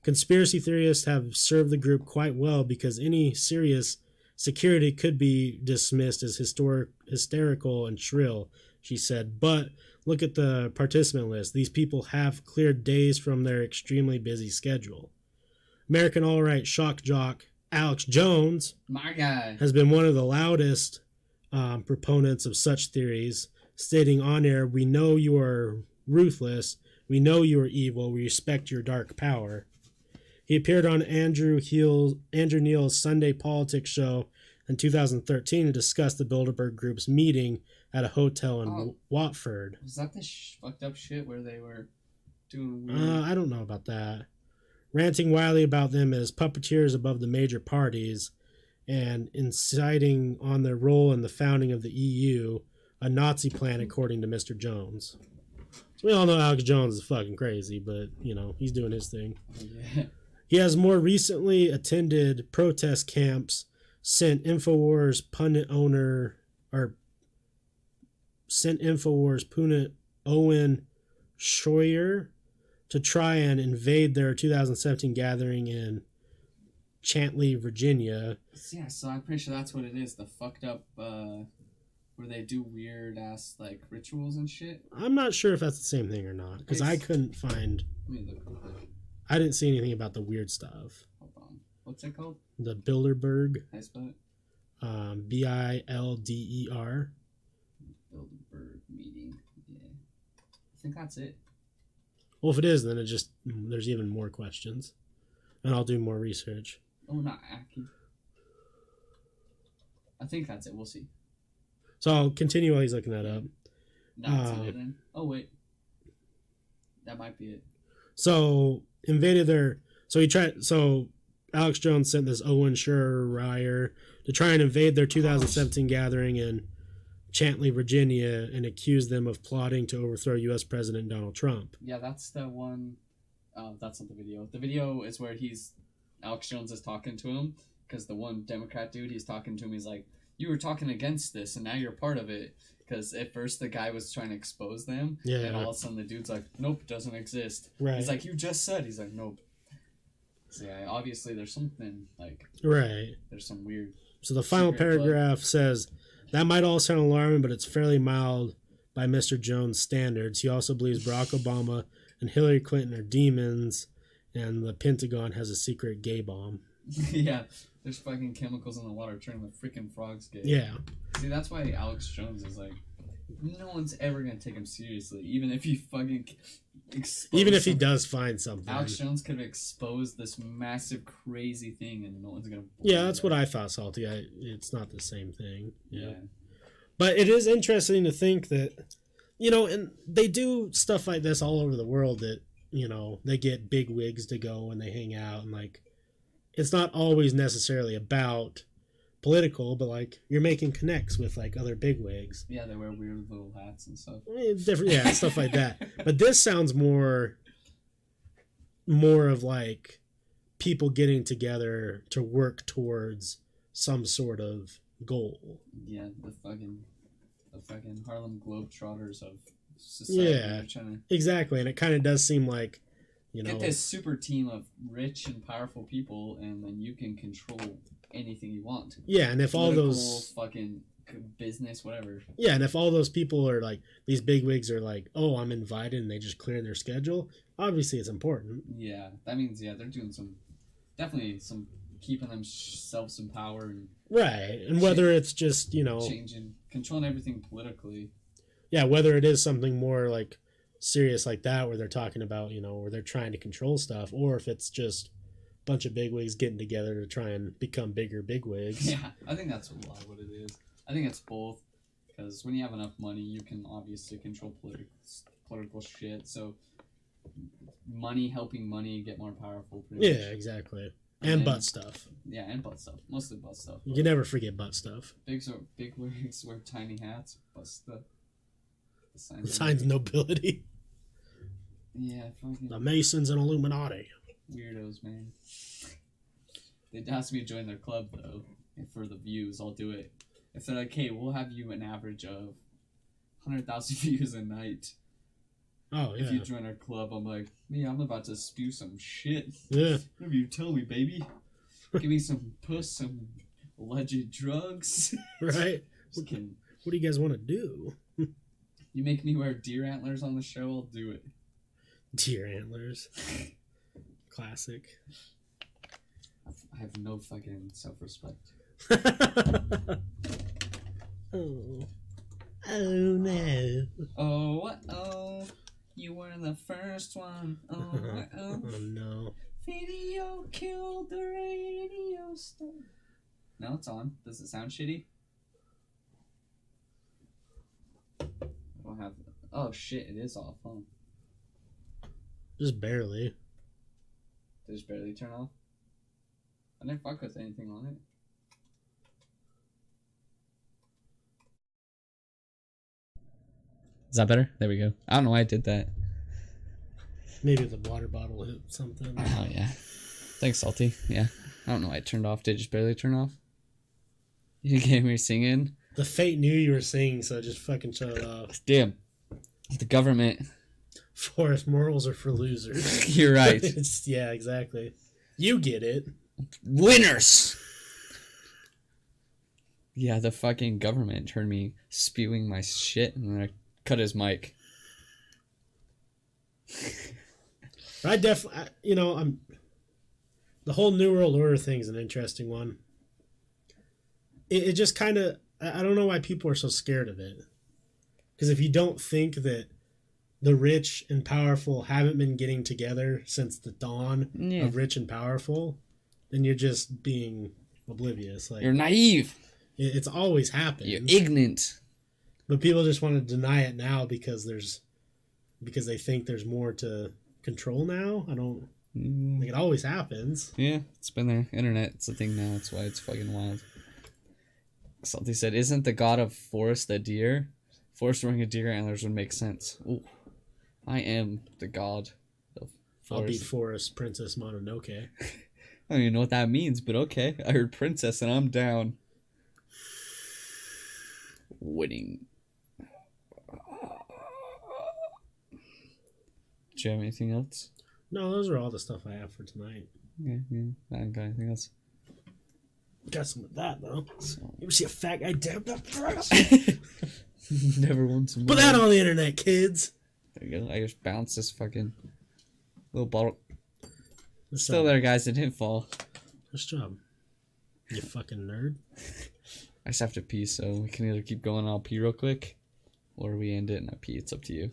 Conspiracy theorists have served the group quite well because any serious security could be dismissed as hysterical and shrill, she said. But look at the participant list. These people have cleared days from their extremely busy schedule. American alt-right shock jock Alex Jones, my guy, has been one of the loudest proponents of such theories, stating on air, "We know you are ruthless. We know you are evil. We respect your dark power." He appeared on Andrew Neil's Sunday Politics show in 2013 to discuss the Bilderberg Group's meeting at a hotel in Watford. Was that the fucked up shit where they were doing weird... I don't know about that. Ranting wildly about them as puppeteers above the major parties and inciting on their role in the founding of the EU, a Nazi plan, according to Mr. Jones. So we all know Alex Jones is fucking crazy, but, he's doing his thing. Yeah. He has more recently attended protest camps, sent InfoWars pundit Owen Schroyer to try and invade their 2017 gathering in Chantilly, Virginia. Yeah, so I'm pretty sure that's what it is. The fucked up, where they do weird ass, rituals and shit. I'm not sure if that's the same thing or not, because I couldn't find... Let me look real quick. I didn't see anything about the weird stuff. Hold on. What's it called? The Bilderberg. How you spell it? Bilder. Bilderberg meeting. Yeah. I think that's it. Well, if it is, then there's even more questions. And I'll do more research. Oh, not Aki. I think that's it. We'll see. So I'll continue while he's looking that up. That's it then. Oh, wait. That might be it. So Alex Jones sent this Owen Schroyer to try and invade their 2017 gathering in Chantilly, Virginia, and accuse them of plotting to overthrow U.S. President Donald Trump. Yeah, that's the one. That's not the video. The video is where Alex Jones is talking to him, because the one Democrat dude, he's talking to him, he's like, "You were talking against this, and now you're part of it." Because at first the guy was trying to expose them, and all of a sudden the dude's like, "Nope, it doesn't exist." Right. He's like, "You just said." He's like, "Nope." So yeah, obviously there's something right. There's some weird. So the final paragraph says, "That might all sound alarming, but it's fairly mild by Mr. Jones' standards. He also believes Barack Obama and Hillary Clinton are demons, and the Pentagon has a secret gay bomb." Yeah, there's fucking chemicals in the water turning the freaking frogs gay. Yeah. See, that's why Alex Jones is no one's ever gonna take him seriously, even if he fucking even if he does find something. Alex Jones could have exposed this massive crazy thing, and no one's gonna. Yeah, that's what I thought, Salty. It's not the same thing. Yeah. But it is interesting to think that, and they do stuff like this all over the world. That they get big wigs to go and they hang out, and it's not always necessarily about political, but like you're making connects with like other bigwigs. Yeah, they wear weird little hats and stuff. I mean, different, yeah, stuff like that. But this sounds more of like people getting together to work towards some sort of goal. Yeah, the fucking Harlem Globetrotters of society. Yeah, exactly. And it kind of does seem like, you know, get this super team of rich and powerful people, and then you can control anything you want. Yeah, and if political, all those fucking business, whatever. Yeah, and if all those people are like, these bigwigs are like, oh, I'm invited, and they just clear their schedule, obviously it's important. Yeah, that means, yeah, they're doing definitely some keeping themselves in power. And right, and whether it's just, you know, controlling everything politically. Yeah, whether it is something more like serious like that, where they're talking about, you know, where they're trying to control stuff, or if it's just a bunch of bigwigs getting together to try and become bigger bigwigs. Yeah, I think that's a lot of what it is. I think it's both, because when you have enough money, you can obviously control political shit. So helping money get more powerful. Yeah, much. Exactly. And butt stuff. Yeah, and butt stuff. Mostly butt stuff. You can never forget butt stuff. Bigwigs wear tiny hats. Butt stuff. The signs of nobility. Yeah, fucking the Masons and Illuminati. Weirdos, man. They'd ask me to join their club, though. And for the views, I'll do it. If they're like, hey, we'll have you an average of 100,000 views a night. Oh, yeah. If you join our club, I'm like, yeah, I'm about to spew some shit. Yeah. Whatever you tell me, baby. Give me some puss, some alleged drugs. Right. What do you guys want to do? You make me wear deer antlers on the show, I'll do it. Deer antlers. Classic. I have no fucking self-respect. Oh no. Oh, you were the first one. Oh no. Video killed the radio star. No, it's on. Does it sound shitty? I don't have. Oh shit! It is off, huh? Just barely. Just barely turn off. I didn't fuck with anything on it. Is that better? There we go. I don't know why I did that. Maybe the water bottle hit something. Oh, yeah. Thanks, Salty. Yeah. I don't know why I turned off. Did it just barely turn off? You didn't get me singing? The fate knew you were singing, so just fucking shut it off. Damn. The government. Forrest, morals are for losers. You're right. Yeah, exactly. You get it. Winners! Yeah, the fucking government heard me spewing my shit, and then I cut his mic. I definitely, the whole New World Order thing is an interesting one. It just kind of, I don't know why people are so scared of it. Because if you don't think that the rich and powerful haven't been getting together since the dawn of rich and powerful, then you're just being oblivious. Like, you're naive. It's always happened. You're ignorant. But people just want to deny it now because they think there's more to control now. I don't think it always happens. Yeah, it's been there. Internet, it's a thing now. That's why it's fucking wild. Something said, isn't the god of Forrest a deer? Forrest wearing a deer antlers would make sense. Ooh, I am the god of Forrest. I'll beat Forrest, Princess Mononoke. I don't even know what that means, but okay. I heard princess and I'm down. Winning. Do you have anything else? No, those are all the stuff I have for tonight. Okay, yeah. I haven't got anything else. Got some of that, though. So. You ever see a fat guy damn up press? Never won some. Put that on the internet, kids. There you go. I just bounced this fucking little bottle. It's still there, guys. It didn't fall. Nice job. You fucking nerd. I just have to pee, so we can either keep going and I'll pee real quick, or we end it and I pee. It's up to you.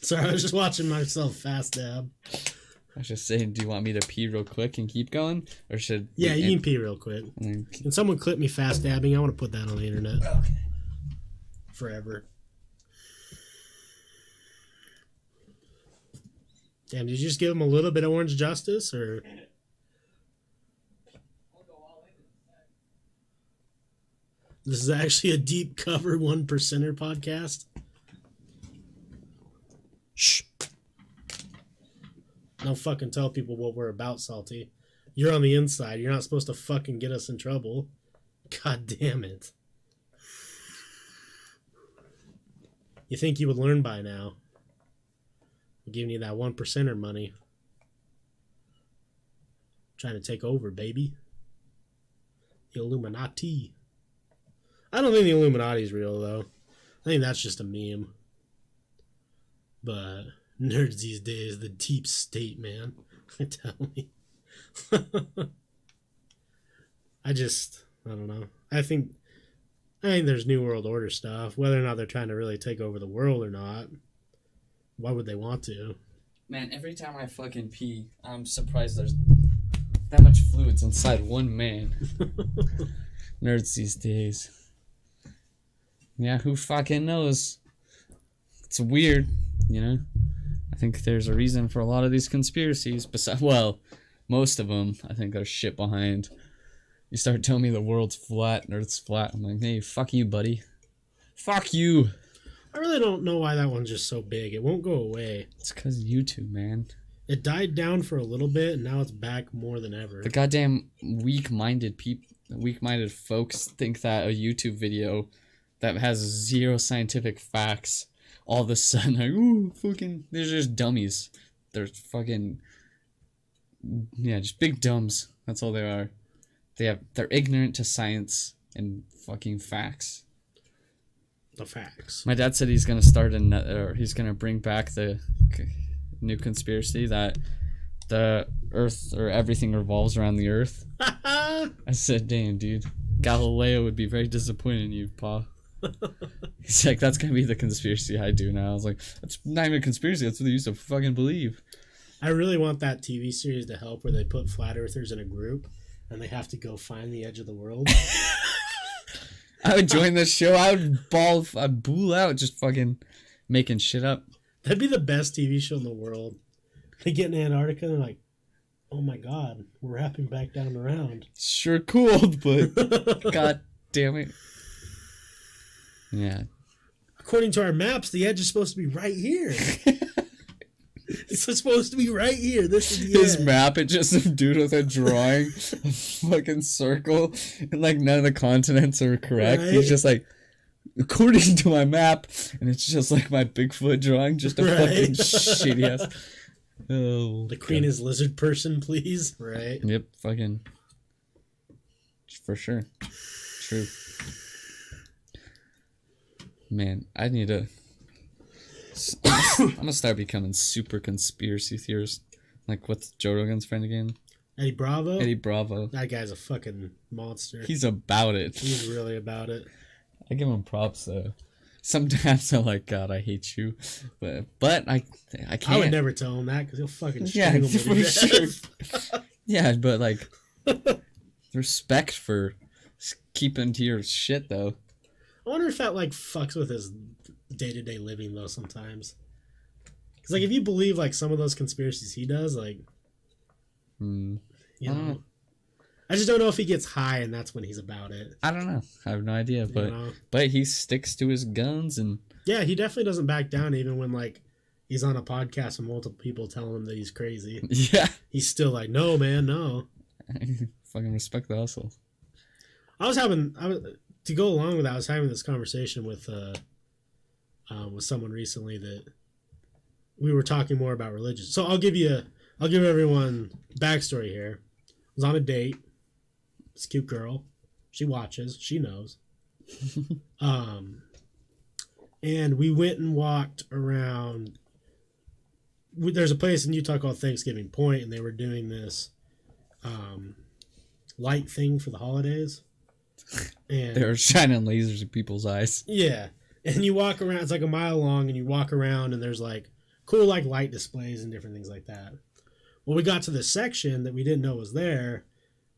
Sorry, I was just watching myself fast dab. I was just saying, do you want me to pee real quick and keep going? Or should... Yeah, you can pee real quick. Can someone clip me fast dabbing? I want to put that on the internet. Okay. Forever. Damn, did you just give him a little bit of orange justice, or... This is actually a deep cover 1%er podcast. Shh. Don't fucking tell people what we're about, Salty. You're on the inside. You're not supposed to fucking get us in trouble. God damn it. You think you would learn by now. I'm giving you that 1%er money. Trying to take over, baby. The Illuminati. I don't think the Illuminati is real, though. I think that's just a meme. But nerds these days, the deep state, man. Tell me. I don't know. I think there's New World Order stuff. Whether or not they're trying to really take over the world or not. Why would they want to? Man, every time I fucking pee, I'm surprised there's that much fluids inside one man. Nerds these days. Yeah, who fucking knows? It's weird, you know? I think there's a reason for a lot of these conspiracies. Besides, well, most of them, I think, are shit behind. You start telling me the world's flat and Earth's flat, I'm like, hey, fuck you, buddy. Fuck you. I really don't know why that one's just so big. It won't go away. It's because YouTube, man. It died down for a little bit, and now it's back more than ever. The goddamn weak-minded folks think that a YouTube video that has zero scientific facts, all of a sudden, like, ooh, fucking, they're just dummies. They're fucking, yeah, just big dumbs. That's all they are. They're ignorant to science and fucking facts. The facts. My dad said he's gonna start he's gonna bring back the new conspiracy that the Earth or everything revolves around the Earth. I said, damn, dude, Galileo would be very disappointed in you, Pa. He's like, that's gonna be the conspiracy I do now. I was like, that's not even a conspiracy, that's what they used to fucking believe. I really want that TV series to help where they put flat earthers in a group and they have to go find the edge of the world. I would join this show. I'd bull out just fucking making shit up. That'd be the best TV show in the world. They get in Antarctica and they're like, oh my god, we're wrapping back down around. Sure cold, but god damn it. Yeah. According to our maps, the edge is supposed to be right here. It's supposed to be right here. This is the his edge. map. It's just some dude with a drawing, a fucking circle, and like none of the continents are correct. Right? He's just like, according to my map, and it's just like my Bigfoot drawing, just a fucking shitty ass. Oh, the queen is lizard person, please. Right? Yep, fucking for sure. True. Man, I need to. I'm gonna start becoming super conspiracy theorist. Like, what's Joe Rogan's friend again? Eddie Bravo? Eddie Bravo. That guy's a fucking monster. He's about it. He's really about it. I give him props, though. Sometimes I'm like, God, I hate you. But I can't. I would never tell him that because he'll fucking strangle me to death. Sure. Yeah, but like, respect for keeping to your shit, though. I wonder if that like fucks with his day-to-day living though sometimes. Because like if you believe like some of those conspiracies he does, like you know, I just don't know if he gets high and that's when he's about it. I don't know. I have no idea, but he sticks to his guns and yeah, he definitely doesn't back down even when like he's on a podcast and multiple people telling him that he's crazy. Yeah, he's still like, no man, no. Fucking respect the hustle. To go along with that, I was having this conversation with someone recently that we were talking more about religion. So I'll give everyone backstory here. I was on a date. This cute girl. She watches. She knows. And we went and walked around. There's a place in Utah called Thanksgiving Point, and they were doing this light thing for the holidays. And they were shining lasers in people's eyes. Yeah. And you walk around, it's like a mile long, and you walk around, and there's like cool like light displays and different things like that. Well, we got to this section that we didn't know was there,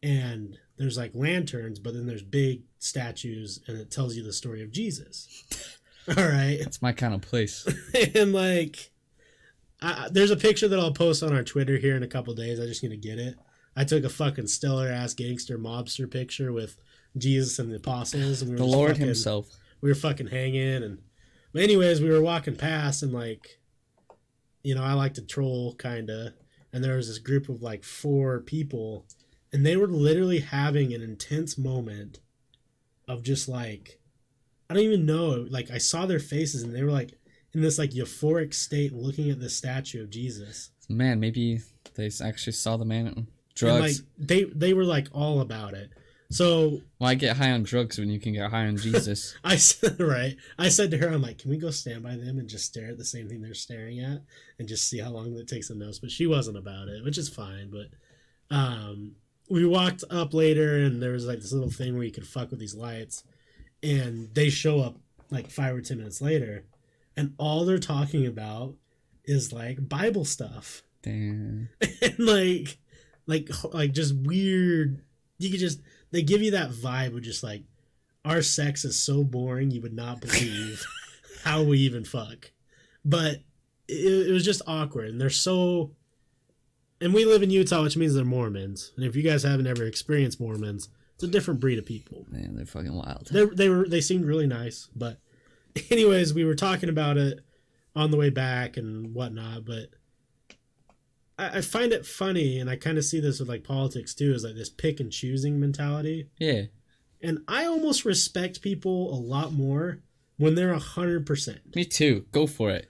and there's like lanterns, but then there's big statues, and it tells you the story of Jesus. All right. That's my kind of place. And like, there's a picture that I'll post on our Twitter here in a couple days. I just need to get it. I took a fucking stellar ass gangster mobster picture with Jesus and the apostles, and we were The just Lord fucking, himself. we were fucking hanging, and but anyways, we were walking past, and like, you know, I like to troll kinda, and there was this group of like 4 people, and they were literally having an intense moment of just like, I don't even know, like I saw their faces, and they were like in this like euphoric state looking at the statue of Jesus. Man, maybe they actually saw the man on And drugs. like they were like all about it. So Why get high on drugs when you can get high on Jesus? I said, right. I said to her, I'm like, can we go stand by them and just stare at the same thing they're staring at and just see how long it takes them to notice? But she wasn't about it, which is fine. But we walked up later, and there was like this little thing where you could fuck with these lights, and they show up like 5 or 10 minutes later, and all they're talking about is like Bible stuff. Damn. And like just weird. You could just, they give you that vibe of just like, our sex is so boring you would not believe how we even fuck. But it was just awkward, and they're so, and we live in Utah, which means they're Mormons, and if you guys haven't ever experienced Mormons, it's a different breed of people. Man, they're fucking wild. They seemed really nice, but anyways, we were talking about it on the way back and whatnot, but I find it funny, and I kind of see this with like politics too, is like this pick and choosing mentality. Yeah. And I almost respect people a lot more when they're 100%. Me too. Go for it.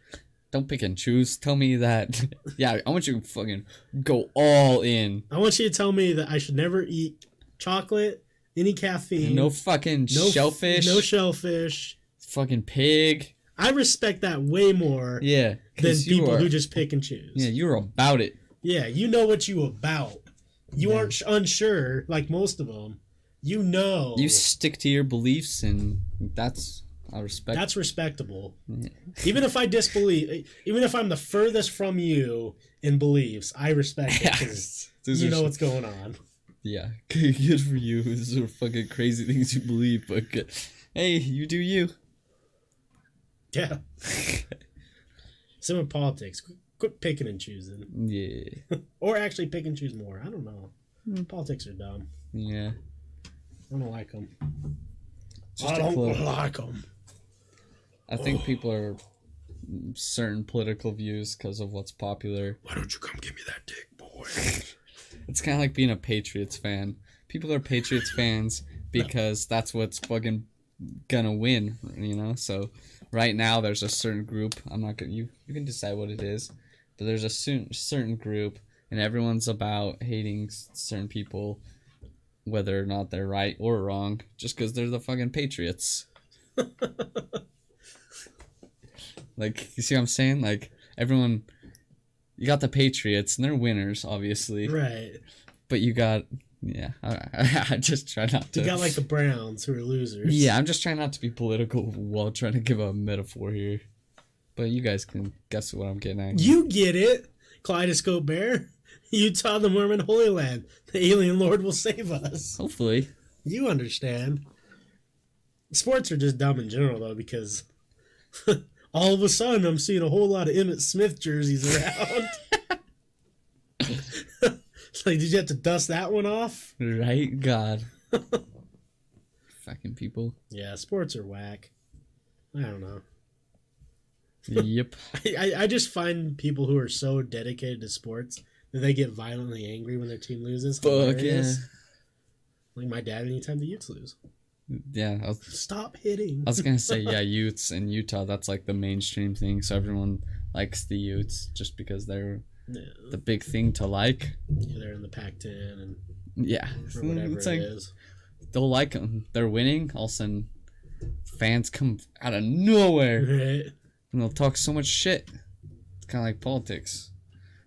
Don't pick and choose. Tell me that. Yeah, I want you to fucking go all in. I want you to tell me that I should never eat chocolate, any caffeine. No fucking shellfish. No shellfish. Fucking pig. I respect that way more Yeah. than people who just pick and choose. Yeah, you're about it. Yeah, you know what you about. You aren't unsure like most of them. You know. You stick to your beliefs, and that's, I respect. That's respectable. Yeah. Even if I disbelieve, even if I'm the furthest from you in beliefs, I respect it because you know what's going on. Yeah, good for you. These are fucking crazy things you believe, but good. Hey, you do you. Yeah. Same with politics. Quit picking and choosing. Yeah. Or actually pick and choose more. I don't know. Politics are dumb. Yeah. I don't like them. Just I a don't club. like them. I think people are certain political views because of what's popular. Why don't you come give me that dick, boy? It's kind of like being a Patriots fan. People are Patriots fans because that's what's fucking gonna win, you know? So right now there's a certain group. I'm not gonna, you can decide what it is, but there's a certain group, and everyone's about hating certain people, whether or not they're right or wrong, just because they're the fucking Patriots. Like, you see what I'm saying? Like, everyone, you got the Patriots, and they're winners, obviously. Right. But you got, yeah, I just try not to. You got like the Browns who are losers. Yeah, I'm just trying not to be political while trying to give a metaphor here. But you guys can guess what I'm getting at. You get it, Kaleidoscope Bear. Utah, the Mormon Holy Land. The alien Lord will save us. Hopefully. You understand. Sports are just dumb in general, though, because all of a sudden I'm seeing a whole lot of Emmitt Smith jerseys around. It's like, did you have to dust that one off? Right? God. Fucking people. Yeah, sports are whack. I don't know. Yep. I just find people who are so dedicated to sports that they get violently angry when their team loses. Fuck yeah. Like my dad anytime the Utes lose. Yeah. Stop hitting. I was going to say, yeah, Utes in Utah, that's like the mainstream thing. So everyone likes the Utes just because they're the big thing to like. Yeah, they're in the Pac-10 and yeah. or whatever it's like, it is. They'll like them. They're winning. All of a sudden, fans come out of nowhere. Right. And they'll talk so much shit. It's kind of like politics.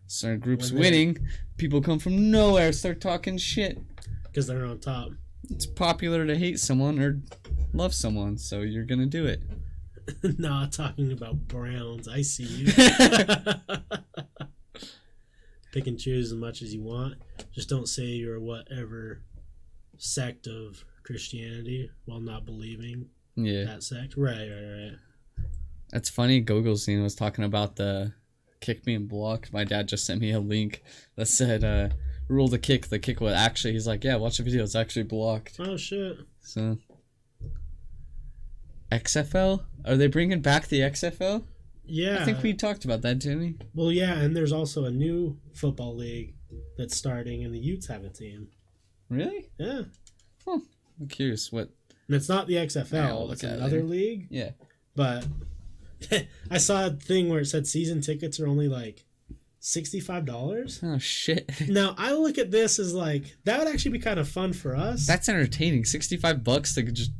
Certain groups winning, people come from nowhere, start talking shit. Because they're on top. It's popular to hate someone or love someone, so you're gonna do it. Nah, talking about Browns. I see you. Pick and choose as much as you want. Just don't say you're whatever sect of Christianity while not believing that sect. Right. That's funny. Gogolstein was talking about the kick me and block. My dad just sent me a link that said rule the kick. The kick was actually, he's like, yeah, watch the video. It's actually blocked. Oh, shit. So, XFL? Are they bringing back the XFL? Yeah. I think we talked about that, didn't we? Well, yeah, and there's also a new football league that's starting, and the Utes have a team. Really? Yeah. Huh. I'm curious what. And it's not the Yeah, I'll XFL. look It's at it another later. league. Yeah. But I saw a thing where it said season tickets are only like $65. Oh, shit. Now, I look at this as like, that would actually be kind of fun for us. That's entertaining. $65 to just.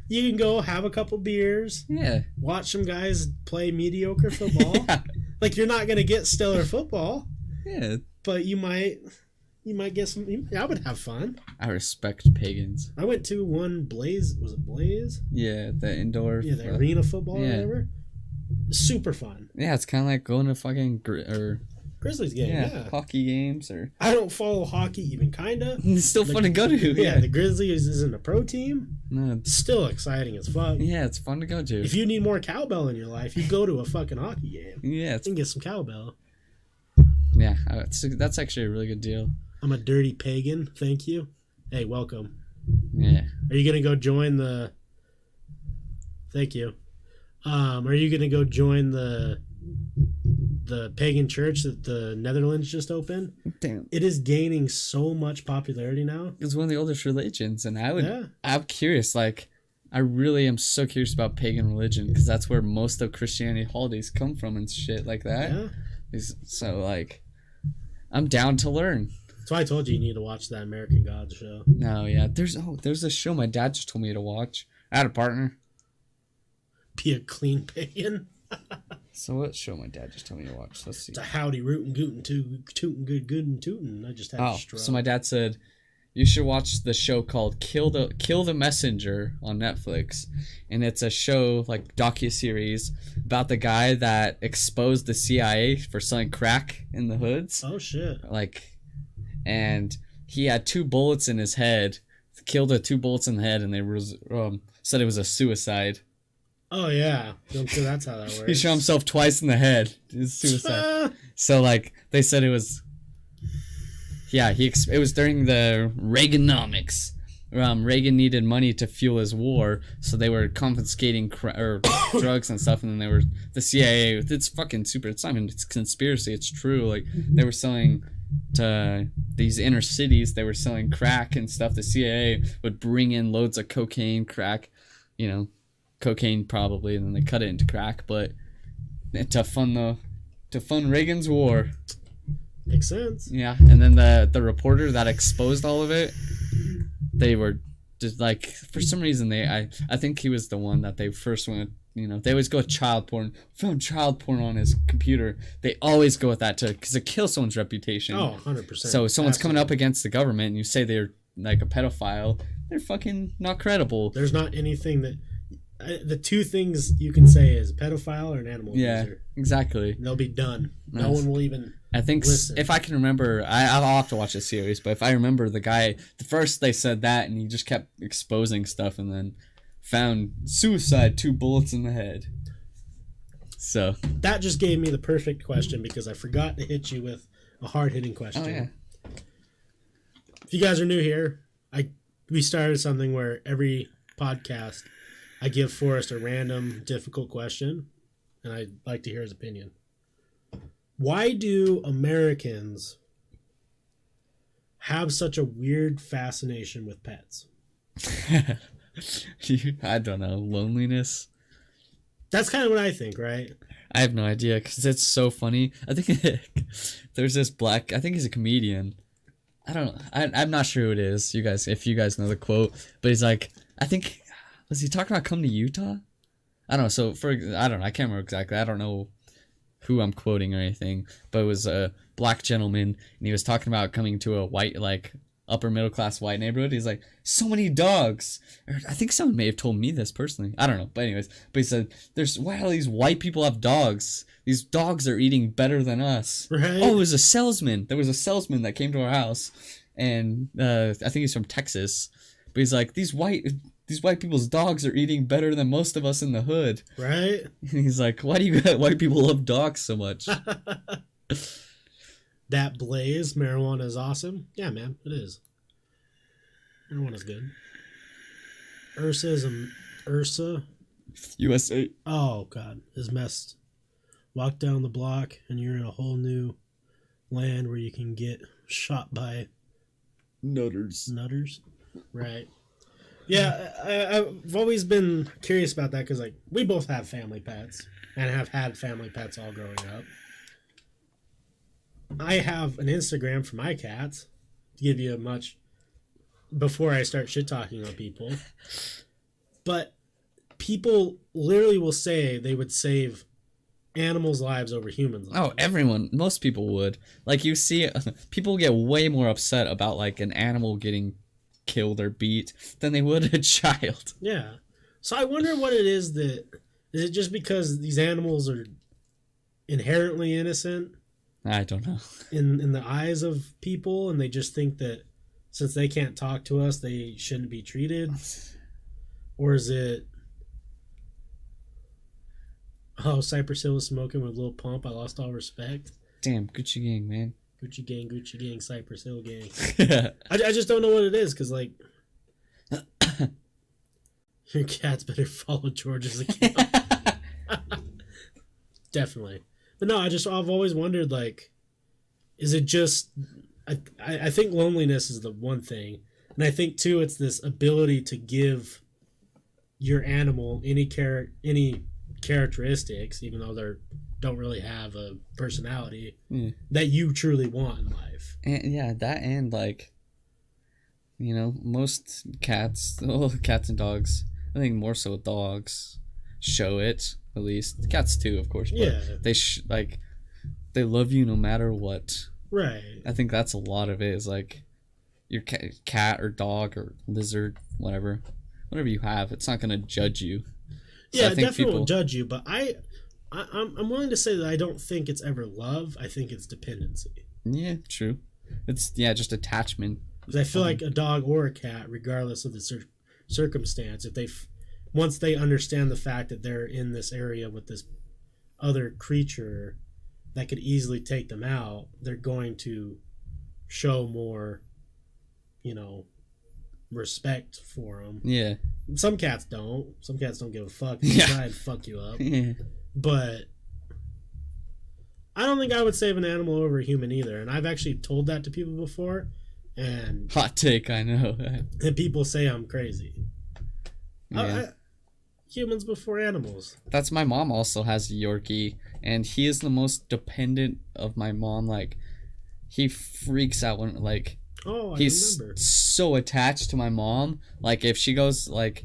You can go have a couple beers, Yeah. watch some guys play mediocre football. Yeah. Like, you're not going to get stellar football, Yeah. but you might get some. I would have fun. I respect pagans. I went to one Blaze. Was it Blaze? Yeah, the indoor. Yeah, the arena football or yeah. whatever. Super fun. Yeah, it's kind of like going to fucking Grizzlies game. Yeah. hockey games or. I don't follow hockey even kinda. It's still fun to go to. Yeah, the Grizzlies isn't a pro team. No. It's still exciting as fuck. Yeah, it's fun to go to. If you need more cowbell in your life, you go to a fucking hockey game. Yeah, You can get some cowbell. yeah, that's actually a really good deal. I'm a dirty pagan. Thank you. Hey, welcome. Yeah. Are you gonna go join the? Thank you. Are you gonna go join the pagan church that the Netherlands just opened? Damn. It is gaining so much popularity now. It's one of the oldest religions, and Yeah. I'm curious. Like, I really am so curious about pagan religion because that's where most of Christianity holidays come from and shit like that. Yeah. So like, I'm down to learn. That's why I told you need to watch that American Gods show. No, yeah. There's a show my dad just told me to watch. I had a partner. Be a clean pagan. So what show my dad just told me to watch? Let's see. It's a howdy rootin' gootin' tootin' good and tootin'. I just had a stroke. So my dad said you should watch the show called Kill the Messenger on Netflix, and it's a show like docuseries about the guy that exposed the CIA for selling crack in the hoods. Oh shit. Like, and he had 2 bullets in his head, killed with 2 bullets in the head, and they said it was a suicide. Oh yeah. I'm sure that's how that works. He shot himself twice in the head. It was suicide. So like they said it was. Yeah, it was during the Reaganomics. Reagan needed money to fuel his war, so they were confiscating drugs and stuff, and then the CIA. It's fucking super. It's not even. It's conspiracy. It's true. Like they were selling to these inner cities. They were selling crack and stuff. The CIA would bring in loads of cocaine, crack, cocaine probably, and then they cut it into crack. But to fund Reagan's war. Makes sense. Yeah, and then the reporter that exposed all of it, they were just like, for some reason I think he was the one that they first went. They always go with child porn. Found child porn on his computer. They always go with that because it kills someone's reputation. Oh, 100%. So if someone's coming up against the government and you say they're like a pedophile, they're fucking not credible. There's not anything that. The 2 things you can say is pedophile or an animal abuser. Exactly. They'll be done. No one will even. I think listen. If I can remember, I'll have to watch the series, but if I remember the guy, first they said that and he just kept exposing stuff and then found suicide, 2 bullets in the head. So. That just gave me the perfect question because I forgot to hit you with a hard-hitting question. Oh, yeah. If you guys are new here, we started something where every podcast I give Forrest a random difficult question, and I'd like to hear his opinion. Why do Americans have such a weird fascination with pets? I don't know. Loneliness? That's kind of what I think, right? I have no idea because it's so funny. I think there's this I think he's a comedian. I don't know. I'm not sure who it is. If you guys know the quote, but he's like, I think, was he talking about coming to Utah? I don't know. So I don't know. I can't remember exactly. I don't know who I'm quoting or anything, but it was a black gentleman and he was talking about coming to a white, like upper middle class white neighborhood. He's like, so many dogs. Or I think someone may have told me this personally. I don't know. But anyways, he said, why all these white people have dogs? These dogs are eating better than us. Right. Oh, it was a salesman. There was a salesman that came to our house, and I think he's from Texas. But he's like, these white people's dogs are eating better than most of us in the hood. Right. And he's like, why do you white people love dogs so much? That Blaze, marijuana is awesome. Yeah, man, it is. Marijuana's good. Ursa. USA. Oh God, is messed. Walk down the block and you're in a whole new land where you can get shot by nutters. Right. Yeah, I've always been curious about that because like we both have family pets and have had family pets all growing up. I have an Instagram for my cats to give you a much before I start shit talking on people. But people literally will say they would save animals' lives over humans' lives. Oh, everyone, most people would. Like you see, people get way more upset about like an animal getting killed or beat than they would a child. Yeah. So I wonder what it is that is it just because these animals are inherently innocent? I don't know. In the eyes of people, and they just think that since they can't talk to us, they shouldn't be treated? Or is it, oh, Cypress Hill was smoking with Lil Pump, I lost all respect? Damn, Gucci gang, man. Gucci gang, Cypress Hill gang. I just don't know what it is, because, like, your cats better follow George's account. Definitely. But no, I've always wondered, like, is it just, I think loneliness is the one thing. And I think, too, it's this ability to give your animal any characteristics, even though they don't really have a personality, that you truly want in life. And yeah, that and like, you know, most cats, well, cats and dogs, I think more so dogs, show it at least. Cats too, of course. But Yeah. they love you no matter what. Right. I think that's a lot of it. Is like your cat or dog or lizard, whatever you have, it's not gonna judge you. So Yeah, I think definitely won't judge you, but I'm willing to say that I don't think it's ever love. I think it's dependency. Yeah, true. It's just attachment. Because I feel like a dog or a cat, regardless of the circumstance, if once they understand the fact that they're in this area with this other creature that could easily take them out, they're going to show more, respect for them. Yeah. Some cats don't. Some cats don't give a fuck. They try and fuck you up. Yeah. But I don't think I would save an animal over a human either. And I've actually told that to people before. And hot take, I know. And people say I'm crazy. Yeah. Humans before animals. That's my mom also has a Yorkie, and he is the most dependent of my mom. Like, he freaks out when, like, he's remember. So attached to my mom. Like, if she goes, like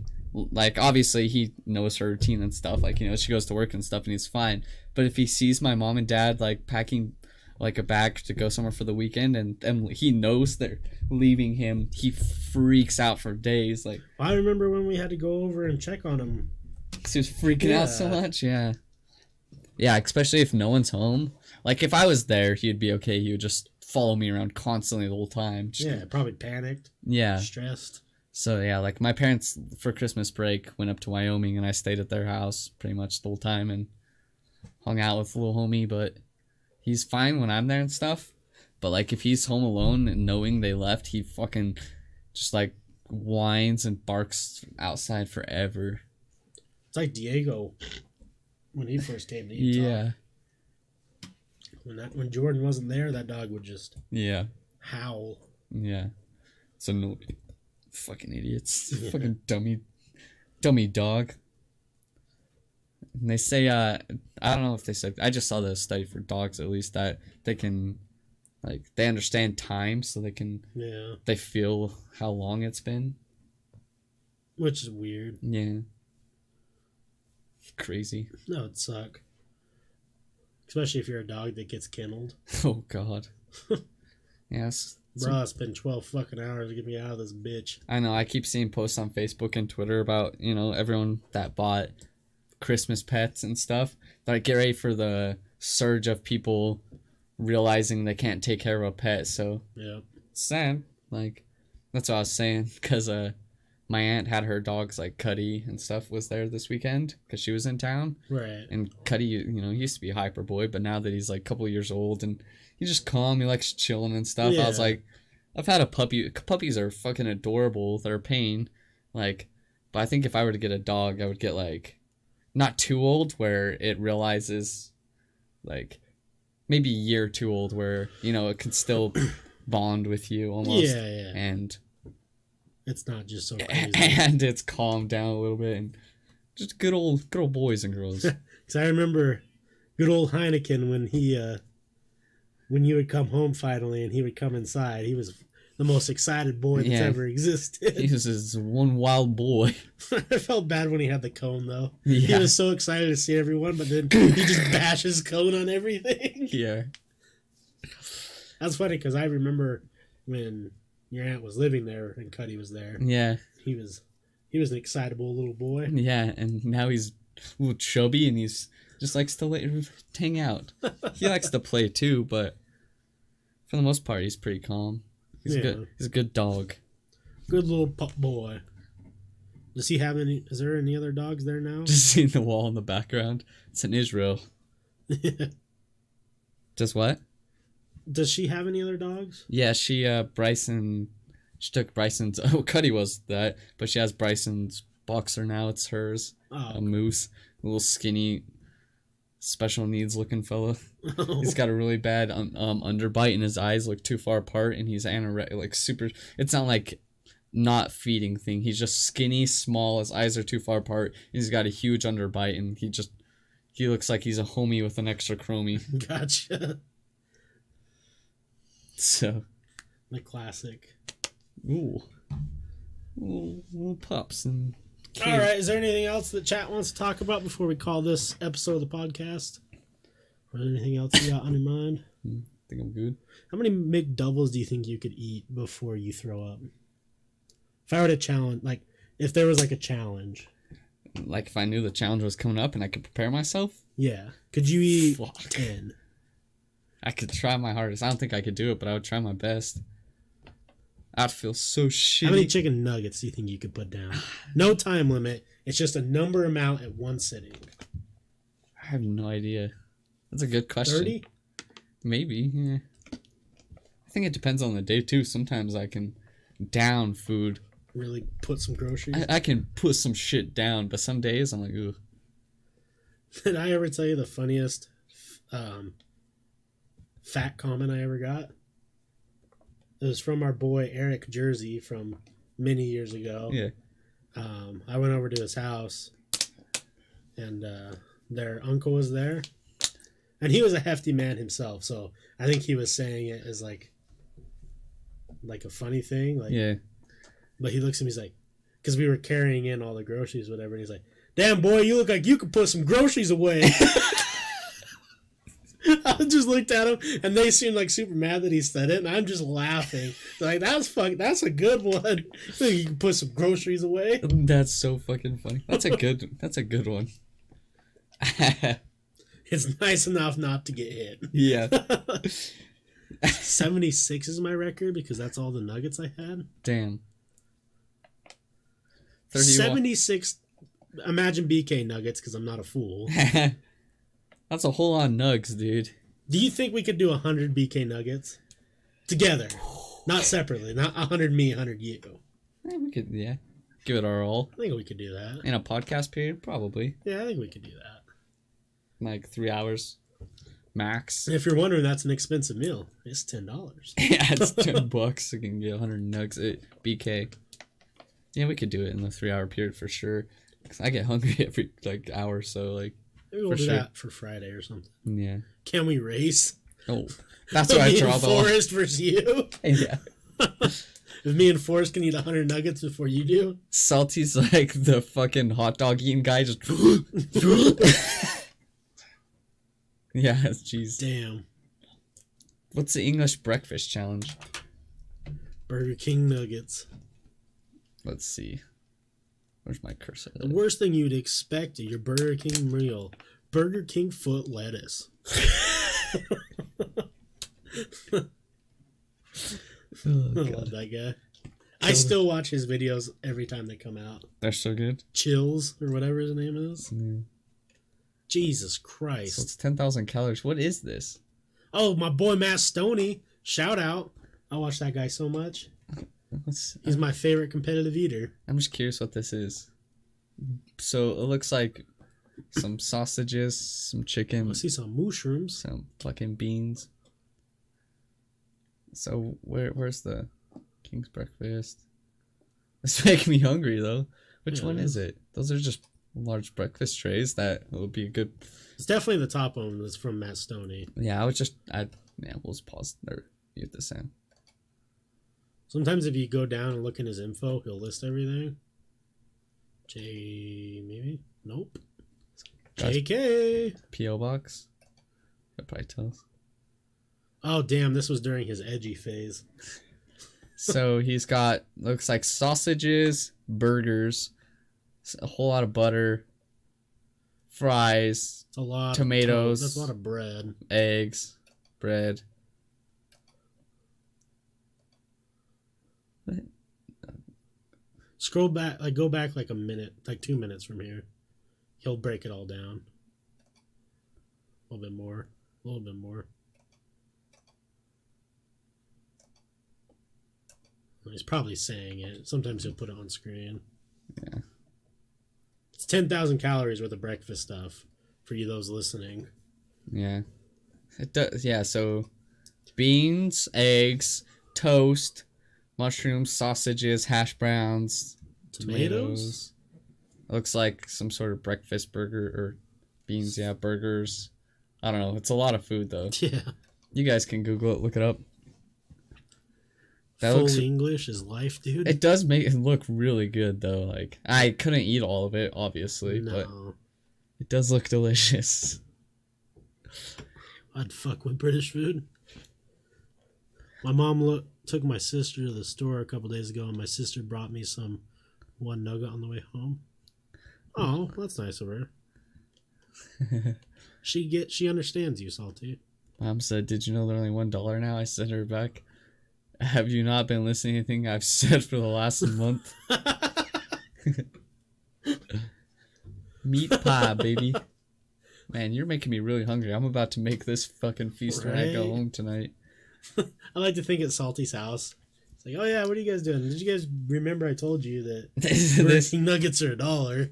obviously he knows her routine and stuff. Like, she goes to work and stuff, and he's fine. But if he sees my mom and dad, like, packing, like, a bag to go somewhere for the weekend, and he knows they're leaving him, he freaks out for days. Like, I remember when we had to go over and check on him. 'Cause he was freaking out so much. Yeah, especially if no one's home. Like, if I was there, he'd be okay. He would just follow me around constantly the whole time. Probably panicked. Yeah. Stressed. So, yeah, like, my parents, for Christmas break, went up to Wyoming, and I stayed at their house pretty much the whole time and hung out with little homie, but he's fine when I'm there and stuff. But, like, if he's home alone and knowing they left, he fucking just, like, whines and barks outside forever. It's like Diego when he first came to Utah. Yeah. When Jordan wasn't there, that dog would just howl. Yeah. So no, fucking idiots. Fucking dummy dog. And they say, I don't know if they said, I just saw the study for dogs at least, that they can, like, they understand time, so they feel how long it's been. Which is weird. Yeah. Crazy. No, it'd suck. Especially if you're a dog that gets kennelled. Oh, God. Yes. Bro, it's been 12 fucking hours to get me out of this bitch. I know. I keep seeing posts on Facebook and Twitter about, everyone that bought Christmas pets and stuff. Like, get ready for the surge of people realizing they can't take care of a pet. So, yeah. It's sad. Like, that's what I was saying. Because my aunt had her dogs, like Cuddy and stuff, was there this weekend because she was in town. Right. And Cuddy, he used to be a hyper boy, but now that he's like a couple of years old and he's just calm, he likes chilling and stuff. Yeah. I was like, I've had a puppy. Puppies are fucking adorable. They're a pain. Like, but But I think if I were to get a dog, I would get like not too old where it realizes like maybe a year too old where, you know, it can still bond with you almost. Yeah. And it's not just so crazy. And it's calmed down a little bit and just good old boys and girls. Because I remember good old Heineken when you would come home finally and he would come inside. He was the most excited boy that's ever existed. He was this one wild boy. I felt bad when he had the cone, though. Yeah. He was so excited to see everyone, but then he just bashes cone on everything. Yeah. That's funny because I remember when your aunt was living there and Cuddy was there. Yeah. He was an excitable little boy. Yeah, and now he's a little chubby and he's just likes to hang out. He likes to play too, but for the most part, he's pretty calm. He's a good dog. Good little pup boy. Does he have any? Is there any other dogs there now? Just seeing the wall in the background. It's in Israel. Does what? Does she have any other dogs? Yeah, she took Bryson's. Oh, Cuddy was that, but she has Bryson's boxer now. It's hers. Oh, a moose, a little skinny, special needs looking fella. He's got a really bad underbite, and his eyes look too far apart, and he's anorexic, like super. It's not like not feeding thing. He's just skinny, small. His eyes are too far apart. And he's got a huge underbite, and he looks like he's a homie with an extra chromie. Gotcha. So, the classic. Ooh, little pups and. All right. Is there anything else that chat wants to talk about before we call this episode of the podcast? Or anything else you got on your mind? I think I'm good. How many McDoubles do you think you could eat before you throw up? If I were to challenge, like, if there was like a challenge. Like if I knew the challenge was coming up and I could prepare myself? Yeah. Could you eat Fuck. 10? I could try my hardest. I don't think I could do it, but I would try my best. I'd feel so shitty. How many chicken nuggets do you think you could put down? No time limit. It's just a number amount at one sitting. I have no idea. That's a good question. 30? Maybe, yeah. I think it depends on the day, too. Sometimes I can down food. Really put some groceries? I can put some shit down, but some days I'm like, ooh. Did I ever tell you the funniest fat comment I ever got? It was from our boy Eric Jersey from many years ago. Yeah. I went over to his house, and their uncle was there. And he was a hefty man himself, so I think he was saying it as like a funny thing. Like, yeah. But he looks at me, he's like, because we were carrying in all the groceries, whatever, and he's like, "Damn, boy, you look like you could put some groceries away." I just looked at him, and they seemed like super mad that he said it, and I'm just laughing. Like, that's a good one. You can put some groceries away. That's so fucking funny. That's a good one. It's nice enough not to get hit. Yeah. 76 is my record because that's all the nuggets I had. Damn. 76. Imagine BK nuggets because I'm not a fool. That's a whole lot of nugs, dude. Do you think we could do 100 BK nuggets together, not separately? Not 100 me, 100 you. We could, yeah. Give it our all. I think we could do that. In a podcast period, probably. Yeah, I think we could do that. Like 3 hours max. And if you're wondering, that's an expensive meal. It's $10. Yeah, it's $10. You can get 100 nugs at BK. Yeah, we could do it in the 3 hour period for sure. 'Cause I get hungry every like hour, so like. Maybe we'll do that for Friday or something. Yeah. Can we race? Oh, that's why I draw the line. Forrest versus you. Yeah. If me and Forrest can eat 100 nuggets before you do. Salty's like the fucking hot dog eating guy, just. Yeah, jeez. Damn. What's the English breakfast challenge? Burger King nuggets. Let's see. Where's my cursor? The worst thing you'd expect at your Burger King meal. Burger King foot lettuce. I love that guy. I still watch his videos every time they come out. They're so good. Chills, or whatever his name is. Yeah. Jesus Christ. So it's 10,000 calories. What is this? Oh, my boy Matt Stoney. Shout out. I watch that guy so much. He's my favorite competitive eater. I'm just curious what this is. So it looks like some sausages, some chicken, I see some mushrooms. some fucking beans. So where's the King's breakfast? It's making me hungry though. Which one is it? Those are just large breakfast trays that would be a good. It's definitely the top one that's from Matt Stoney. Yeah, we'll just pause or mute this in. Sometimes if you go down and look in his info, he'll list everything. Maybe? Nope. JK. P.O. Box. That probably tells. Oh, damn, this was during his edgy phase. So he's got, looks like sausages, burgers, a whole lot of butter, fries, It's a lot tomatoes. That's a lot of bread. Eggs, bread. Scroll back, go back like a minute, like 2 minutes from here. He'll break it all down. A little bit more. A little bit more. He's probably saying it. Sometimes he'll put it on screen. Yeah. It's 10,000 calories worth of breakfast stuff for you those listening. Yeah. It does. Yeah. So beans, eggs, toast, mushrooms, sausages, hash browns, tomatoes. It looks like some sort of breakfast burger or beans. Yeah, burgers. I don't know. It's a lot of food though. Yeah. You guys can Google it. Look it up. That Full looks, English is life, dude. it does make it look really good though. Like I couldn't eat all of it, obviously, but No. it does look delicious. I'd fuck with British food. My mom took my sister to the store a couple days ago, and my sister brought me some one nugget on the way home. Oh, that's nice of her. She understands you, Salty. Mom said, "Did you know they're only $1 now?" I sent her back. Have you not been listening to anything I've said for the last month? Meat pie, baby. Man, you're making me really hungry. I'm about to make this fucking feast when I go Right? home tonight. I like to think at Salty's house. It's like, oh yeah, what are you guys doing? Did you guys remember I told you that Burger King nuggets are $1?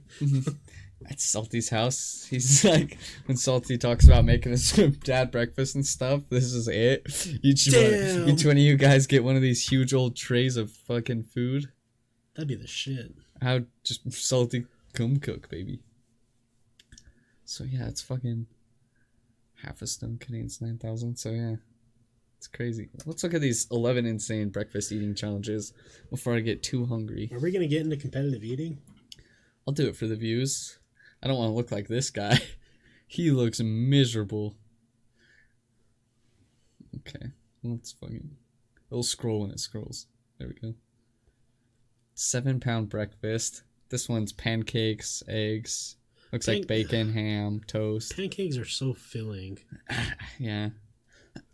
At Salty's house, he's like, when Salty talks about making his dad breakfast and stuff, this is it. Each one of you guys get one of these huge old trays of fucking food. That'd be the shit. How just Salty come cook, baby. So yeah, it's fucking half a stone Canadian's 9,000. So yeah, it's crazy. Let's look at these 11 insane breakfast eating challenges before I get too hungry. Are we gonna get into competitive eating? I'll do it for the views. I don't want to look like this guy. He looks miserable. Okay, let's fucking. It'll scroll when it scrolls. There we go. 7-pound breakfast. This one's pancakes, eggs. Looks like bacon, ham, toast. Pancakes are so filling. Yeah.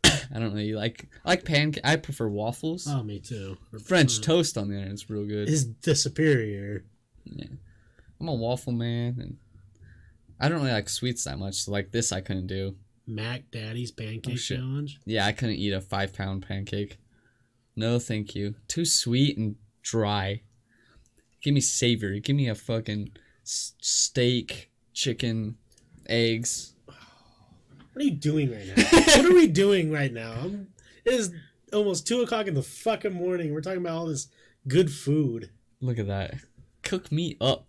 I don't know. You I like pancake. I prefer waffles. Oh, me too. French toast on the other end is real good. Is the superior. Yeah. I'm a waffle man, and I don't really like sweets that much. So like this, I couldn't do. Mac Daddy's pancake challenge. Yeah, I couldn't eat a 5-pound pancake. No, thank you. Too sweet and dry. Give me savory. Give me a fucking steak, chicken, eggs. What are you doing right now? What are we doing right now? It is almost 2 o'clock in the fucking morning. We're talking about all this good food. Look at that. Cook me up.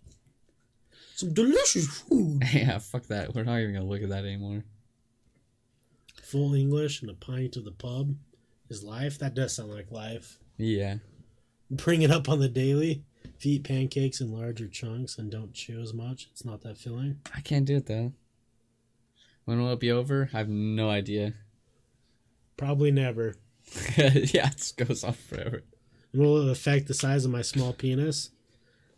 Some delicious food. Yeah, fuck that. We're not even gonna look at that anymore. Full English and a pint of the pub is life. That does sound like life. Yeah. Bring it up on the daily. If you eat pancakes in larger chunks and don't chew as much, it's not that filling. I can't do it though. When will it be over? I have no idea. Probably never. Yeah, it just goes off forever. And will it affect the size of my small penis?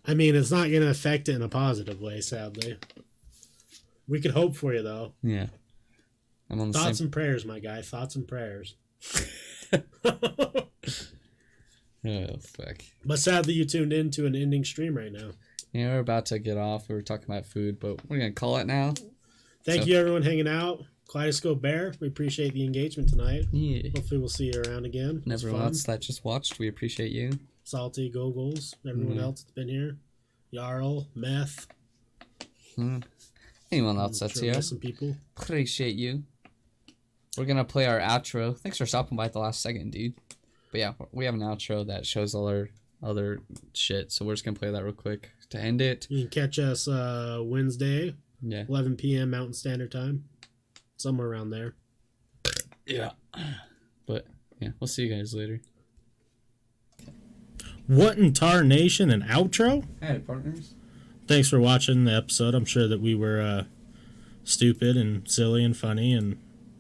I mean, it's not going to affect it in a positive way, sadly. We could hope for you, though. Yeah. I'm on the Thoughts and prayers, my guy. Thoughts and prayers. Oh, fuck. But sadly, you tuned into an ending stream right now. Yeah, we're about to get off. We were talking about food, but we're going to call it now. Thank you, everyone, hanging out. Kaleidoscope Bear, we appreciate the engagement tonight. Yeah. Hopefully, we'll see you around again. And everyone else that just watched, we appreciate you. Salty, Googles, everyone else that's been here. Jarl, Meth, Anyone else that's here, Some people. appreciate you. We're gonna play our outro. Thanks for stopping by at the last second, dude. But yeah, we have an outro that shows all our other shit, so we're just gonna play that real quick to end it. You can catch us Wednesday, 11 p.m. Mountain Standard Time, somewhere around there. Yeah. But yeah, we'll see you guys later. What in tarnation, an outro? Hey, partners. Thanks for watching the episode. I'm sure that we were stupid and silly and funny, and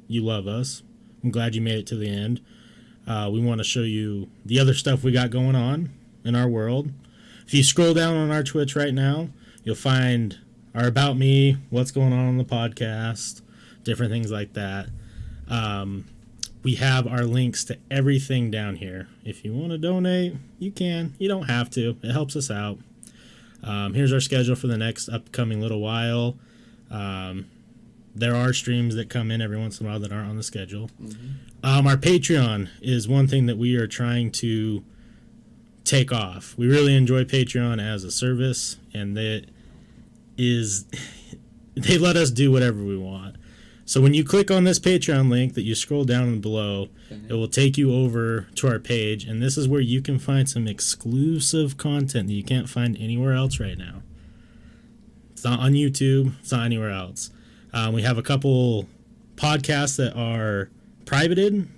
you love us. I'm glad you made it to the end. We want to show you the other stuff we got going on in our world. If you scroll down on our Twitch right now, you'll find our About Me, what's going on the podcast, different things like that. We have our links to everything down here. If you want to donate, you can. You don't have to. It helps us out. Here's our schedule for the next upcoming little while. There are streams that come in every once in a while that aren't on the schedule. Our Patreon is one thing that we are trying to take off. We really enjoy Patreon as a service, and they let us do whatever we want. So when you click on this Patreon link that you scroll down below, it will take you over to our page, and this is where you can find some exclusive content that you can't find anywhere else right now. It's not on YouTube. It's not anywhere else. We have a couple podcasts that are privated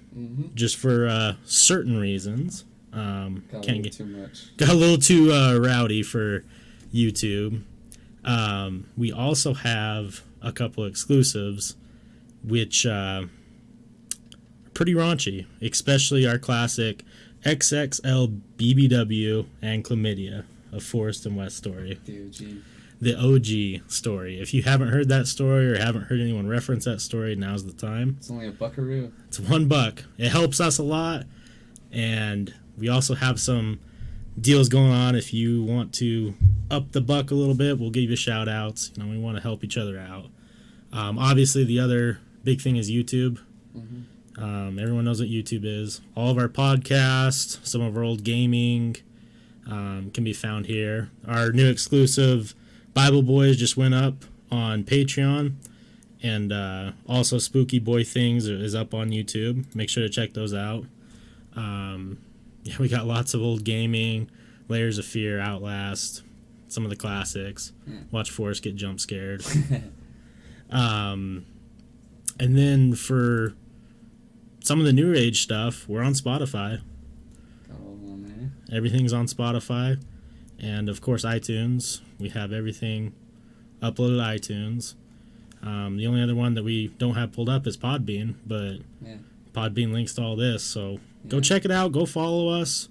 just for certain reasons. Got a little too rowdy for YouTube. We also have a couple exclusives which are pretty raunchy, especially our classic XXL BBW and Chlamydia, a Forrest and Wes story. The OG story. If you haven't heard that story or haven't heard anyone reference that story, now's the time. It's only $1. It's $1. It helps us a lot, and we also have some deals going on. If you want to up the buck a little bit, we'll give you shout outs. You know, we want to help each other out. Obviously, the other big thing is YouTube. Everyone knows what YouTube is. All of our podcasts, some of our old gaming can be found here. Our new exclusive Bible Boys just went up on Patreon, and also Spooky Boy Things is up on YouTube. Make sure to check those out. We got lots of old gaming, Layers of Fear, Outlast, some of the classics. Watch Forrest get jump scared. And then for some of the new age stuff, we're on Spotify. Everything's on Spotify, and of course iTunes. We have everything uploaded to iTunes. The only other one that we don't have pulled up is Podbean, but Podbean links to all this, so go check it out. Go follow us.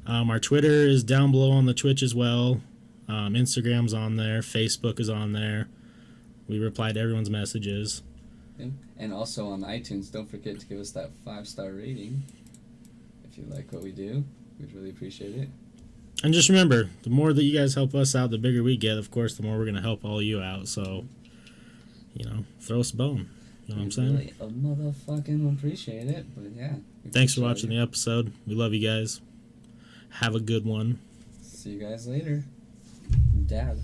Our Twitter is down below on the Twitch as well. Instagram's on there. Facebook is on there. We reply to everyone's messages. And also on iTunes, don't forget to give us that 5-star rating. If you like what we do, we'd really appreciate it. And just remember, the more that you guys help us out, the bigger we get. Of course, the more we're going to help all you out. So, throw us a bone. You know what I'm saying? Really motherfucking appreciate it. But yeah. Thanks for watching the episode. We love you guys. Have a good one. See you guys later. Dad.